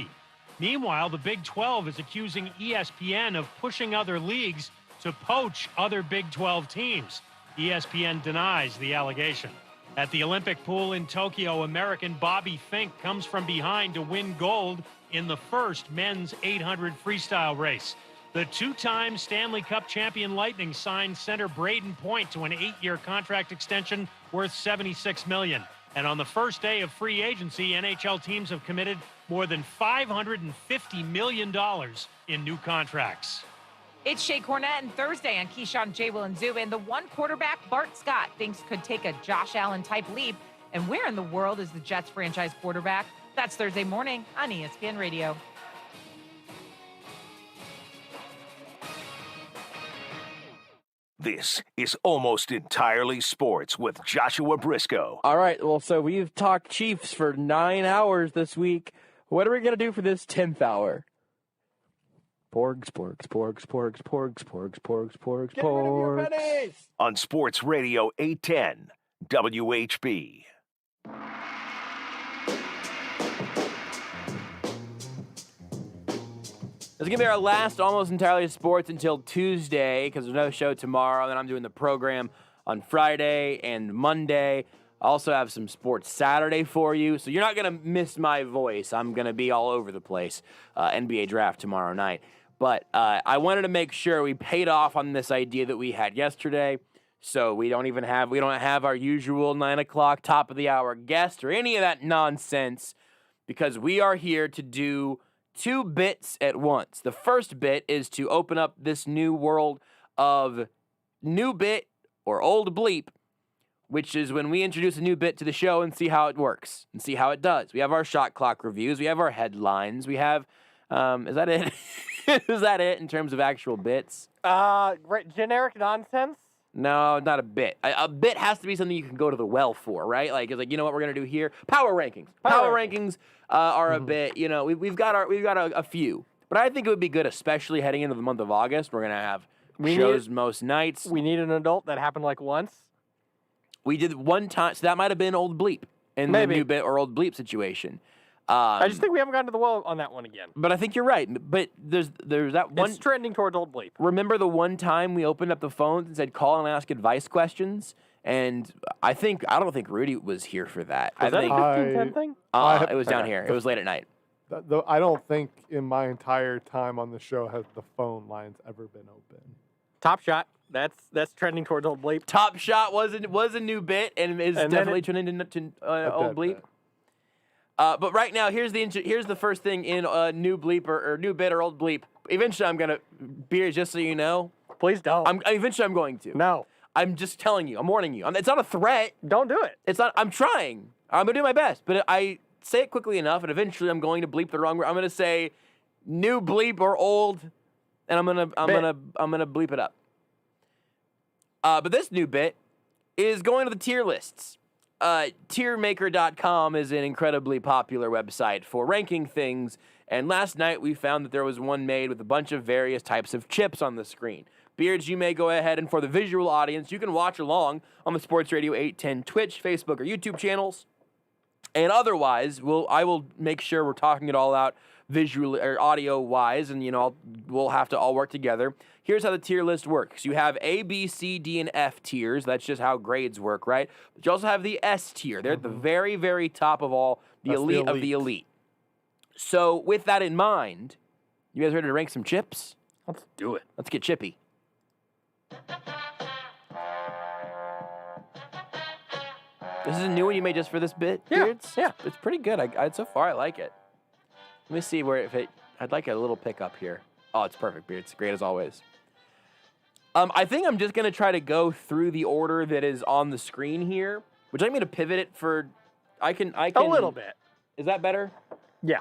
Meanwhile, the Big 12 is accusing ESPN of pushing other leagues to poach other Big 12 teams. ESPN denies the allegation. At the Olympic pool in Tokyo, American Bobby Fink comes from behind to win gold in the first men's 800 freestyle race. The 2-time Stanley Cup champion Lightning signed center Braden Point to an 8-year contract extension worth $76 million. And on the first day of free agency, NHL teams have committed more than $550 million in new contracts. It's Shea Cornett and Thursday on Keyshawn, J. Will, and Zubin. The one quarterback, Bart Scott, thinks could take a Josh Allen-type leap. And where in the world is the Jets franchise quarterback? That's Thursday morning on ESPN Radio. This is Almost Entirely Sports with Joshua Brisco. All right, well, so we've talked Chiefs for 9 hours this week. What are we going to do for this 10th hour? Porgs, porgs, porgs, porgs, porgs, porgs, porgs, porgs, Get rid of your pennies! On Sports Radio 810 WHB. This is going to be our last Almost Entirely Sports until Tuesday because there's no show tomorrow. Then I'm doing the program on Friday and Monday. I also have some Sports Saturday for you, so you're not going to miss my voice. I'm going to be all over the place. NBA draft tomorrow night. But I wanted to make sure we paid off on this idea that we had yesterday. So we don't have our usual 9 o'clock top of the hour guest or any of that nonsense because we are here to do 2 bits at once. The first bit is to open up this new world of new bit or old bleep, which is when we introduce a new bit to the show and see how it works and see how it does. We have our shot clock reviews. We have our headlines. We have, is that it? Is that it in terms of actual bits? Generic nonsense? No, not a bit. A bit has to be something you can go to the well for, right? Like, it's like, you know what we're going to do here? Power rankings. Power rankings are a bit, you know, we've got a few. But I think it would be good, especially heading into the month of August. We're going to have shows most nights. We need an adult. That happened like once. We did one time, so that might have been old bleep in the new bit or old bleep situation. I just think we haven't gotten to the well on that one again. But I think you're right. But there's that one. It's trending towards old bleep. Remember the one time we opened up the phones and said call and ask advice questions? And I don't think Rudy was here for that. Was that a 1510 thing? It was down here. It was late at night. I don't think in my entire time on the show has the phone lines ever been open. Top Shot. That's trending towards old bleep. Top Shot was a new bit and is definitely trending to old bleep. But right now, here's the first thing in new bleep or new bit or old bleep. Eventually, I'm gonna Beers, just so you know. Please don't. Eventually, I'm going to. No. I'm just telling you. I'm warning you. It's not a threat. Don't do it. It's not. I'm trying. I'm gonna do my best, but I say it quickly enough, and eventually, I'm going to bleep the wrong word. I'm gonna say new bleep or old, and I'm gonna bleep it up. But this new bit is going to the tier lists. Tiermaker.com is an incredibly popular website for ranking things, and last night we found that there was one made with a bunch of various types of chips on the screen. Beards, you may go ahead, and for the visual audience, you can watch along on the Sports Radio 810 Twitch, Facebook, or YouTube channels. And otherwise, I will make sure we're talking it all out visually or audio-wise, and we'll have to all work together. Here's how the tier list works. You have A, B, C, D, and F tiers. That's just how grades work, right? But you also have the S tier. They're at the very, very top of all, the elite of the elite. So with that in mind, you guys ready to rank some chips? Let's do it. Let's get chippy. This is a new one you made just for this bit, Yeah, Beards? yeah. It's pretty good. So far, I like it. Let me see I'd like a little pickup here. Oh, it's perfect, Beards. Great as always. I think I'm just going to try to go through the order that is on the screen here. Would you like me to pivot it for... I can A little bit. Is that better? Yeah.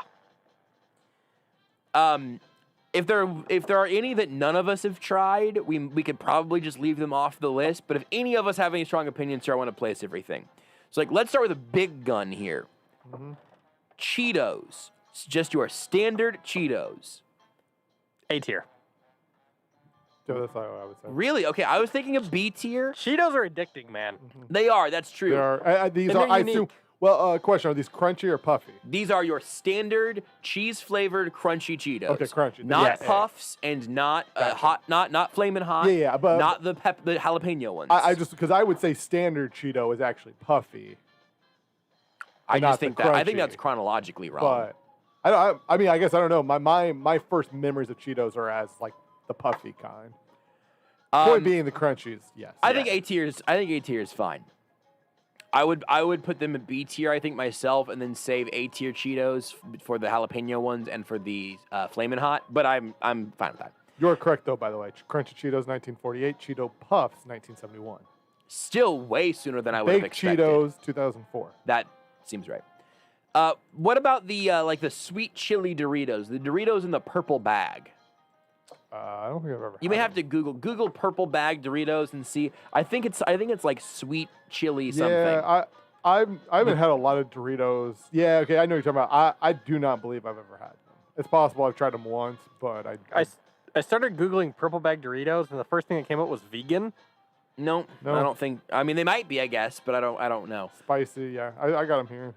If there are any that none of us have tried, we could probably just leave them off the list. But if any of us have any strong opinions here, I want to place everything. So, let's start with a big gun here. Mm-hmm. Cheetos. It's just your standard Cheetos. A tier. So that's what I would say. Really? Okay, I was thinking of B tier. Cheetos are addicting, man. They are. That's true. They are. These And are. they're I unique. assume. Well, question: are these crunchy or puffy? These are your standard cheese-flavored crunchy Cheetos. Okay, crunchy. Not Yes. puffs and not hot, not flaming hot. Yeah, but not the jalapeno ones. I just because I would say standard Cheeto is actually puffy. I not just the think that I think crunchy. that's chronologically wrong. But I mean, I guess I don't know. My first memories of Cheetos are as like the puffy kind. Point being the crunchies, yes. I think A tier is fine. I would put them in B tier, I think, myself, and then save A tier Cheetos for the jalapeno ones and for the flamin' hot. But I'm fine with that. You're correct though, by the way. Crunchy Cheetos 1948, Cheeto Puffs 1971. Still way sooner than I would have Baked expected. Cheetos 2004. That seems right. What about the the sweet chili Doritos? The Doritos in the purple bag. I don't think I've ever. You may have to Google purple bag Doritos and see. I think it's like sweet chili something. Yeah, I haven't had a lot of Doritos. Yeah, okay, I know what you're talking about. I do not believe I've ever had them. It's possible I've tried them once, but I started Googling purple bag Doritos, and the first thing that came up was vegan. No, I don't think. I mean, they might be, I guess, but I don't know. Spicy, yeah. I got them here.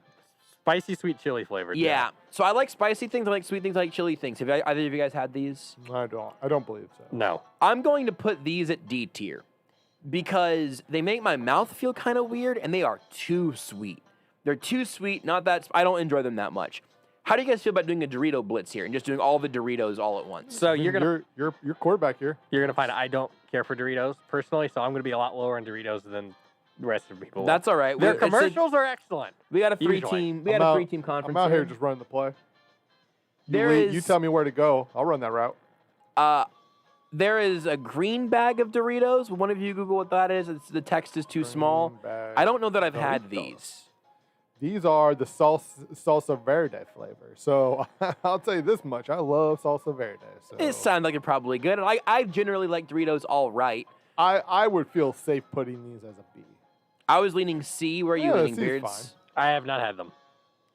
Spicy sweet chili flavored. Yeah. So I like spicy things. I like sweet things. I like chili things. Have either of you guys had these? I don't believe so. No. I'm going to put these at D tier because they make my mouth feel kind of weird, and they are too sweet. They're too sweet. Not that I don't enjoy them that much. How do you guys feel about doing a Dorito blitz here and just doing all the Doritos all at once? So you're quarterback here. You're gonna find I don't care for Doritos personally, so I'm gonna be a lot lower on Doritos than the rest of the people. That's all right. Their commercials are excellent. We got a three Usually. team. We had a three-team conference. I'm out here just running the play. You tell me where to go. I'll run that route. There is a green bag of Doritos. One of you Google what that is. The text is too small. I don't know that I've had these. These are the salsa verde flavor. So I'll tell you this much: I love salsa verde. So It sounds like they're probably good. And I generally like Doritos all right. I would feel safe putting these as a B. I was leaning C. Where are you leaning, C's Beards? fine. I have not had them.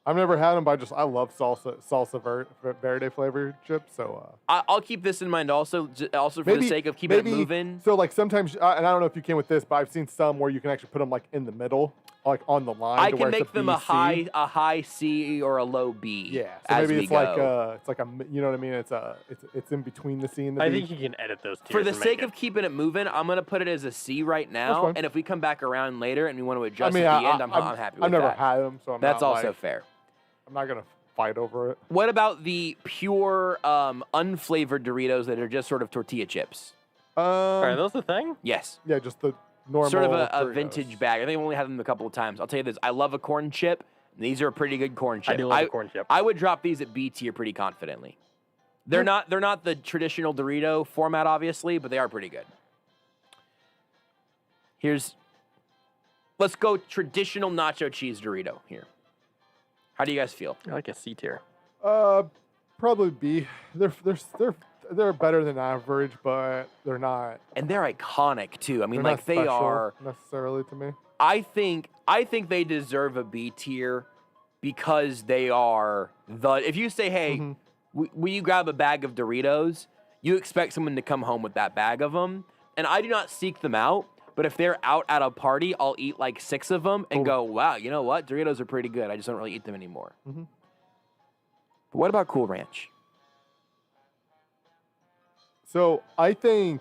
I've never had them, but I love salsa verde flavor chips. So I'll keep this in mind also for the sake of keeping it moving. So like sometimes, and I don't know if you came with this, but I've seen some where you can actually put them like in the middle, like on the line. I to can where it's make them B, a high C or a low B. Yeah, so as maybe we it's go. like a you know what I mean? It's in between the C and the B. I think you can edit those tiers. For the and make sake it. of keeping it moving, I'm gonna put it as a C right now. fine. And if we come back around later and we want to adjust I mean, at the end, I'm happy with I've never that. had them, so That's not also like, fair. I'm not gonna fight over it. What about the pure unflavored Doritos that are just sort of tortilla chips? Are those the thing? Yes. Yeah, just the normal. Sort of a Doritos. vintage bag. I think I've only had them a couple of times. I'll tell you this: I love a corn chip. These are a pretty good corn chip. I do love a corn chip. I would drop these at B tier pretty confidently. They're not the traditional Dorito format, obviously, but they are pretty good. Let's go traditional nacho cheese Dorito here. How do you guys feel? I like a C tier. Probably B. They're better than average, but they're not. And they're iconic too. I mean, they're like not they special are necessarily to me. I think they deserve a B tier because they are if you say, hey, will you grab a bag of Doritos? You expect someone to come home with that bag of them. And I do not seek them out, but if they're out at a party, I'll eat like 6 of them and go, wow, you know what? Doritos are pretty good. I just don't really eat them anymore. Mhm. But what about Cool Ranch? So I think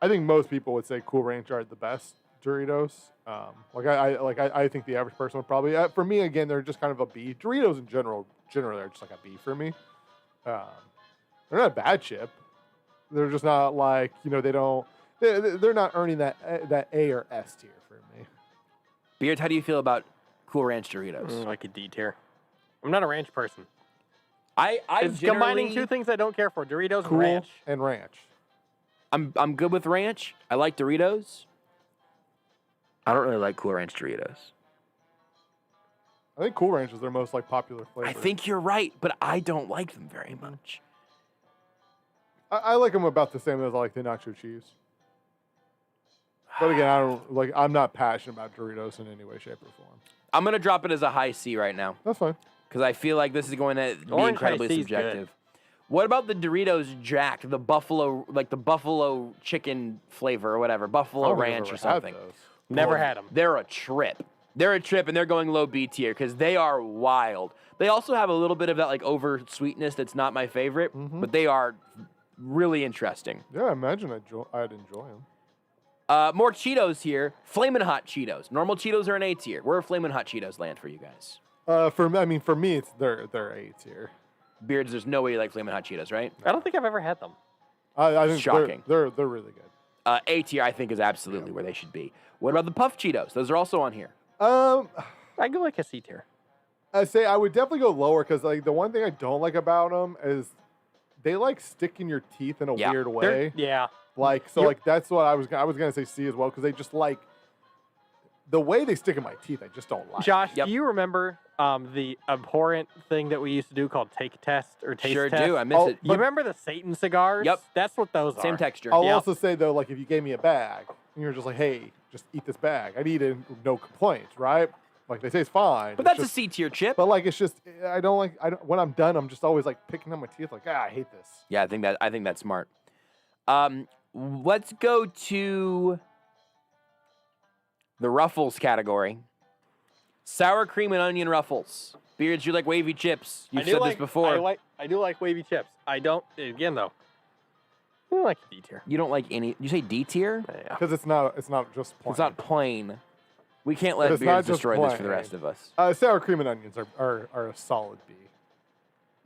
most people would say Cool Ranch are the best, Doritos. I think the average person would probably. For me, again, they're just kind of a B. Doritos in generally are just like a B for me. They're not a bad chip. They're just not like they don't. They're not earning that A or S tier for me. Beards, how do you feel about Cool Ranch Doritos? Like a D tier. I'm not a ranch person. It's combining two things I don't care for: Doritos Cool and ranch. I'm good with ranch. I like Doritos. I don't really like Cool Ranch Doritos. I think Cool Ranch is their most popular flavor. I think you're right, but I don't like them very much. I like them about the same as I like the nacho cheese. But again, I'm not passionate about Doritos in any way, shape, or form. I'm gonna drop it as a high C right now. That's fine. Because I feel like this is going to be Orange incredibly high C is subjective. good. What about the Doritos Jack, the buffalo chicken flavor or whatever, buffalo ranch or something? Never had them. They're a trip. They're a trip, and they're going low B tier because they are wild. They also have a little bit of that like over sweetness that's not my favorite, but they are really interesting. Yeah, I imagine I'd enjoy them. More Cheetos here. Flamin' Hot Cheetos. Normal Cheetos are an A tier. Where are Flamin' Hot Cheetos land for you guys? For me, it's they're A tier. Beards, there's no way you like Flamin' Hot Cheetos, right? I don't think I've ever had them. I think Shocking. They're really good. A tier, I think, is absolutely where they should be. What about the Puff Cheetos? Those are also on here. I go like a C tier. I say I would definitely go lower because like the one thing I don't like about them is they like stick in your teeth in a weird way. That's what I was gonna say C as well because they just like the way they stick in my teeth. I just don't like. Josh, do you remember the abhorrent thing that we used to do called take test or taste Sure test? do. I miss it. You remember the Satan cigars? Yep. That's what those are. Same texture. I'll also say though, like if you gave me a bag and you're just like, hey, just eat this bag, I'd eat it, no complaints, right? Like they say it's fine. But that's a C tier chip. But like it's just I don't when I'm done, I'm just always like picking on my teeth, like I hate this. Yeah, I think that's smart. Let's go to the Ruffles category. Sour cream and onion Ruffles. Beards, you like wavy chips. You've said this before. I do like wavy chips. I don't, again though, I don't like D tier. You don't like any, you say D tier? Yeah. Because it's not just plain. It's not plain. We can't let It's Beards not just destroy this for the plain. rest of us. Sour cream and onions are a solid B.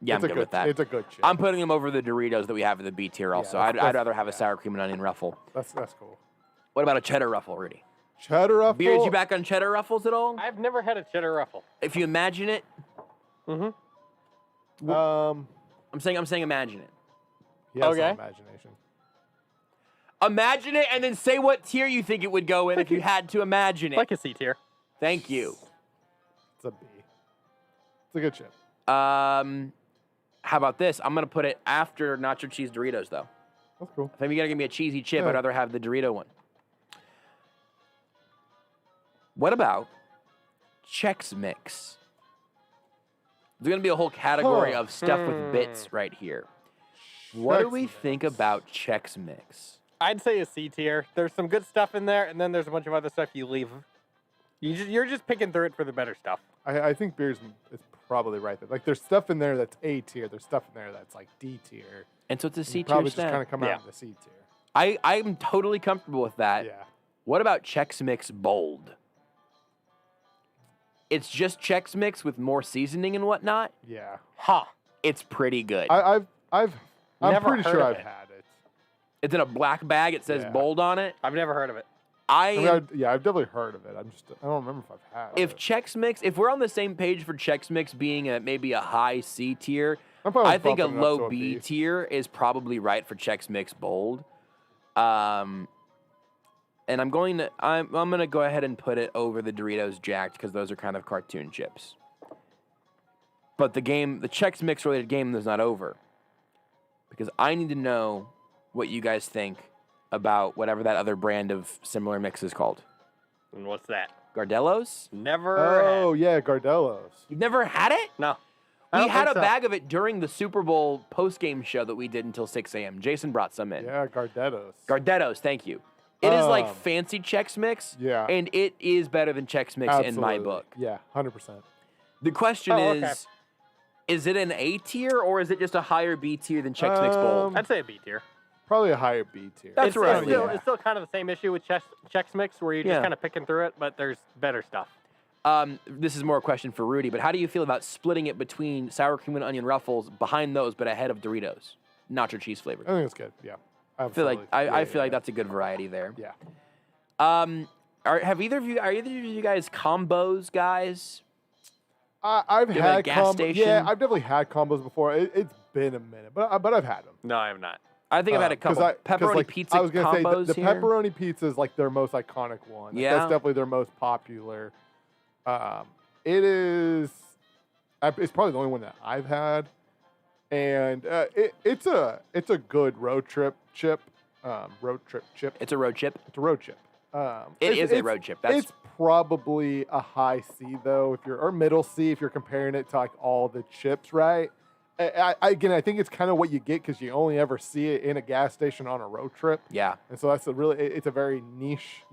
Yeah, I'm good with that. It's a good chip. I'm putting them over the Doritos that we have in the B tier also. Yeah, I'd rather have a sour cream and onion Ruffle. That's cool. What about a cheddar Ruffle, Rudy? Cheddar Ruffle? Beards, you back on cheddar Ruffles at all? I've never had a cheddar Ruffle. If you imagine it. Mm-hmm. I'm saying imagine it. Yes, okay. Imagination. Imagine it and then say what tier you think it would go in if you had to imagine it. Like a C tier. Thank you. It's a B. It's a good chip. How about this? I'm going to put it after nacho cheese Doritos, though. That's cool. If you got to give me a cheesy chip, I'd rather have the Dorito one. What about Chex Mix? There's going to be a whole category of stuff with bits right here. What do we think about Chex Mix? I'd say a C tier. There's some good stuff in there, and then there's a bunch of other stuff you leave. You're just picking through it for the better stuff. I think Beers is probably right there. Like there's stuff in there that's A tier. There's stuff in there that's like D tier. And so it's a C tier. Probably just kind of come out in the C tier. I'm totally comfortable with that. Yeah. What about Chex Mix Bold? It's just Chex Mix with more seasoning and whatnot. Yeah. Huh. It's pretty good. I'm Never pretty heard sure of I've it. had it. It's in a black bag. It says Bold on it. I've never heard of it. I've definitely heard of it. I don't remember if I've had If it. Chex Mix, if we're on the same page for Chex Mix being maybe a high C tier, probably I think a bumping it up to low a B B. tier is probably right for Chex Mix Bold. And I'm gonna go ahead and put it over the Doritos Jacked because those are kind of cartoon chips. But the Chex Mix related game is not over. Because I need to know what you guys think about whatever that other brand of similar mix is called. And what's that? Gardellos? Never. Oh, yeah, Gardellos. You've never had it? No. We had a bag of it during the Super Bowl post-game show that we did until 6 a.m. Jason brought some in. Yeah, Gardettos. Gardettos, thank you. It is like fancy Chex Mix. Yeah. And it is better than Chex Mix in my book. Yeah, 100%. The question is it an A tier or is it just a higher B tier than Chex Mix Bold? I'd say a B tier. Probably a higher B tier. That's right. It's still kind of the same issue with Chex Mix, where you're just kind of picking through it, but there's better stuff. This is more a question for Rudy, but how do you feel about splitting it between sour cream and onion Ruffles behind those, but ahead of Doritos, nacho cheese flavored? I think it's good. Yeah. I feel like that's a good variety there. Yeah. Are either of you guys combos guys? I've Give it a had gas combos. station? Yeah, I've definitely had combos before. It's been a minute, but I've had them. No, I have not. I think I've had a couple pepperoni pizza I was gonna combos say the here. pepperoni pizza is like their most iconic one. Yeah. That's definitely their most popular. It is. It's probably the only one that I've had, and it's a good road trip chip. Road trip chip. It's a road chip. It's a road chip. It is a road chip. It's probably a high C though, or middle C if you're comparing it to like all the chips, right? I think it's kind of what you get because you only ever see it in a gas station on a road trip. Yeah. And so it's a very niche,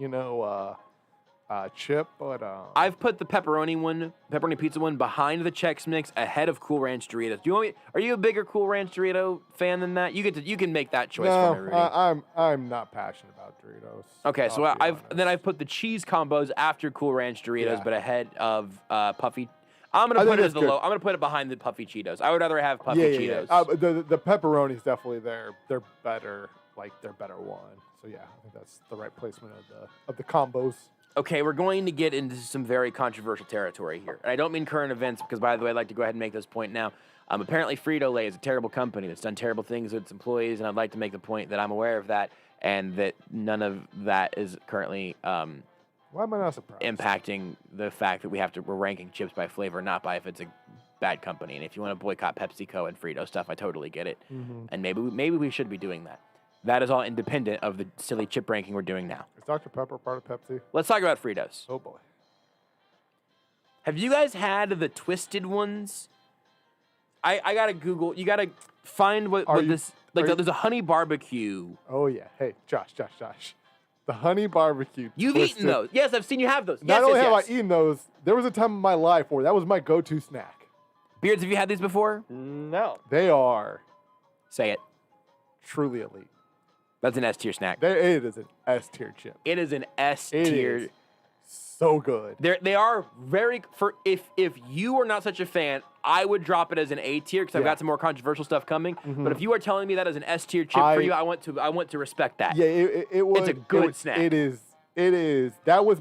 chip. But I've put the pepperoni pizza one behind the Chex Mix ahead of Cool Ranch Doritos. Are you a bigger Cool Ranch Dorito fan than that? You can make that choice for me, Rudy. I'm not passionate about Doritos. Okay, so I've put the cheese combos after Cool Ranch Doritos, but ahead of Puffy. I'm gonna put it behind the Puffy Cheetos. I would rather have Puffy Cheetos. The pepperoni is definitely their better one. So yeah, I think that's the right placement of the combos. Okay, we're going to get into some very controversial territory here. And I don't mean current events because, by the way, I'd like to go ahead and make this point now. Apparently, Frito-Lay is a terrible company that's done terrible things with its employees, and I'd like to make the point that I'm aware of that and that none of that is currently why am I not surprised? Impacting the fact that we're ranking chips by flavor, not by if it's a bad company. And if you want to boycott PepsiCo and Frito stuff, I totally get it. Mm-hmm. And maybe we should be doing that. That is all independent of the silly chip ranking we're doing now. Is Dr. Pepper part of Pepsi? Let's talk about Fritos. Oh boy. Have you guys had the twisted ones? I gotta Google. You gotta find what this like. There's a honey barbecue. Oh yeah. Hey, Josh. The honey barbecue. You've twisted. eaten those. Yes, I've seen you have those. Not only have I eaten those, there was a time in my life where that was my go-to snack. Beards, have you had these before? No. They are. Say it. Truly elite. That's an S tier snack. It is an S tier chip. It is an S tier. So good. They are very if you are not such a fan, I would drop it as an A tier because I've got some more controversial stuff coming. Mm-hmm. But if you are telling me that as an S tier chip for you, I want to respect that. Yeah, it was. It's a good snack. It is. That was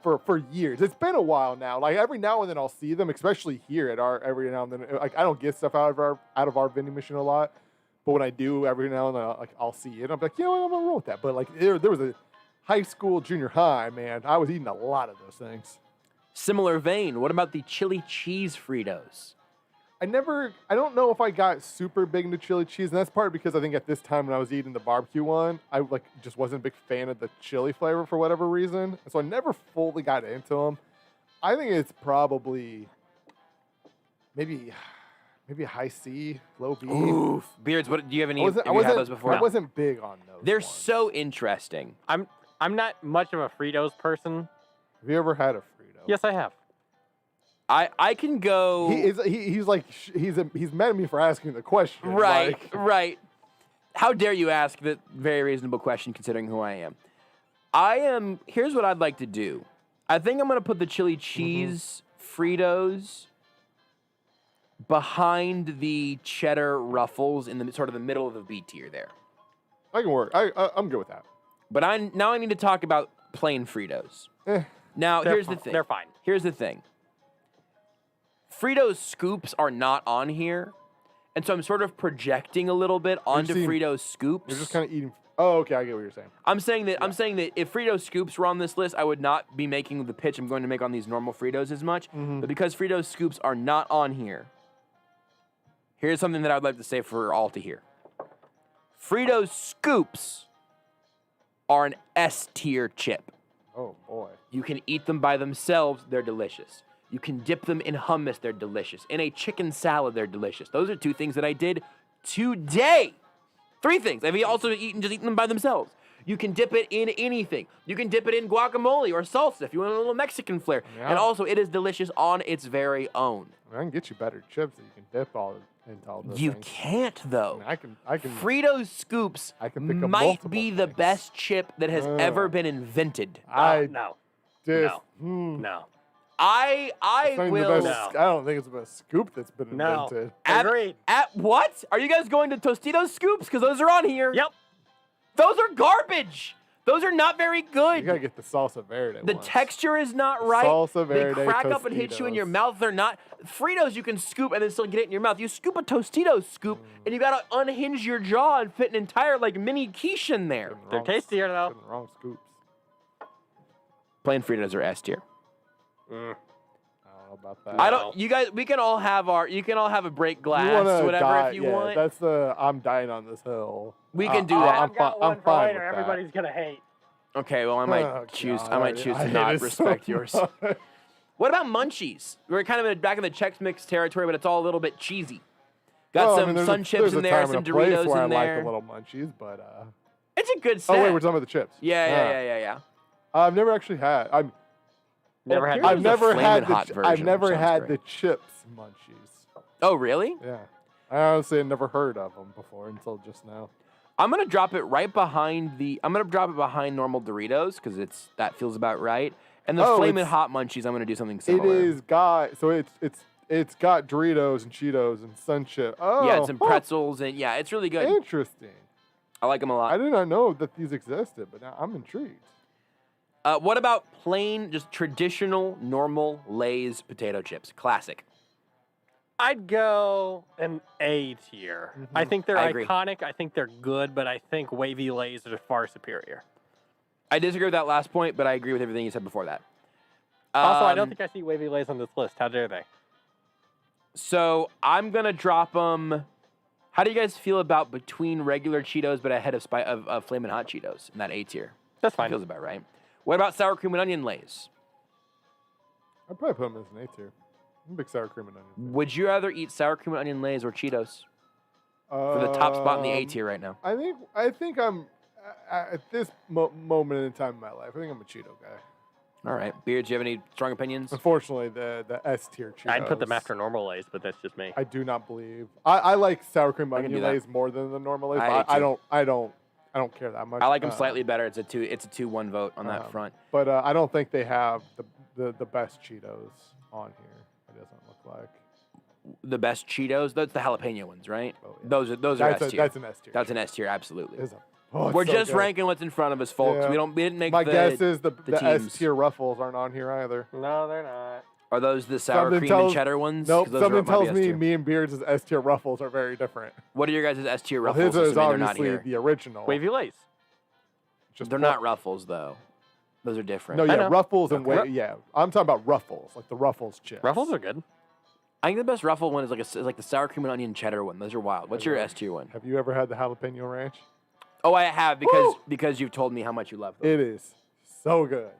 for years. It's been a while now. Like every now and then I'll see them, especially here at our every now and then. Like I don't get stuff out of our vending machine a lot, but when I do, every now and then I'll see it. I'm like, you know what, I'm gonna roll with that. But like there was a high school, junior high, man, I was eating a lot of those things. Similar vein, what about the chili cheese Fritos? I don't know if I got super big into chili cheese, and that's part because I think at this time when I was eating the barbecue one, I just wasn't a big fan of the chili flavor for whatever reason, and so I never fully got into them. I think it's probably maybe a high C, low B. Oof. Beards, what do you have any? Have you had those before? I wasn't big on those. They're ones. so interesting. I'm not much of a Fritos person. Have you ever had a Frito? Yes, I have. I can go. He's mad at me for asking the question. Right, right. How dare you ask the very reasonable question considering who I am? Here's what I'd like to do. I think I'm going to put the chili cheese Fritos behind the cheddar Ruffles in the sort of the middle of the B tier there. I can work. I'm good with that. But I need to talk about plain Fritos. Now, here's the thing. They're fine. Here's the thing. Fritos scoops are not on here, and so I'm sort of projecting a little bit onto Fritos scoops. You're just kind of eating. Oh, okay, I get what you're saying. I'm saying that if Fritos scoops were on this list, I would not be making the pitch I'm going to make on these normal Fritos as much. Mm-hmm. But because Fritos scoops are not on here, here's something that I would like to say for all to hear. Fritos scoops are an S tier chip. Oh boy. You can eat them by themselves, they're delicious. You can dip them in hummus, they're delicious. In a chicken salad, they're delicious. Those are 2 things that I did today. 3 things. I've also eaten them by themselves. You can dip it in anything. You can dip it in guacamole or salsa if you want a little Mexican flair. Yeah. And also, it is delicious on its very own. I can get you better chips that you can dip into all those You things. can't, though. I can. Fritos Scoops I can think of might multiple be the things. best chip that has ever been invented. No. Just, No. I It's not even the will. best- I don't think it's the best scoop that's been No. invented. Agreed. At what? Are you guys going to Tostitos Scoops? Because those are on here. Yep. Those are garbage. Those are not very You good. gotta get the salsa verde. The ones. texture is not right. Salsa verde They crack up and hit you in your Tostitos. mouth. They're not. Fritos you can scoop and then still get it in your mouth. You scoop a Tostitos scoop and you gotta unhinge your jaw and fit an entire like mini quiche in there. They're tastier though. Putting the wrong scoops. Plain Fritos are S tier. I don't know about that. I don't. You guys, we can all have our. You can all have a break You glass, wanna whatever, die, if you yeah, want. That's the I'm dying on this hill. We can do that. I've got one I'm for fine later. with that. Everybody's gonna hate. Okay, well, I might Oh, choose. God, I might choose I to hate not it so respect yours. much. What about munchies? We're kind of back in the Chex Mix territory, but it's all a little bit cheesy. Got Well, I some mean, there's Sun a, Chips there's in a there, time some and a place Doritos where in I there. like the little munchies, but It's a good snack. oh wait, we're talking about the chips. Yeah. I've never actually had. Never had. I've never Flamin' had Hot the. version, I've never sounds had great. the chips munchies. Oh, really? Yeah, I honestly had never heard of them before until just now. I'm gonna drop it right behind the. I'm gonna drop it behind normal Doritos because that feels about right. And the Oh, Flamin' it's- Hot Munchies, I'm gonna do something It similar. is got so it's got Doritos and Cheetos and Sun Chip. Oh, Yeah, and some pretzels and yeah, it's really good. Interesting. I like them a lot. I did not know that these existed, but now I'm intrigued. What about plain, just traditional, normal Lay's potato chips? Classic. I'd go an A tier. I think they're I agree. iconic. I think they're good, but I think wavy Lays are far superior. I disagree with that last point, but I agree with everything you said before that. Also, I don't think I see wavy Lays on this list. How dare they? So I'm gonna drop them. How do you guys feel about between regular Cheetos but ahead of Flamin' Hot Cheetos in that A tier? That's fine. Feels about right. What about sour cream and onion Lays? I'd probably put them as an A tier. I'm a big sour cream and onion. Would you rather eat sour cream and onion Lays or Cheetos for the top spot in the A tier right now? I think I'm at this moment in time in my life. I think I'm a Cheeto guy. All right, Beard, do you have any strong opinions? Unfortunately, the S tier Cheetos. I'd put them after normal Lays, but that's just me. I do not believe. I like sour cream I can onion do that. Lays more than the normal Lays. I But do I don't care that much. I like them slightly better. It's a 2-1 vote on that front. But I don't think they have the best Cheetos on here. It doesn't look like. The best Cheetos, that's the jalapeno ones, right? Oh, yeah. Those are That's S tier. that's an S tier. That's an S tier, absolutely. It's it's We're so just good. ranking what's in front of us, folks. Yeah. We didn't make My guess is the teams. S tier Ruffles aren't on here either. No, they're not. Are those the sour Something cream tells- and cheddar ones? Nope. 'Cause those Something might be tells S me tier. me and Beards' S tier Ruffles are very different. What are your guys' S tier Well, ruffles? his is assuming they're not obviously here? the original. Wavy Lays. Just They're not ruffles though. Those are different. No, I yeah, know. Ruffles and Okay. yeah. I'm talking about Ruffles, like the Ruffles chips. Ruffles are good. I think the best ruffle one is like the sour cream and onion cheddar one. Those are wild. What's your S tier one? Have you ever had the jalapeno ranch? Oh, I have because you've told me how much you love them. It is so good.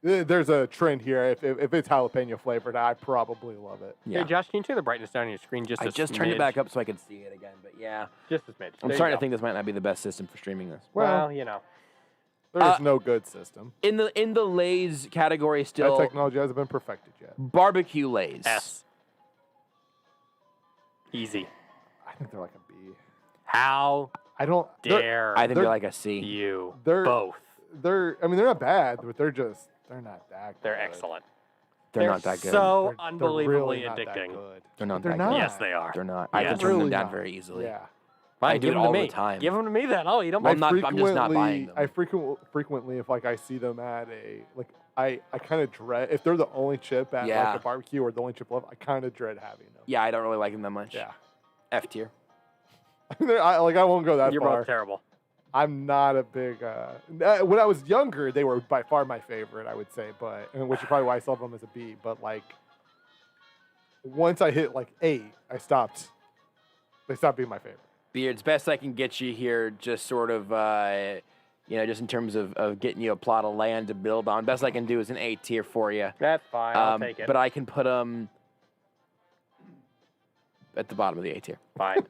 There's a trend here. If it's jalapeno flavored, I probably love it. Yeah. Hey, Josh, can you turn the brightness down on your screen just I a just turned it smidge? back up so I could see it again. But yeah, Just a smidge. I'm There starting you to think this might not be the best system for streaming this. Well, you know. There's no good system. In the Lay's category, That still technology hasn't been perfected yet. barbecue Lay's. S. Easy. I think they're like a B. How I don't they're- dare I think They're- they're like a C. you They're both? I mean, they're not bad, but they're not that. They're good. excellent. They're not that good. So They're unbelievably really not that addicting. good. They're not They're that not. good. Yes, they are. They're not. I Yes. can turn them Really down not. very easily. Yeah. I Fine, do give it them to all me. the time. Give them to me then. I'll eat them. Well, I'm just not buying them. I frequently, if like I see them at a I kind of dread if they're the only chip at Yeah. like a barbecue or the only chip left. I kind of dread having them. Yeah, I don't really like them that much. Yeah. F tier. I won't go that You're far. both terrible. I'm not a big. When I was younger, they were by far my favorite. I would say, which is probably why I saw them as a B. But like, once I hit like 8, I stopped. They stopped being my favorite. Beards, best I can get you here, just sort of, just in terms of getting you a plot of land to build on. Best I can do is an A tier for you. That's fine. I'll take it. But I can put them. at the bottom of the A tier. Fine.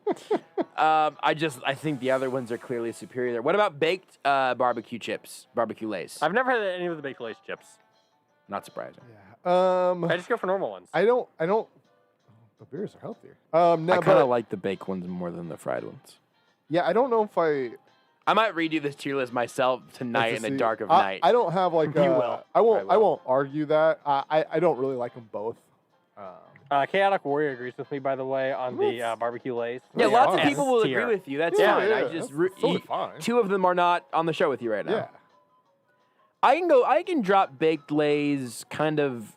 I think the other ones are clearly superior there. What about baked barbecue chips, barbecue Lays? I've never had any of the baked Lay's chips. Not surprising. Yeah. I just go for normal ones. I don't. The beers are healthier. No, I kind of like the baked ones more than the fried ones. Yeah, I don't know if I might redo this tier list myself tonight in the dark of night. I don't have like. You will. I won't argue that. I don't really like them both. Chaotic Warrior agrees with me, by the way, on the barbecue Lay's. Yeah, They lots are. of people will agree Tier. with you. That's Yeah, fine. yeah, I that's just totally fine. two of them are not on the show with you right now. Yeah. I can drop baked Lays, kind of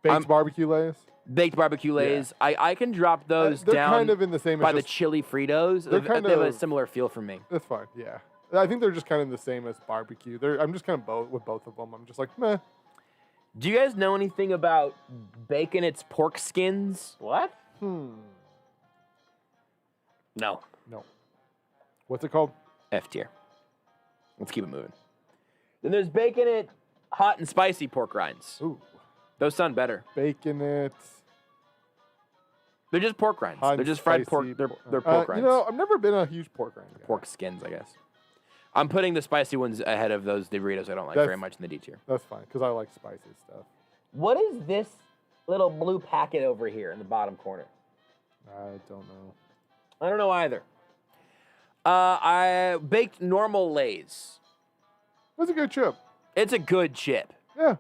Baked barbecue Lays. baked barbecue Lays. I can drop those They're down kind of in the same. by as the just, chili Fritos. they're They kind have a of- similar feel for me. That's fine. Yeah. I think they're just kind of the same as barbecue. I'm just kind of with both of them. I'm just like meh. Do you guys know anything about bacon? It's pork skins. What? No. No. What's it called? F tier. Let's keep it moving. Then there's bacon it hot and spicy pork rinds. Ooh. Those sound better. Bacon it. They're just pork rinds. Hot They're and just fried pork. spicy They're pork rinds. You know, I've never been a huge pork rind guy. Pork skins, I guess. I'm putting the spicy ones ahead of those Doritos I don't like very much in the D tier. That's fine because I like spicy stuff. What is this little blue packet over here in the bottom corner? I don't know. I don't know either. I baked normal Lays. That's a good chip. It's a good chip. Yeah.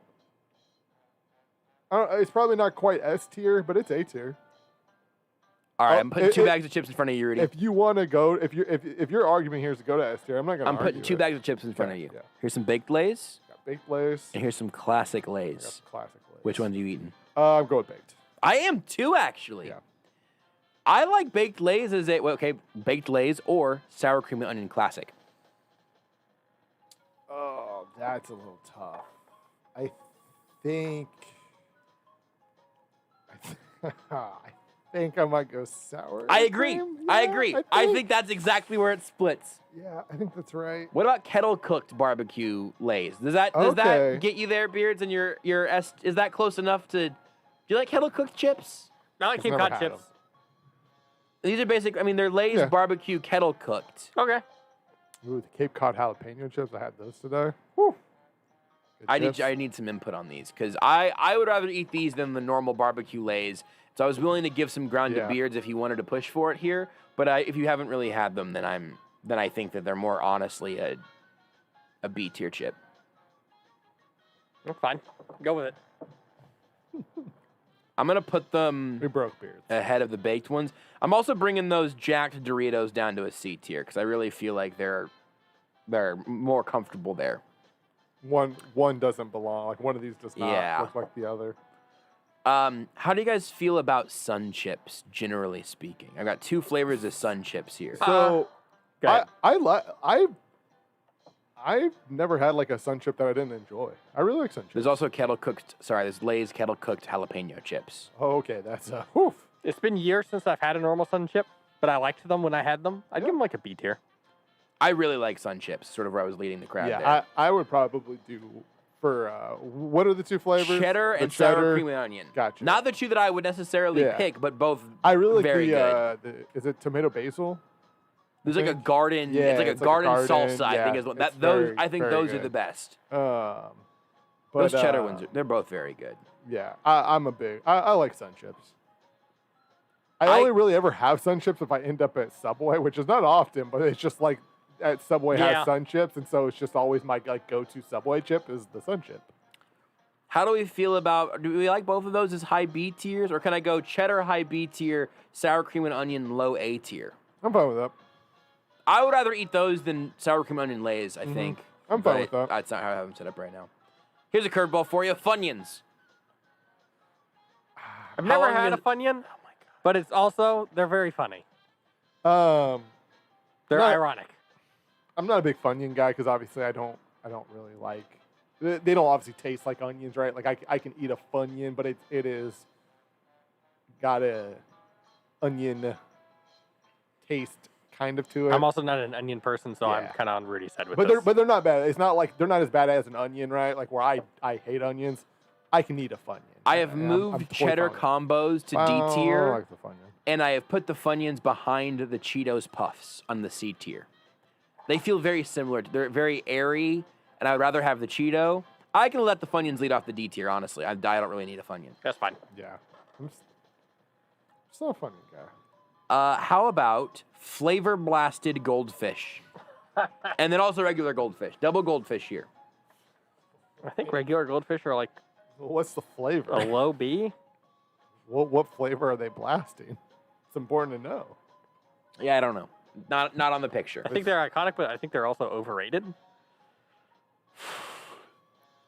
It's probably not quite S tier, but it's A tier. All right, I'm putting two bags of chips in front of you, Rudy. If you want to go, if your argument here is to go to S tier, I'm not gonna. I'm putting two bags of chips in front of you. Yeah. Here's some baked Lays, Got baked Lays. and here's some classic I got Lays. some classic Lays. Which ones are you eating? I'm going baked. I am too, actually. Yeah. I like baked Lays as baked Lays or sour cream and onion classic. Oh, that's a little tough. I think I might go sour. I agree. cream. I Yeah, agree. I think that's exactly where it splits. Yeah, I think that's right. What about kettle cooked barbecue Lays? Does that Okay. get you there, Beards? And your S is that close enough to? Do you like kettle cooked chips? I like I've Cape never Cod had chips. These are basic. I mean, they're Lay's Yeah. barbecue kettle cooked. Okay. Ooh, the Cape Cod jalapeno chips. I had those today. Woo. Good chips. I need some input on these because I would rather eat these than the normal barbecue Lays. So I was willing to give some ground Yeah. to Beards if he wanted to push for it here. But if you haven't really had them, then I think that they're more honestly a B tier chip. That's fine. Go with it. I'm gonna put them We broke beards. ahead of the baked ones. I'm also bringing those jacked Doritos down to a C tier because I really feel like they're more comfortable there. One doesn't belong. Like one of these does not Yeah. look like the other. How do you guys feel about Sun Chips, generally speaking? I've got two flavors of Sun Chips here. So Go ahead. I've never had like a Sun chip that I didn't enjoy. I really like Sun chips. There's also there's Lay's kettle cooked jalapeno chips. Oh, okay, that's whew. It's been years since I've had a normal Sun chip, but I liked them when I had them. I'd give them like a B tier. I really like Sun Chips, sort of where I was leading the crowd there. Yeah, I would probably do for what are the two flavors? Cheddar The and sour cream and onion. Gotcha. Not the two that I would necessarily Yeah. pick, but both I really like very good. is it tomato basil? There's like a garden. Yeah, it's like a garden salsa. I think yeah, is what it's that those. very, I think very those are good. the best. But, Those cheddar ones, they're both very good. Yeah, I'm a big. I like Sun chips. I only really ever have Sun chips if I end up at Subway, which is not often, but it's just like at Subway Yeah. has Sun chips, and so it's just always my like go-to Subway chip is the Sun chip. How do we feel about? Do we like both of those as high B tiers, or can I go cheddar high B tier, sour cream and onion low A tier? I'm fine with that. I would rather eat those than sour cream and onion Lays. I think. I'm fine but with that. That's not how I have them set up right now. Here's a curveball for you: Funyuns. I've How never long had a is- Funyun, but it's also they're very funny. Um, They're not- ironic. I'm not a big Funyun guy because obviously I don't really like. They don't obviously taste like onions, right? Like I can eat a Funyun, but it is got a onion taste kind of to it. I'm also not an onion person, so I'm Yeah. kind of on Rudy's side with But this. they're not bad. It's not like they're not as bad as an onion, right? Like where I hate onions. I can eat a Funyun. I have I'm moved totally cheddar fine with it. combos to I D don't tier. like the Funyun. and I have put the Funyuns behind the Cheetos Puffs on the C tier. They feel very similar. They're very airy, and I would rather have the Cheeto. I can let the Funyuns lead off the D tier, honestly. I don't really need a Funyun. That's fine. Yeah. I'm still a Funyun guy. How about Flavor Blasted Goldfish? And then also regular goldfish. Double goldfish here. I think regular goldfish are like What's the flavor? a low B. What flavor are they blasting? It's important to know. Yeah, I don't know. Not on the picture. I think they're iconic, but I think they're also overrated.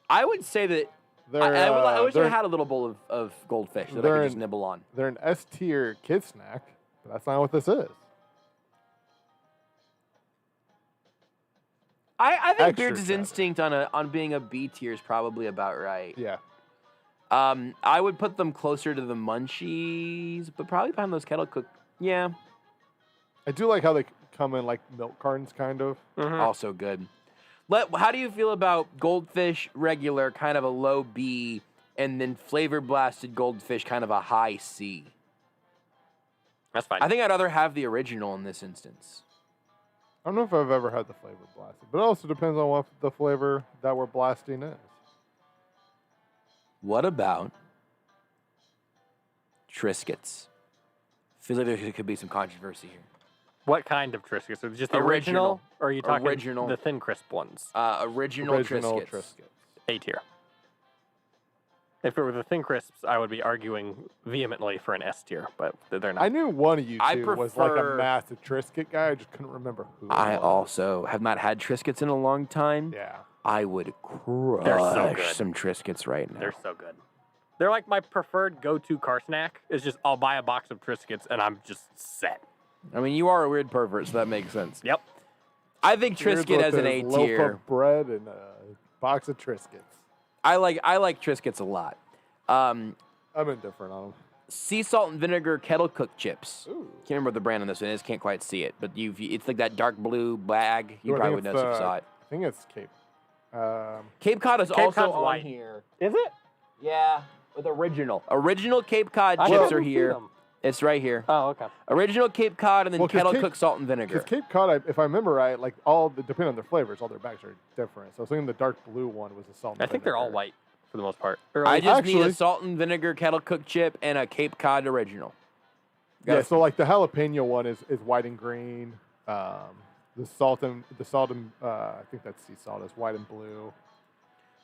I would say that I wish I had a little bowl of goldfish that I could just nibble on. They're an S tier kid snack, but that's not what this is. I think Extra Beards' instinct on being a B tier is probably about right. Yeah. I would put them closer to the Munchies, but probably behind those kettle cook. Yeah. I do like how they come in like milk cartons, kind of. Also good. How do you feel about goldfish regular, kind of a low B, and then flavor blasted goldfish, kind of a high C? That's fine. I think I'd rather have the original in this instance. I don't know if I've ever had the flavor blasted, but it also depends on what the flavor that we're blasting is. What about Triscuits? Feels like there could be some controversy here. What kind of Triscuits? So just the original? Or are you talking the thin crisp ones? Original Triscuits. A tier. If it were the thin crisps, I would be arguing vehemently for an S tier, but they're not. I knew one of you two was like a massive Triscuit guy. I just couldn't remember who. I also have not had Triscuits in a long time. Yeah. I would crush some Triscuits right now. They're so good. They're like my preferred go-to car snack. It's just I'll buy a box of Triscuits and I'm just set. I mean, you are a weird pervert, so that makes sense. Yep. I think Triscuit as an A tier. Loaf of bread and a box of Triscuits. I like Triscuits a lot. I'm indifferent on them. Sea salt and vinegar kettle cooked chips. Ooh. Can't remember what the brand on this one is. Can't quite see it, but it's like that dark blue bag. You probably would know if you saw it. I think it's Cape. Cape Cod is Cape also Cod's on white. here. Is it? Yeah, with original Cape Cod chips are here. It's right here. Oh, okay. Original Cape Cod and then kettle cooked salt and vinegar. Because Cape Cod, if I remember right, like depending on their flavors, all their bags are different. So I was thinking the dark blue one was the salt and vinegar. I think they're all white for the most part. I just need a salt and vinegar kettle cooked chip and a Cape Cod original. Yeah, so like the jalapeno one is white and green. The salt and I think that's sea salt is white and blue.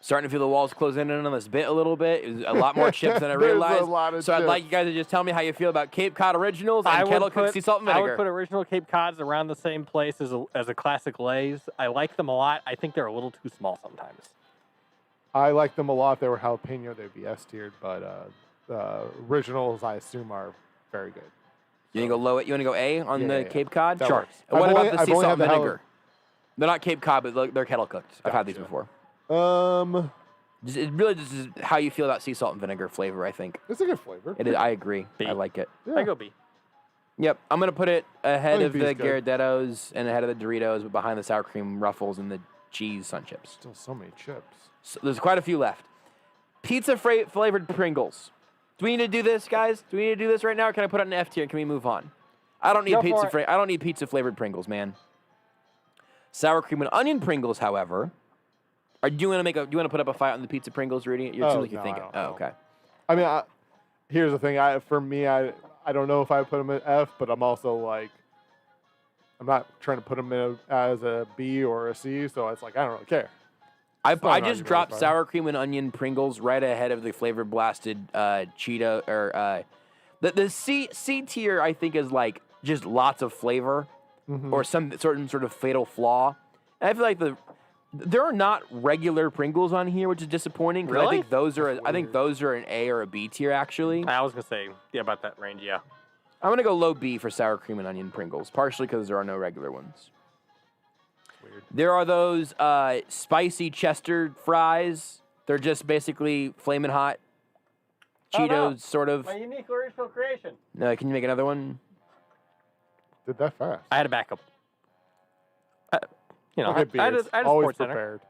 Starting to feel the walls closing in on this bit a little bit. It was a lot more chips than I realized. A lot of so chips. I'd like you guys to just tell me how you feel about Cape Cod originals and kettle cooked sea salt and vinegar. I would put original Cape Cods around the same place as a classic Lay's. I like them a lot. I think they're a little too small sometimes. I like them a lot. If they were jalapeno, they'd be S tiered, but originals I assume are very good. You want to go low? You want to go A on the Cape Cod? That Sure. works. And what I've about only- the I've sea only salt and had the vinegar? They're not Cape Cod, but they're kettle cooked. I've had these before. It really just is how you feel about sea salt and vinegar flavor, I think. It's a good flavor. It is, I agree. B. I like it. Yeah. I go B. Yep. I'm going to put it ahead think of B the is good. Ghirardellos and ahead of the Doritos, but behind the sour cream ruffles and the cheese sun chips. Still so many chips. So there's quite a few left. Pizza flavored Pringles. Do we need to do this, guys? Do we need to do this right now, or can I put it in F tier and can we move on? I don't need I don't need pizza flavored Pringles, man. Sour cream and onion Pringles, however. Do you want to put up a fight on the pizza Pringles, Rudy? It seems like you're thinking. I don't. Okay. I mean, here's the thing. For me, I don't know if I put them in F, but I'm also like, I'm not trying to put them in as a B or a C, so it's like I don't really care. I just dropped sour cream and onion Pringles right ahead of the flavor blasted Cheeto or the C tier. I think is like just lots of flavor or some certain sort of fatal flaw. And I feel like there are not regular Pringles on here, which is disappointing. Really? I think those are an A or a B tier actually. I was gonna say about that range. Yeah. I'm gonna go low B for sour cream and onion Pringles, partially because there are no regular ones. Weird. There are those spicy Chester fries. They're just basically flaming hot Cheetos, sort of. My unique original creation. Can you make another one? Did that fast? I had a backup. I had a always sports center. prepared.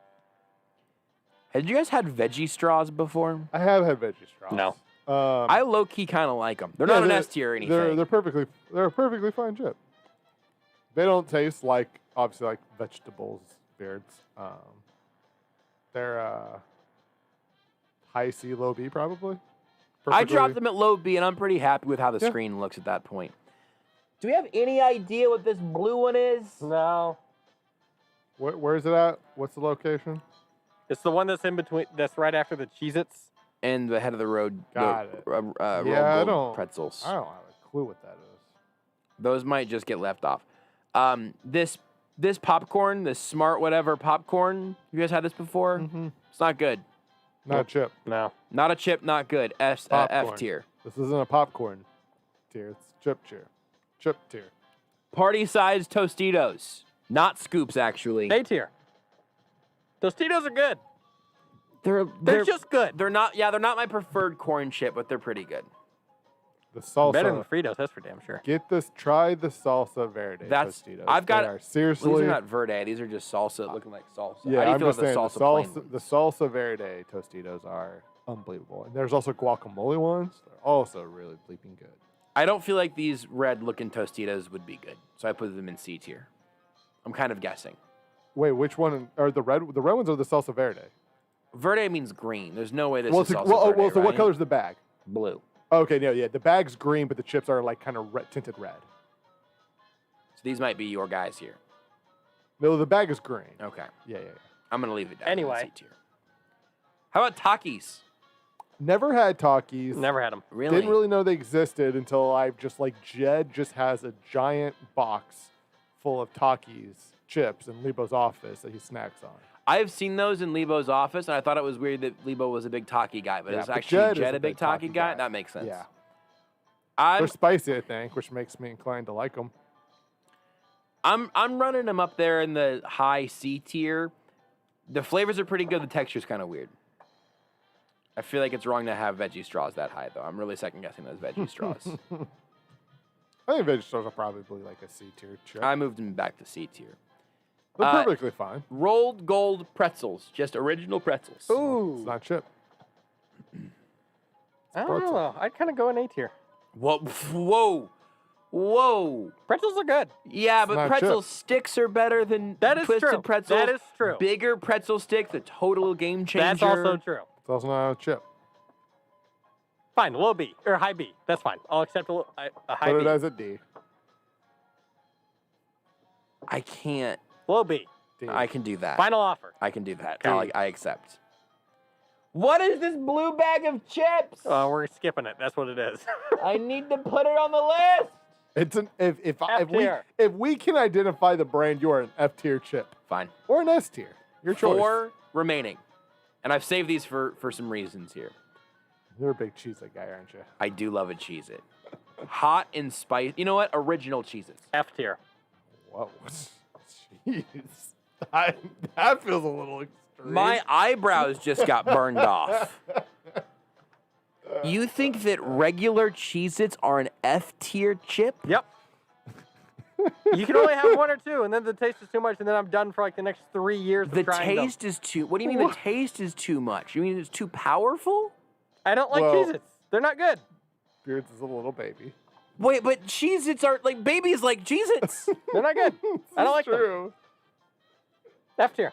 Had you guys had veggie straws before? I have had veggie straws. No. I low key kind of like them. They're not an S tier or anything. They're a perfectly fine chip. They don't taste like obviously like vegetables, beards. They're high C, low B probably. I dropped them at low B, and I'm pretty happy with how the screen looks at that point. Do we have any idea what this blue one is? No. Where is it at? What's the location? It's the one that's in between. That's right after the Cheez-Its. And the head of the road. Got it. I don't. Pretzels. I don't have a clue what that is. Those might just get left off. This popcorn, this smart whatever popcorn. You guys had this before? Mm-hmm. It's not good. Not a chip. No. Not a chip. Not good. F tier. This isn't a popcorn tier. It's chip tier. Chip tier. Party-sized Tostitos. Not scoops, actually. A tier. Tostitos are good. They're just good. They're not. Yeah, they're not my preferred corn chip, but they're pretty good. The salsa. Better than Fritos, that's for damn sure. Try the salsa verde Tostitos. I've got. They are seriously. These are not verde. These are just salsa, looking like salsa. Yeah, How do you I'm feel just saying about the salsa? the salsa verde Tostitos are unbelievable, and there's also guacamole ones. They're also really bleeping good. I don't feel like these red-looking Tostitos would be good, so I put them in C tier. I'm kind of guessing. Wait, which one are the red? The red ones are the salsa verde. Verde means green. There's no way this is salsa verde, verde, so what right? color's the bag? Blue. Okay, yeah. The bag's green, but the chips are like kind of tinted red. So these might be your guys here. No, the bag is green. Okay. Yeah. I'm gonna leave it down Anyway. in C tier. How about Takis? Never had Takis. Never had them. Really? Didn't really know they existed until I Jed just has a giant box full of Takis chips in Lebo's office that he snacks on. I've seen those in Lebo's office, and I thought it was weird that Lebo was a big Taki guy, but Yeah, it's but actually Jed Jed is a big Taki guy? That makes sense. Yeah. I'm They're spicy, I think, which makes me inclined to like them. I'm running them up there in the high C tier. The flavors are pretty good. The texture's kind of weird. I feel like it's wrong to have veggie straws that high, though. I'm really second guessing those veggie straws. I think veggie straws are probably like a C tier chip. I moved them back to C tier. They're perfectly fine. Rolled gold pretzels, just original pretzels. Ooh. It's not chip. I don't know. I'd kind of go in A tier. Whoa. Pretzels are good. Yeah, It's but not pretzel chip. sticks are better than That is twisted true. pretzels. That is true. Bigger pretzel sticks, a total game changer. That's also true. It's also not a chip. Fine, low B or high B. That's fine. I'll accept a high Put B. it as a D. I can't. Low B. D. I can do that. Final offer. I can do that. Okay. I accept. What is this blue bag of chips? We're skipping it. That's what it is. I need to put it on the list. It's an if tier. we can identify the brand, you are an F tier chip. Fine. Or an S tier. Your choice. 4 remaining. And I've saved these for some reasons here. You're a big Cheez-It guy, aren't you? I do love a Cheez-It. Hot and spicy. You know what? Original Cheez-Its. F tier. Whoa. Jeez. That feels a little extreme. My eyebrows just got burned off. You think that regular Cheez-Its are an F tier chip? Yep. You can only have 1 or 2, and then the taste is too much, and then I'm done for like the next 3 years of The trying them. taste is too. What do you mean the taste is too much? You mean it's too powerful? I don't like Well- Cheez-Its. They're not good. Beards is a little baby. Wait, but Cheez-Its are like babies like Cheez-Its. They're not good. I don't like them. True. F tier.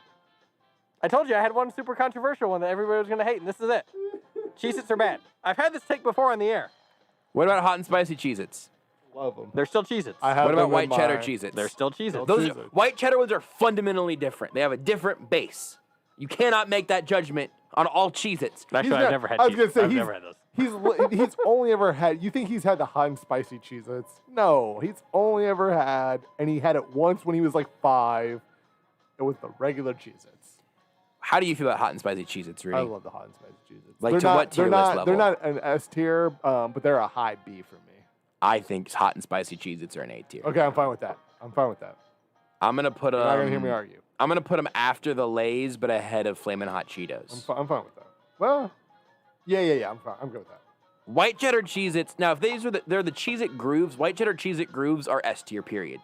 I told you I had one super controversial one that everybody was going to hate, and this is it. Cheez-Its are bad. I've had this take before on the air. What about hot and spicy Cheez-Its? Love them. They're still Cheez-Its. I have What about them in white cheddar my- Cheez-Its? They're still Cheez-Its. Those Cheez-Its. white cheddar ones are fundamentally different. They have a different base. You cannot make that judgment on all Cheez-Its. Actually, I've never had I was Cheez-Its. gonna say I've never had those. He's only ever had. You think he's had the hot and spicy Cheez-Its? No, he's only ever had, and he had it once when he was like 5. It was the regular Cheez-Its. How do you feel about hot and spicy Cheez-Its, Rudy? I love the hot and spicy Cheez-Its. Like, They're to not, what tier they're list not, level? They're not an S tier, but they're a high B for me. I think hot and spicy Cheez-Its are an A tier. Okay, I'm fine with that. I'm fine with that. I'm gonna put them. You're not gonna hear me argue. I'm gonna put them after the Lay's, but ahead of Flamin' Hot Cheetos. I'm fine with that. Well, yeah. I'm fine. I'm good with that. White cheddar Cheez-Its. Now, if these were they're the Cheez-It Grooves, white cheddar Cheez-It Grooves are S tier, period.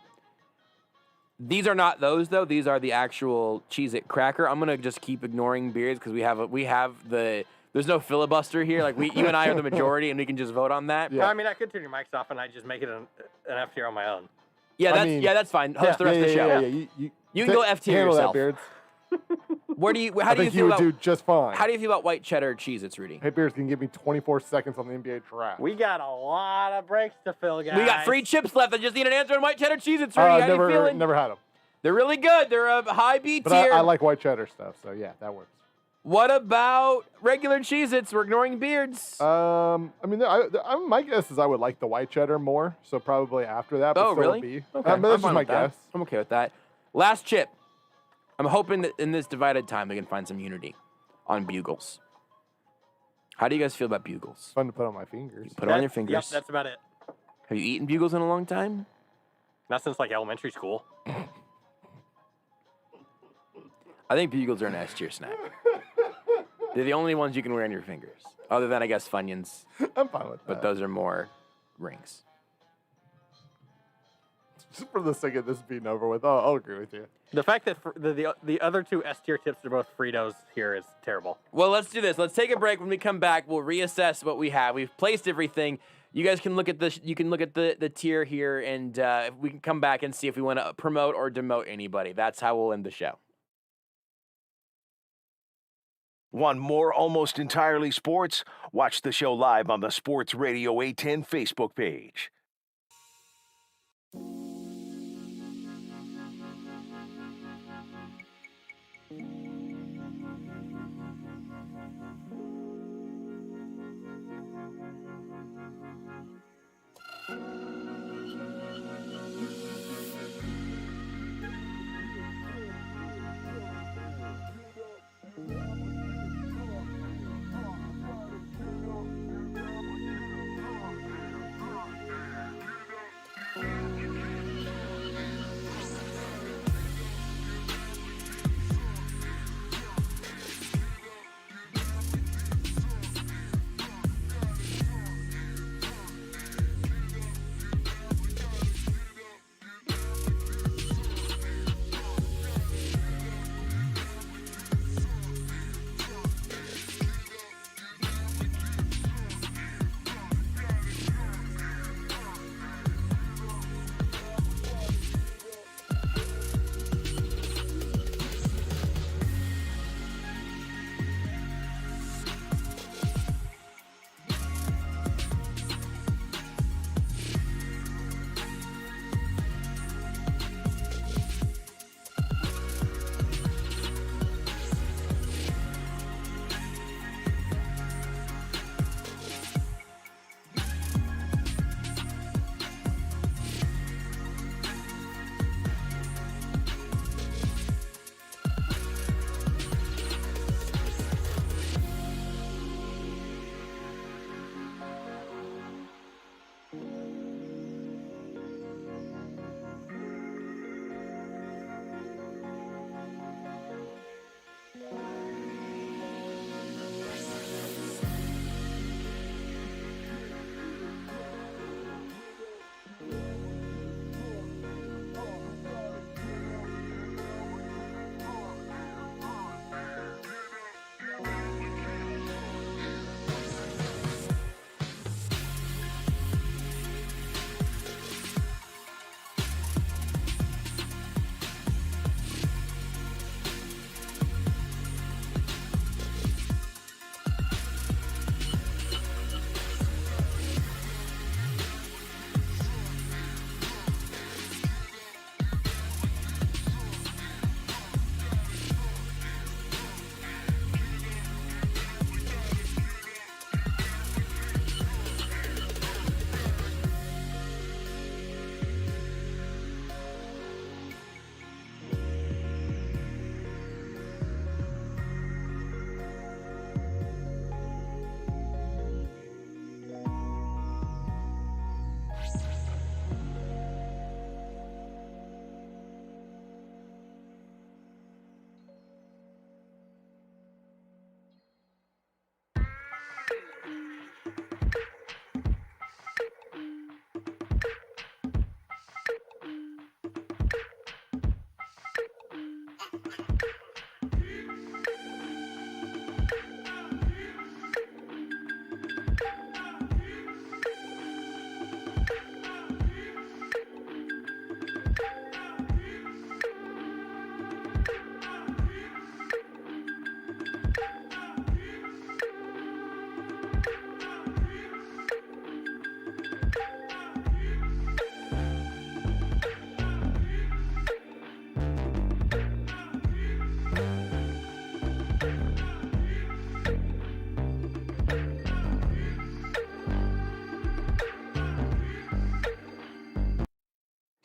These are not those, though. These are the actual Cheez-It cracker. I'm going to just keep ignoring beards because we have the There's no filibuster here. Like you and I are the majority, and we can just vote on that. Yeah. I mean, I could turn your mics off and I just make it an FTR on my own. Yeah, that's fine. Host the rest of the show. You can go FT yourself. That, Beards. How do you feel about do just fine. How do you feel about white cheddar Cheez-Its, Rudy? Hey, Beards can give me 24 seconds on the NBA draft. We got a lot of breaks to fill, guys. We got 3 chips left. I just need an answer on white cheddar Cheez-Its, Rudy. How you feeling? Never had them. They're really good. They're a high B But tier. I like white cheddar stuff, so yeah, that works. What about regular Cheez-Its? We're ignoring Beards. I mean, my guess is I would like the white cheddar more, so probably after that. But Oh, still really? B. Okay, That's just fine my with that. guess. I'm okay with that. Last chip. I'm hoping that in this divided time we can find some unity on Bugles. How do you guys feel about Bugles? Fun to put on my fingers. Put it on your fingers. Yep, that's about it. Have you eaten Bugles in a long time? Not since like elementary school. I think Bugles are an S tier snack. They're the only ones you can wear on your fingers. Other than, I guess, Funyuns. I'm fine with that. But those are more rings. Just for the sake of this being over with, I'll agree with you. The fact that the other 2 S tier tips are both Fritos here is terrible. Well, let's do this. Let's take a break. When we come back, we'll reassess what we have. We've placed everything. You guys can look at this. You can look at the tier here, and we can come back and see if we want to promote or demote anybody. That's how we'll end the show. Want more Almost Entirely Sports? Watch the show live on the Sports Radio 810 Facebook page.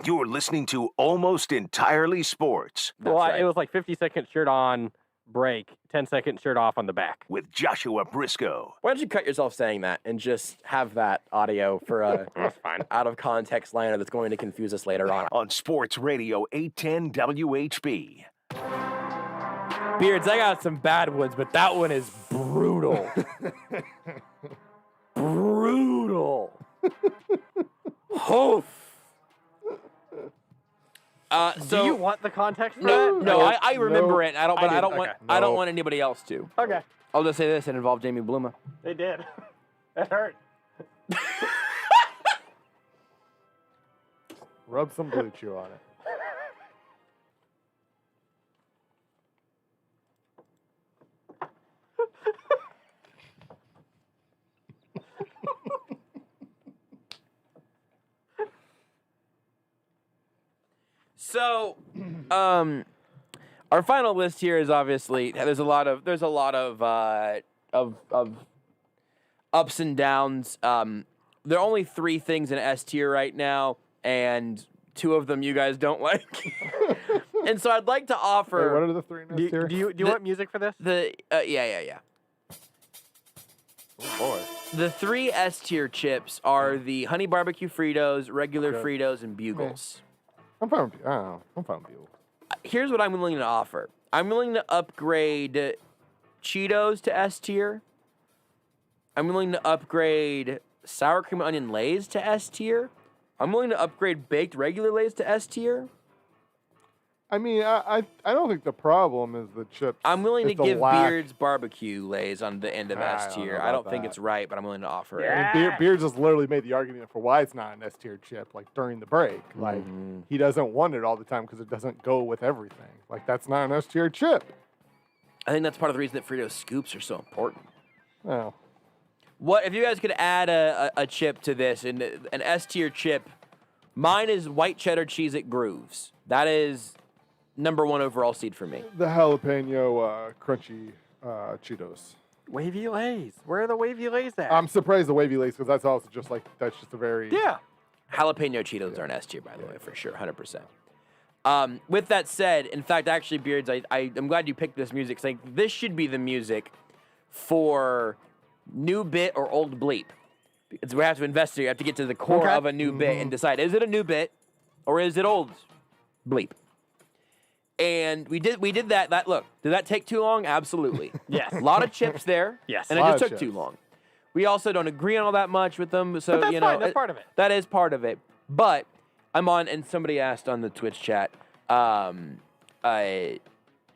You're listening to Almost Entirely Sports. It was like 50-second shirt on, break, 10-second shirt off on the back. With Joshua Brisco. Why don't you cut yourself saying that and just have that audio for a That's fine. out of context liner that's going to confuse us later on. On Sports Radio 810 WHB. Beards, I got some bad ones, but that one is brutal. Brutal. Hoof. Do you want the context for No, that? no, I remember it. I don't Okay. want anybody else to. Okay. I'll just say this: it involved Jamie Bluma. They did. It hurt. Rub some Blue Chew on it. So, our final list here is obviously there's a lot of ups and downs. There are only 3 things in S tier right now, and 2 of them you guys don't like. And so I'd like to offer. Wait, what are the 3 in S tier? Do you want music for this? Yeah. Oh boy. The 3 S tier chips are the honey barbecue Fritos, regular Good. Fritos, and Bugles. I'm fine with Buell. Here's what I'm willing to offer. I'm willing to upgrade Cheetos to S tier. I'm willing to upgrade sour cream and onion Lay's to S tier. I'm willing to upgrade baked regular Lay's to S tier. I mean, I don't think the problem is the chips. I'm willing to It's the give lack- Beards barbecue Lay's on the end of I S don't tier. know I don't about think that. it's right, but I'm willing to offer it. I mean, Beards just literally made the argument for why it's not an S tier chip, like during the break. Like he doesn't want it all the time because it doesn't go with everything. Like that's not an S tier chip. I think that's part of the reason that Frito scoops are so important. Oh. What if you guys could add a chip to this, an S tier chip? Mine is white cheddar cheese at Grooves. That is number 1 overall seed for me. The jalapeno crunchy Cheetos. Wavy Lays. Where are the Wavy Lays at? I'm surprised the wavy lace because that's also just like that's just a very Jalapeno Cheetos are an S tier, by the way, for sure, 100%. With that said, in fact, actually, Beards, I'm glad you picked this music. 'Cause like this should be the music for new bit or old bleep. Because we have to investigate. We have to get to the core of a new bit and decide: is it a new bit or is it old bleep? And we did that. Look, did that take too long? Absolutely. Yes. A lot of chips there. Yes. And it just took too long. We also don't agree on all that much with them, so But that's you know fine. That's part of it. That is part of it. But I'm on, and somebody asked on the Twitch chat, What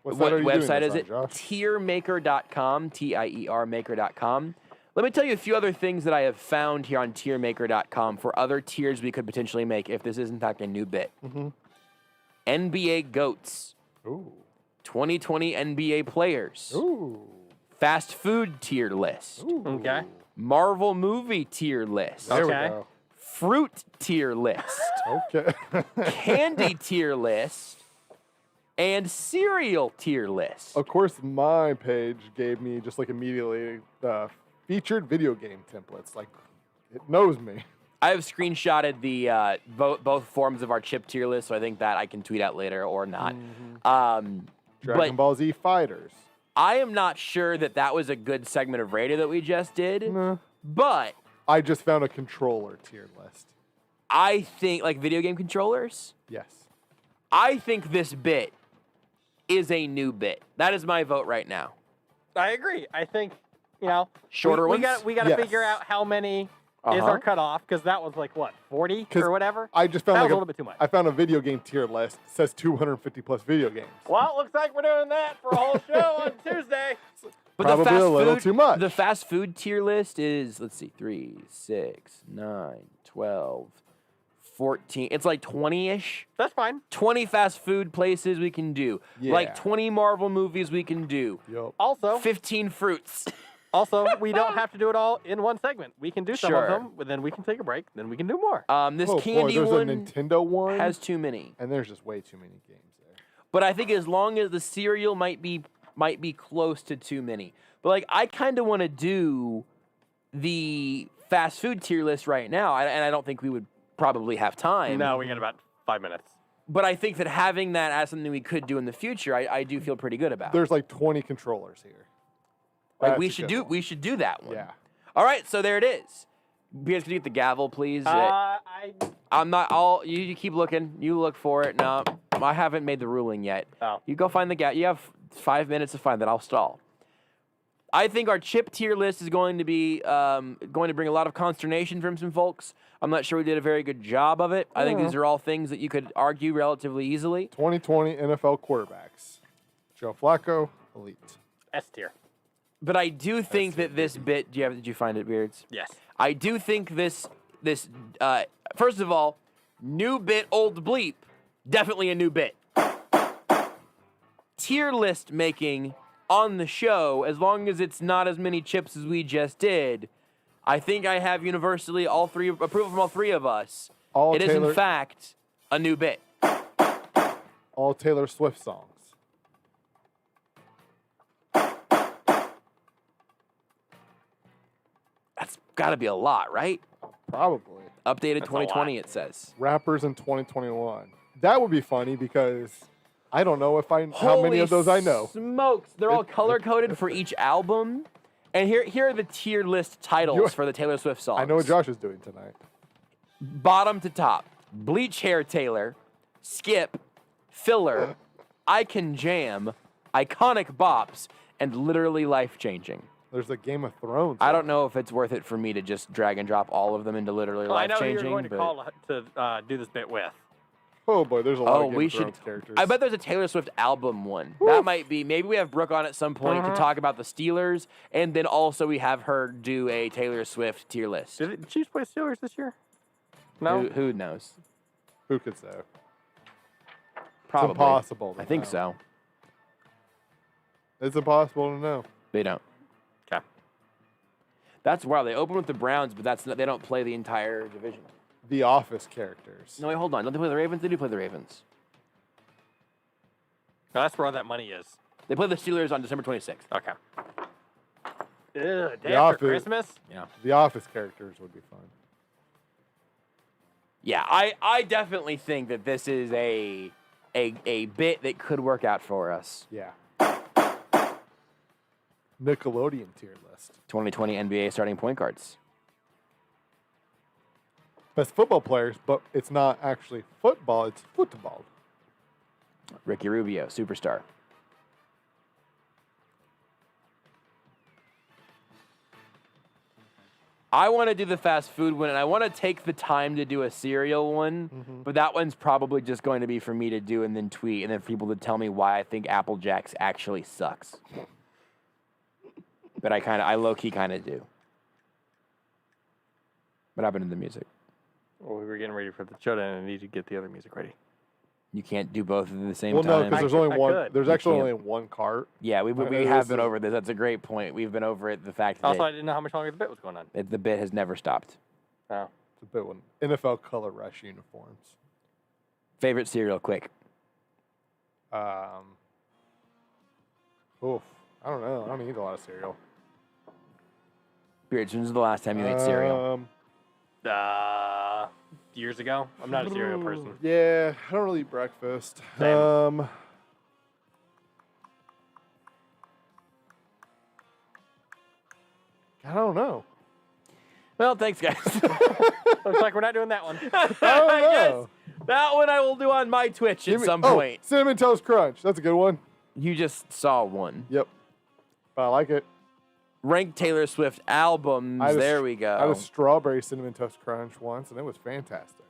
website is it? Josh? Tiermaker.com, TIERmaker.com. Let me tell you a few other things that I have found here on Tiermaker.com for other tiers we could potentially make if this is in fact a new bit. NBA GOATs. Ooh. 2020 NBA players. Ooh. Fast food tier list. Ooh. Okay. Marvel movie tier list. There we Okay. go. Fruit tier list. Okay. Candy tier list. And cereal tier list. Of course, my page gave me just like immediately featured video game templates. Like it knows me. I have screenshotted the both forms of our chip tier list, so I think that I can tweet out later or not. Dragon Ball Z Fighters. I am not sure that was a good segment of radio that we just did, Nah. but I just found a controller tier list. I think, like video game controllers, Yes. I think this bit is a new bit. That is my vote right now. I agree. I think, you know, Shorter we ones? got to Yes. figure out how many is our cutoff, because that was like, what, 40 or whatever? I just found that like was a little bit too much. I found a video game tier list. It says 250 plus video games. Well, it looks like we're doing that for a whole show on Tuesday. But Probably the fast a little food, too much. The fast food tier list is, let's see, 3, 6, 9, 12, 14. It's like 20-ish. That's fine. 20 fast food places we can do. Yeah. Like 20 Marvel movies we can do. Yup. Also, 15 fruits. Also, we don't have to do it all in one segment. We can do some Sure. of them, but then we can take a break, then we can do more. This Oh, boy, candy there's one a Nintendo one has too many. and there's just way too many games there. But I think as long as the cereal might be close to too many. But like I kind of want to do the fast food tier list right now, and I don't think we would probably have time. No, we got about 5 minutes. But I think that having that as something we could do in the future, I do feel pretty good about. There's like 20 controllers here. Like we should do that one. Yeah. All right, so there it is. Beers, could you get the gavel, please? I'm not. You keep looking. You look for it. No, I haven't made the ruling yet. Oh. You go find the gavel. You have 5 minutes to find that. I'll stall. I think our chip tier list is going to be going to bring a lot of consternation from some folks. I'm not sure we did a very good job of it. I think these are all things that you could argue relatively easily. 2020 NFL quarterbacks. Joe Flacco, elite. S tier. But I do think that this bit. Did you find it, Beards? Yes. I do think this. First of all, new bit, old bleep. Definitely a new bit. Tier list making on the show, as long as it's not as many chips as we just did, I think I have universally approval from all three of us. It is in fact a new bit. All Taylor Swift songs. That's got to be a lot, right? Probably. Updated 2020, it says. Rappers in 2021. That would be funny because I don't know how many of those I know. Smokes! They're all color coded for each album. And here are the tier list titles for the Taylor Swift songs. I know what Josh is doing tonight. Bottom to top: Bleach Hair Taylor, Skip, Filler, I Can Jam, Iconic Bops, and Literally Life Changing. There's a Game of Thrones. I don't know if it's worth it for me to just drag and drop all of them into Literally Life Changing. I know who you're going to call to do this bit with. Oh boy, there's a lot of Game of Thrones characters. I bet there's a Taylor Swift album one. That might be. Maybe we have Brooke on at some point to talk about the Steelers, and then also we have her do a Taylor Swift tier list. Did the Chiefs play Steelers this year? No. Who knows? Who could say? Probably. It's impossible. I think so. It's impossible to know. They don't. Okay. That's wild. They open with the Browns, but they don't play the entire division. The Office characters. No, wait, hold on. Don't they play the Ravens? They do play the Ravens. No, that's where all that money is. They play the Steelers on December 26th. Okay. Day after Christmas? Yeah. The Office characters would be fun. Yeah, I definitely think that this is a bit that could work out for us. Yeah. Nickelodeon tier list. 2020 NBA starting point guards. Best football players, but it's not actually football, it's football. Ricky Rubio, superstar. I want to do the fast food one, and I want to take the time to do a cereal one, but that one's probably just going to be for me to do and then tweet, and then for people to tell me why I think Apple Jacks actually sucks. But I low-key kind of do. What happened to the music? Well, we were getting ready for the showdown and I need to get the other music ready. You can't do both at the same time. Well, no, because there's only one. Could. There's actually only one cart. Yeah, we have been over this. That's a great point. We've been over it. The fact that also, I didn't know how much longer the bit was going on. The bit has never stopped. Oh, it's a bit one. NFL Color Rush uniforms. Favorite cereal, quick. Oof. I don't know. I don't eat a lot of cereal. Beards, when was the last time you ate cereal? Years ago. I'm not a cereal person. Yeah, I don't really eat breakfast. Same. I don't know. Well, thanks, guys. Looks like we're not doing that one. I don't know. Yes, that one I will do on my Twitch at some point. Cinnamon Toast Crunch. That's a good one. You just saw one. Yep. But I like it. Rank Taylor Swift albums. There we go. I had a strawberry Cinnamon Toast Crunch once, and it was fantastic.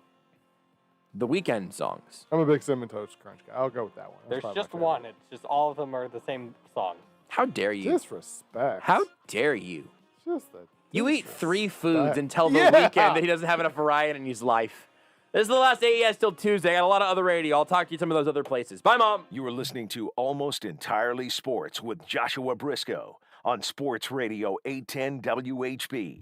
The Weeknd songs. I'm a big Cinnamon Toast Crunch guy. I'll go with that one. There's just one. It's just all of them are the same song. How dare you? Disrespect. How dare you? Just the You eat 3 foods and tell the Weeknd that he doesn't have enough variety in his life. This is the last AES till Tuesday. I got a lot of other radio. I'll talk to you some of those other places. Bye, Mom. You are listening to Almost Entirely Sports with Joshua Brisco on Sports Radio 810 WHB.